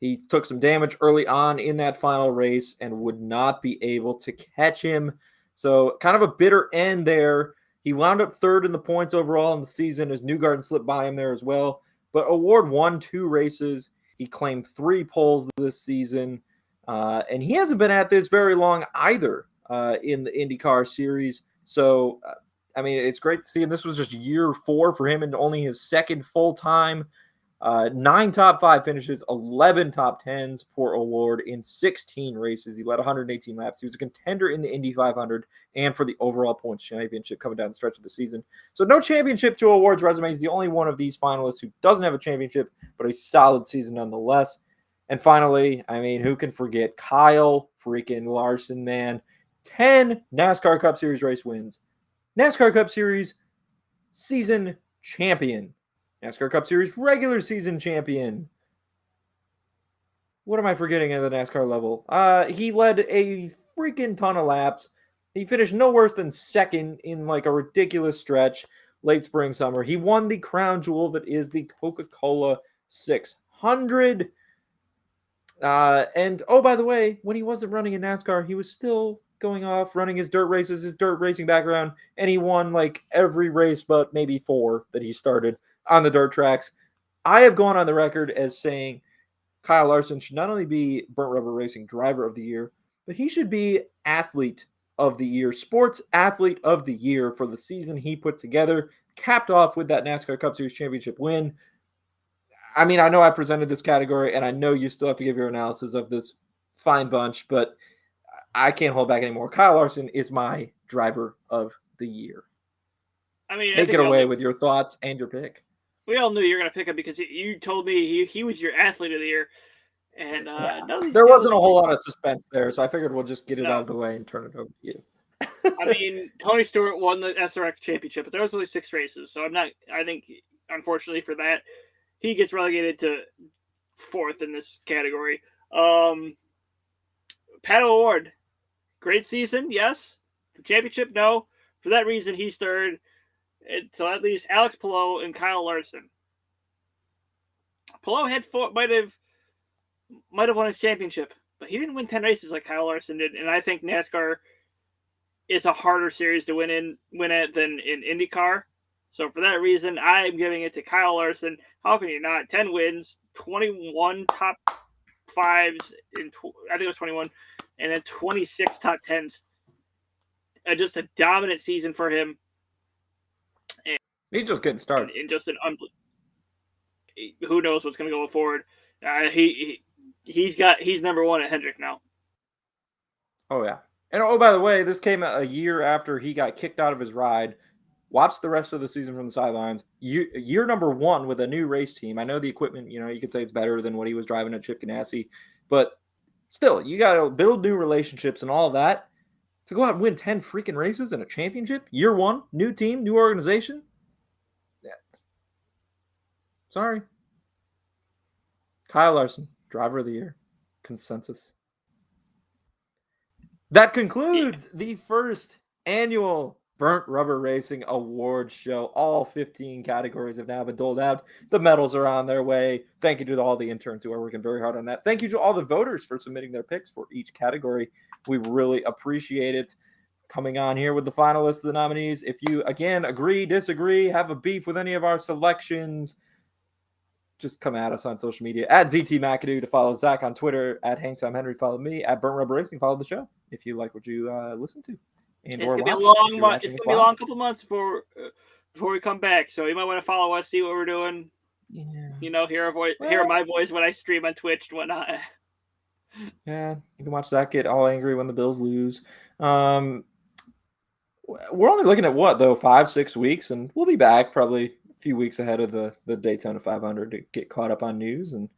he took some damage early on in that final race and would not be able to catch him. So kind of a bitter end there. He wound up 3rd in the points overall in the season as Newgarden slipped by him there as well. But O'Ward won 2 races. He claimed 3 poles this season. And he hasn't been at this very long either in the IndyCar series. So, I mean, it's great to see him. This was just year 4 for him and only his second full-time. 9 top 5 finishes, 11 top 10s for O'Ward in 16 races. He led 118 laps. He was a contender in the Indy 500 and for the overall points championship coming down the stretch of the season. So no championship to O'Ward's resume. He's the only one of these finalists who doesn't have a championship, but a solid season nonetheless. And finally, I mean, who can forget Kyle freaking Larson, man. 10 NASCAR Cup Series race wins. NASCAR Cup Series season champion. NASCAR Cup Series regular season champion. What am I forgetting at the NASCAR level? He led a freaking ton of laps. He finished no worse than 2nd in like a ridiculous stretch late spring, summer. He won the crown jewel that is the Coca-Cola 600. And, oh, by the way, when he wasn't running in NASCAR, he was still going off, running his dirt races, his dirt racing background, and he won like every race but maybe 4 that he started on the dirt tracks. I have gone on the record as saying Kyle Larson should not only be Burnt Rubber Racing Driver of the Year, but he should be Athlete of the Year, Sports Athlete of the Year for the season he put together, capped off with that NASCAR Cup Series championship win. I mean, I know I presented this category, and I know you still have to give your analysis of this fine bunch, but I can't hold back anymore. Kyle Larson is my Driver of the Year. I mean, take it away with your thoughts and your pick. We all knew you were going to pick him because you told me he was your Athlete of the Year. And there wasn't a whole lot of suspense there, so I figured we'll just get it out of the way and turn it over to you. I mean, Tony Stewart won the SRX championship, but there was only 6 races, so I think, unfortunately for that, he gets relegated to 4th in this category. Pato O'Ward, great season, yes. Championship, no. For that reason, he's 3rd. So that leaves Alex Palou and Kyle Larson. Palou had might have won his championship, but he didn't win 10 races like Kyle Larson did. And I think NASCAR is a harder series to win at than in IndyCar. So for that reason, I'm giving it to Kyle Larson. How can you not? 10 wins, 21 top 5s, I think it was 21, and then 26 top 10s. Just a dominant season for him. And he's just getting started. And just an who knows what's going to go forward. He's number 1 at Hendrick now. Oh, yeah. And by the way, this came a year after he got kicked out of his ride. Watched the rest of the season from the sidelines. Year number 1 with a new race team. I know the equipment, you could say it's better than what he was driving at Chip Ganassi, but still, you got to build new relationships and all that to go out and win 10 freaking races in a championship. Year 1, new team, new organization. Yeah. Sorry. Kyle Larson, driver of the year, consensus. That concludes the first annual Burnt Rubber Racing Awards show. All 15 categories have now been doled out. The medals are on their way. Thank you to all the interns who are working very hard on that. Thank you to all the voters for submitting their picks for each category. We really appreciate it. Coming on here with the final list of the nominees. If you, again, agree, disagree, have a beef with any of our selections, just come at us on social media. At ZT McAdoo to follow Zach on Twitter. At Hanks I'm Henry, follow me. At Burnt Rubber Racing, follow the show if you like what you listen to. And it's gonna be a long couple months before we come back. So you might want to follow us, see what we're doing. Yeah. Hear my voice when I stream on Twitch and whatnot. Yeah, you can watch Zach get all angry when the Bills lose. We're only looking at what though, 5-6 weeks, and we'll be back probably a few weeks ahead of the Daytona 500 to get caught up on news and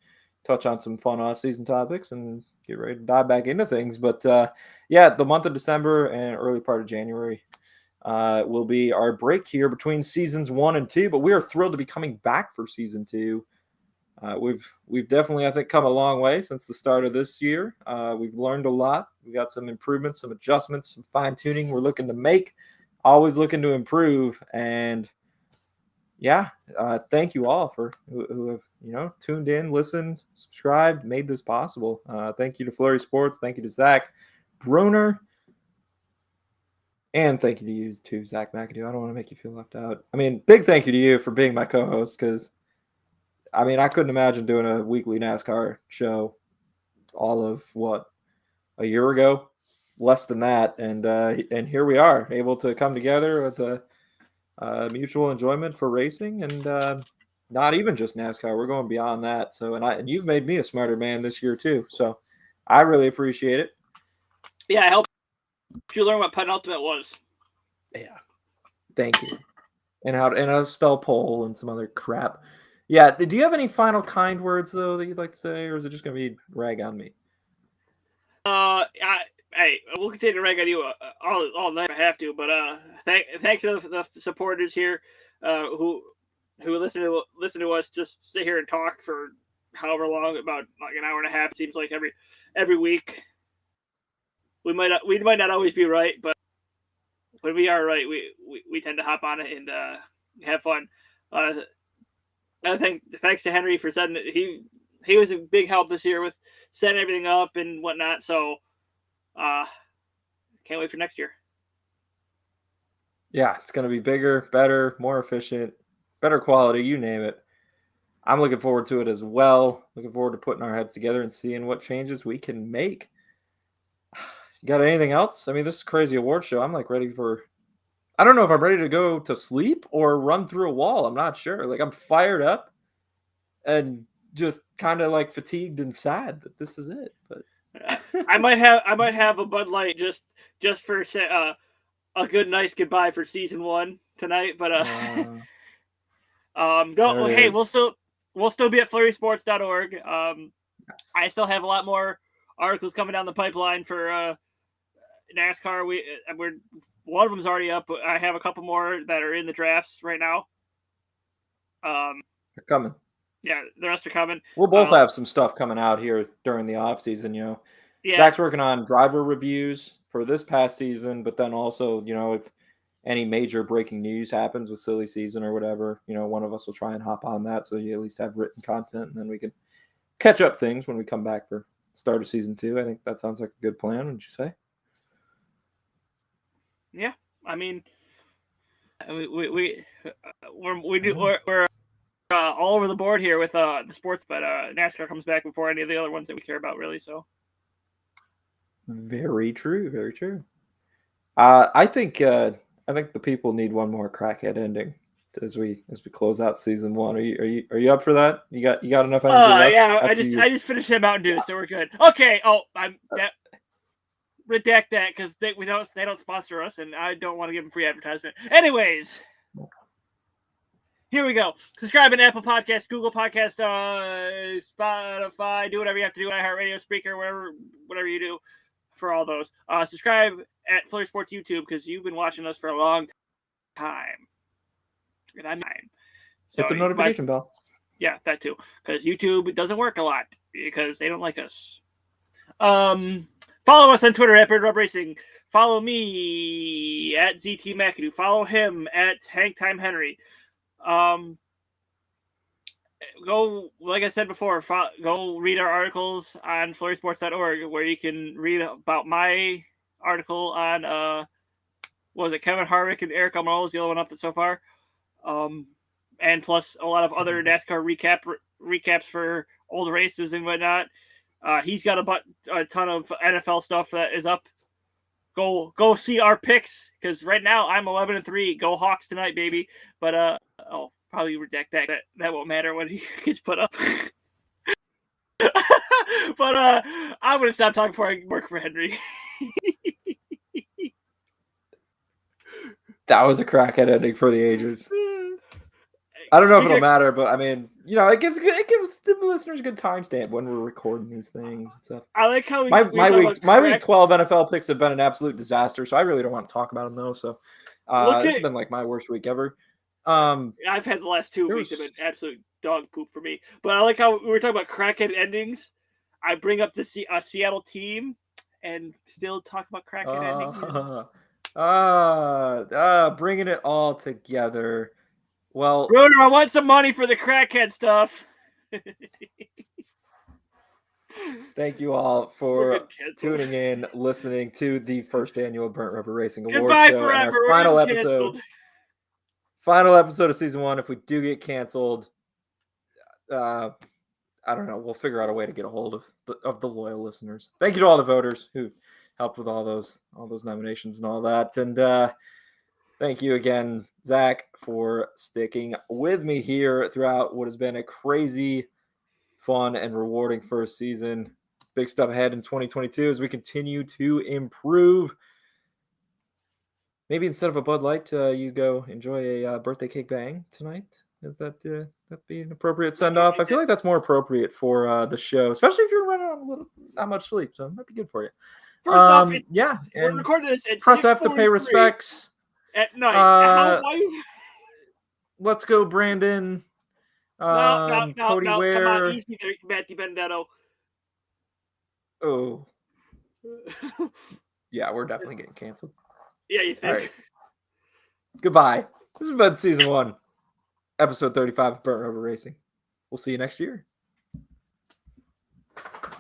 touch on some fun off-season topics and get ready to dive back into things. But the month of December and early part of January will be our break here between seasons 1 and 2. But we are thrilled to be coming back for season 2. We've definitely, I think, come a long way since the start of this year. We've learned a lot. We got some improvements, some adjustments, some fine tuning we're looking to make. Always looking to improve. And thank you all for who have tuned in, listened, subscribed, made this possible. Thank you to Flurry Sports. Thank you to Zach Broner. And thank you to you too, Zach McAdoo. I don't want to make you feel left out. I mean, big thank you to you for being my co-host because, I couldn't imagine doing a weekly NASCAR show all of, a year ago? Less than that. And here we are, able to come together with a mutual enjoyment for racing and not even just NASCAR. We're going beyond that. So, and you've made me a smarter man this year too. So I really appreciate it. Yeah, I hope you learn what penultimate was. Yeah. Thank you. And how to spell pole and some other crap. Yeah. Do you have any final kind words though that you'd like to say, or is it just going to be rag on me? Hey, we'll continue to rag on you all night if I have to, but thanks to the supporters here who listen to us just sit here and talk for however long, about like an hour and a half. It seems like every week. We might not always be right, but when we are right, we tend to hop on it and have fun. Thanks to Henry for setting it. He was a big help this year with setting everything up and whatnot. So can't wait for next year. Yeah, it's going to be bigger, better, more efficient, better quality, you name it. I'm looking forward to it as well. Looking forward to putting our heads together and seeing what changes we can make. You got anything else? I mean, this is a crazy award show. I'm like ready for, I don't know if I'm ready to go to sleep or run through a wall. I'm not sure. Like I'm fired up and just kind of like fatigued and sad that this is it. But I might have a Bud Light just for a good nice goodbye for season 1 tonight. But hey, we'll still be at flurrysports.org. Yes. I still have a lot more articles coming down the pipeline for NASCAR. One of them's already up, but I have a couple more that are in the drafts right now. They're coming. Yeah, the rest are coming. We'll both have some stuff coming out here during the off season. Yeah, Zach's working on driver reviews for this past season, but then also, if any major breaking news happens with silly season or whatever, one of us will try and hop on that so you at least have written content, and then we can catch up things when we come back for start of season 2. I think that sounds like a good plan. Wouldn't you say? Yeah, I mean, we're all over the board here with the sports, but NASCAR comes back before any of the other ones that we care about, really. So, very true, very true. I think the people need one more crackhead ending as we close out season 1. Are you up for that? You got enough energy left? Yeah, I just finished that Mountain Dew, so we're good. Okay. Oh, redact that because they don't sponsor us, and I don't want to give them free advertisement. Anyways. Here we go. Subscribe on Apple Podcasts, Google Podcasts, Spotify. Do whatever you have to do. iHeartRadio, Speaker, whatever you do for all those. Subscribe at Flurry Sports YouTube because you've been watching us for a long time. And I'm nine. So hit the notification bell. Yeah, that too. Because YouTube doesn't work a lot because they don't like us. Follow us on Twitter at Bird Rub Racing. Follow me at ZT McAdoo. Follow him at Hank Time Henry. Go, like I said before, go read our articles on flurrysports.org where you can read about my article on what was it, Kevin Harvick and Eric Almirola is the only one up so far, and plus a lot of other NASCAR recaps for old races and whatnot. He's got a ton of NFL stuff that is up. Go see our picks because right now I'm 11-3. Go Hawks tonight, baby! But I'll probably redact that. That won't matter when he gets put up. But I'm gonna stop talking before I work for Henry. That was a crackhead ending for the ages. I don't know if it'll matter, but I mean, it gives the listeners a good timestamp when we're recording these things and stuff. I like how my week 12 NFL picks have been an absolute disaster, so I really don't want to talk about them though. So this has been like my worst week ever. I've had the last 2 weeks have been absolute dog poop for me. But I like how we were talking about crackhead endings. I bring up the Seattle team and still talk about crackhead endings. Bringing it all together. Well, Bruder, I want some money for the crackhead stuff. Thank you all for tuning in, listening to the first annual Burnt Rubber Racing Award Goodbye Show. Forever. Our final episode of season 1. If we do get canceled, I don't know. We'll figure out a way to get a hold of the loyal listeners. Thank you to all the voters who helped with all those nominations and all that. And thank you again, Zach, for sticking with me here throughout what has been a crazy, fun, and rewarding first season. Big stuff ahead in 2022 as we continue to improve. Maybe instead of a Bud Light, you go enjoy a birthday cake bang tonight. Is that be an appropriate send off? I feel like that's more appropriate for the show, especially if you're running on not much sleep. So it might be good for you. First off, we're recording this at press F to pay respects at night. Let's go, Brandon. No, Cody Ware. Come on, easy there, Matty Benedetto. Oh, yeah, we're definitely getting canceled. Yeah, you think? All right. Goodbye. This has been season 1, episode 35 of Burnt Rubber Racing. We'll see you next year.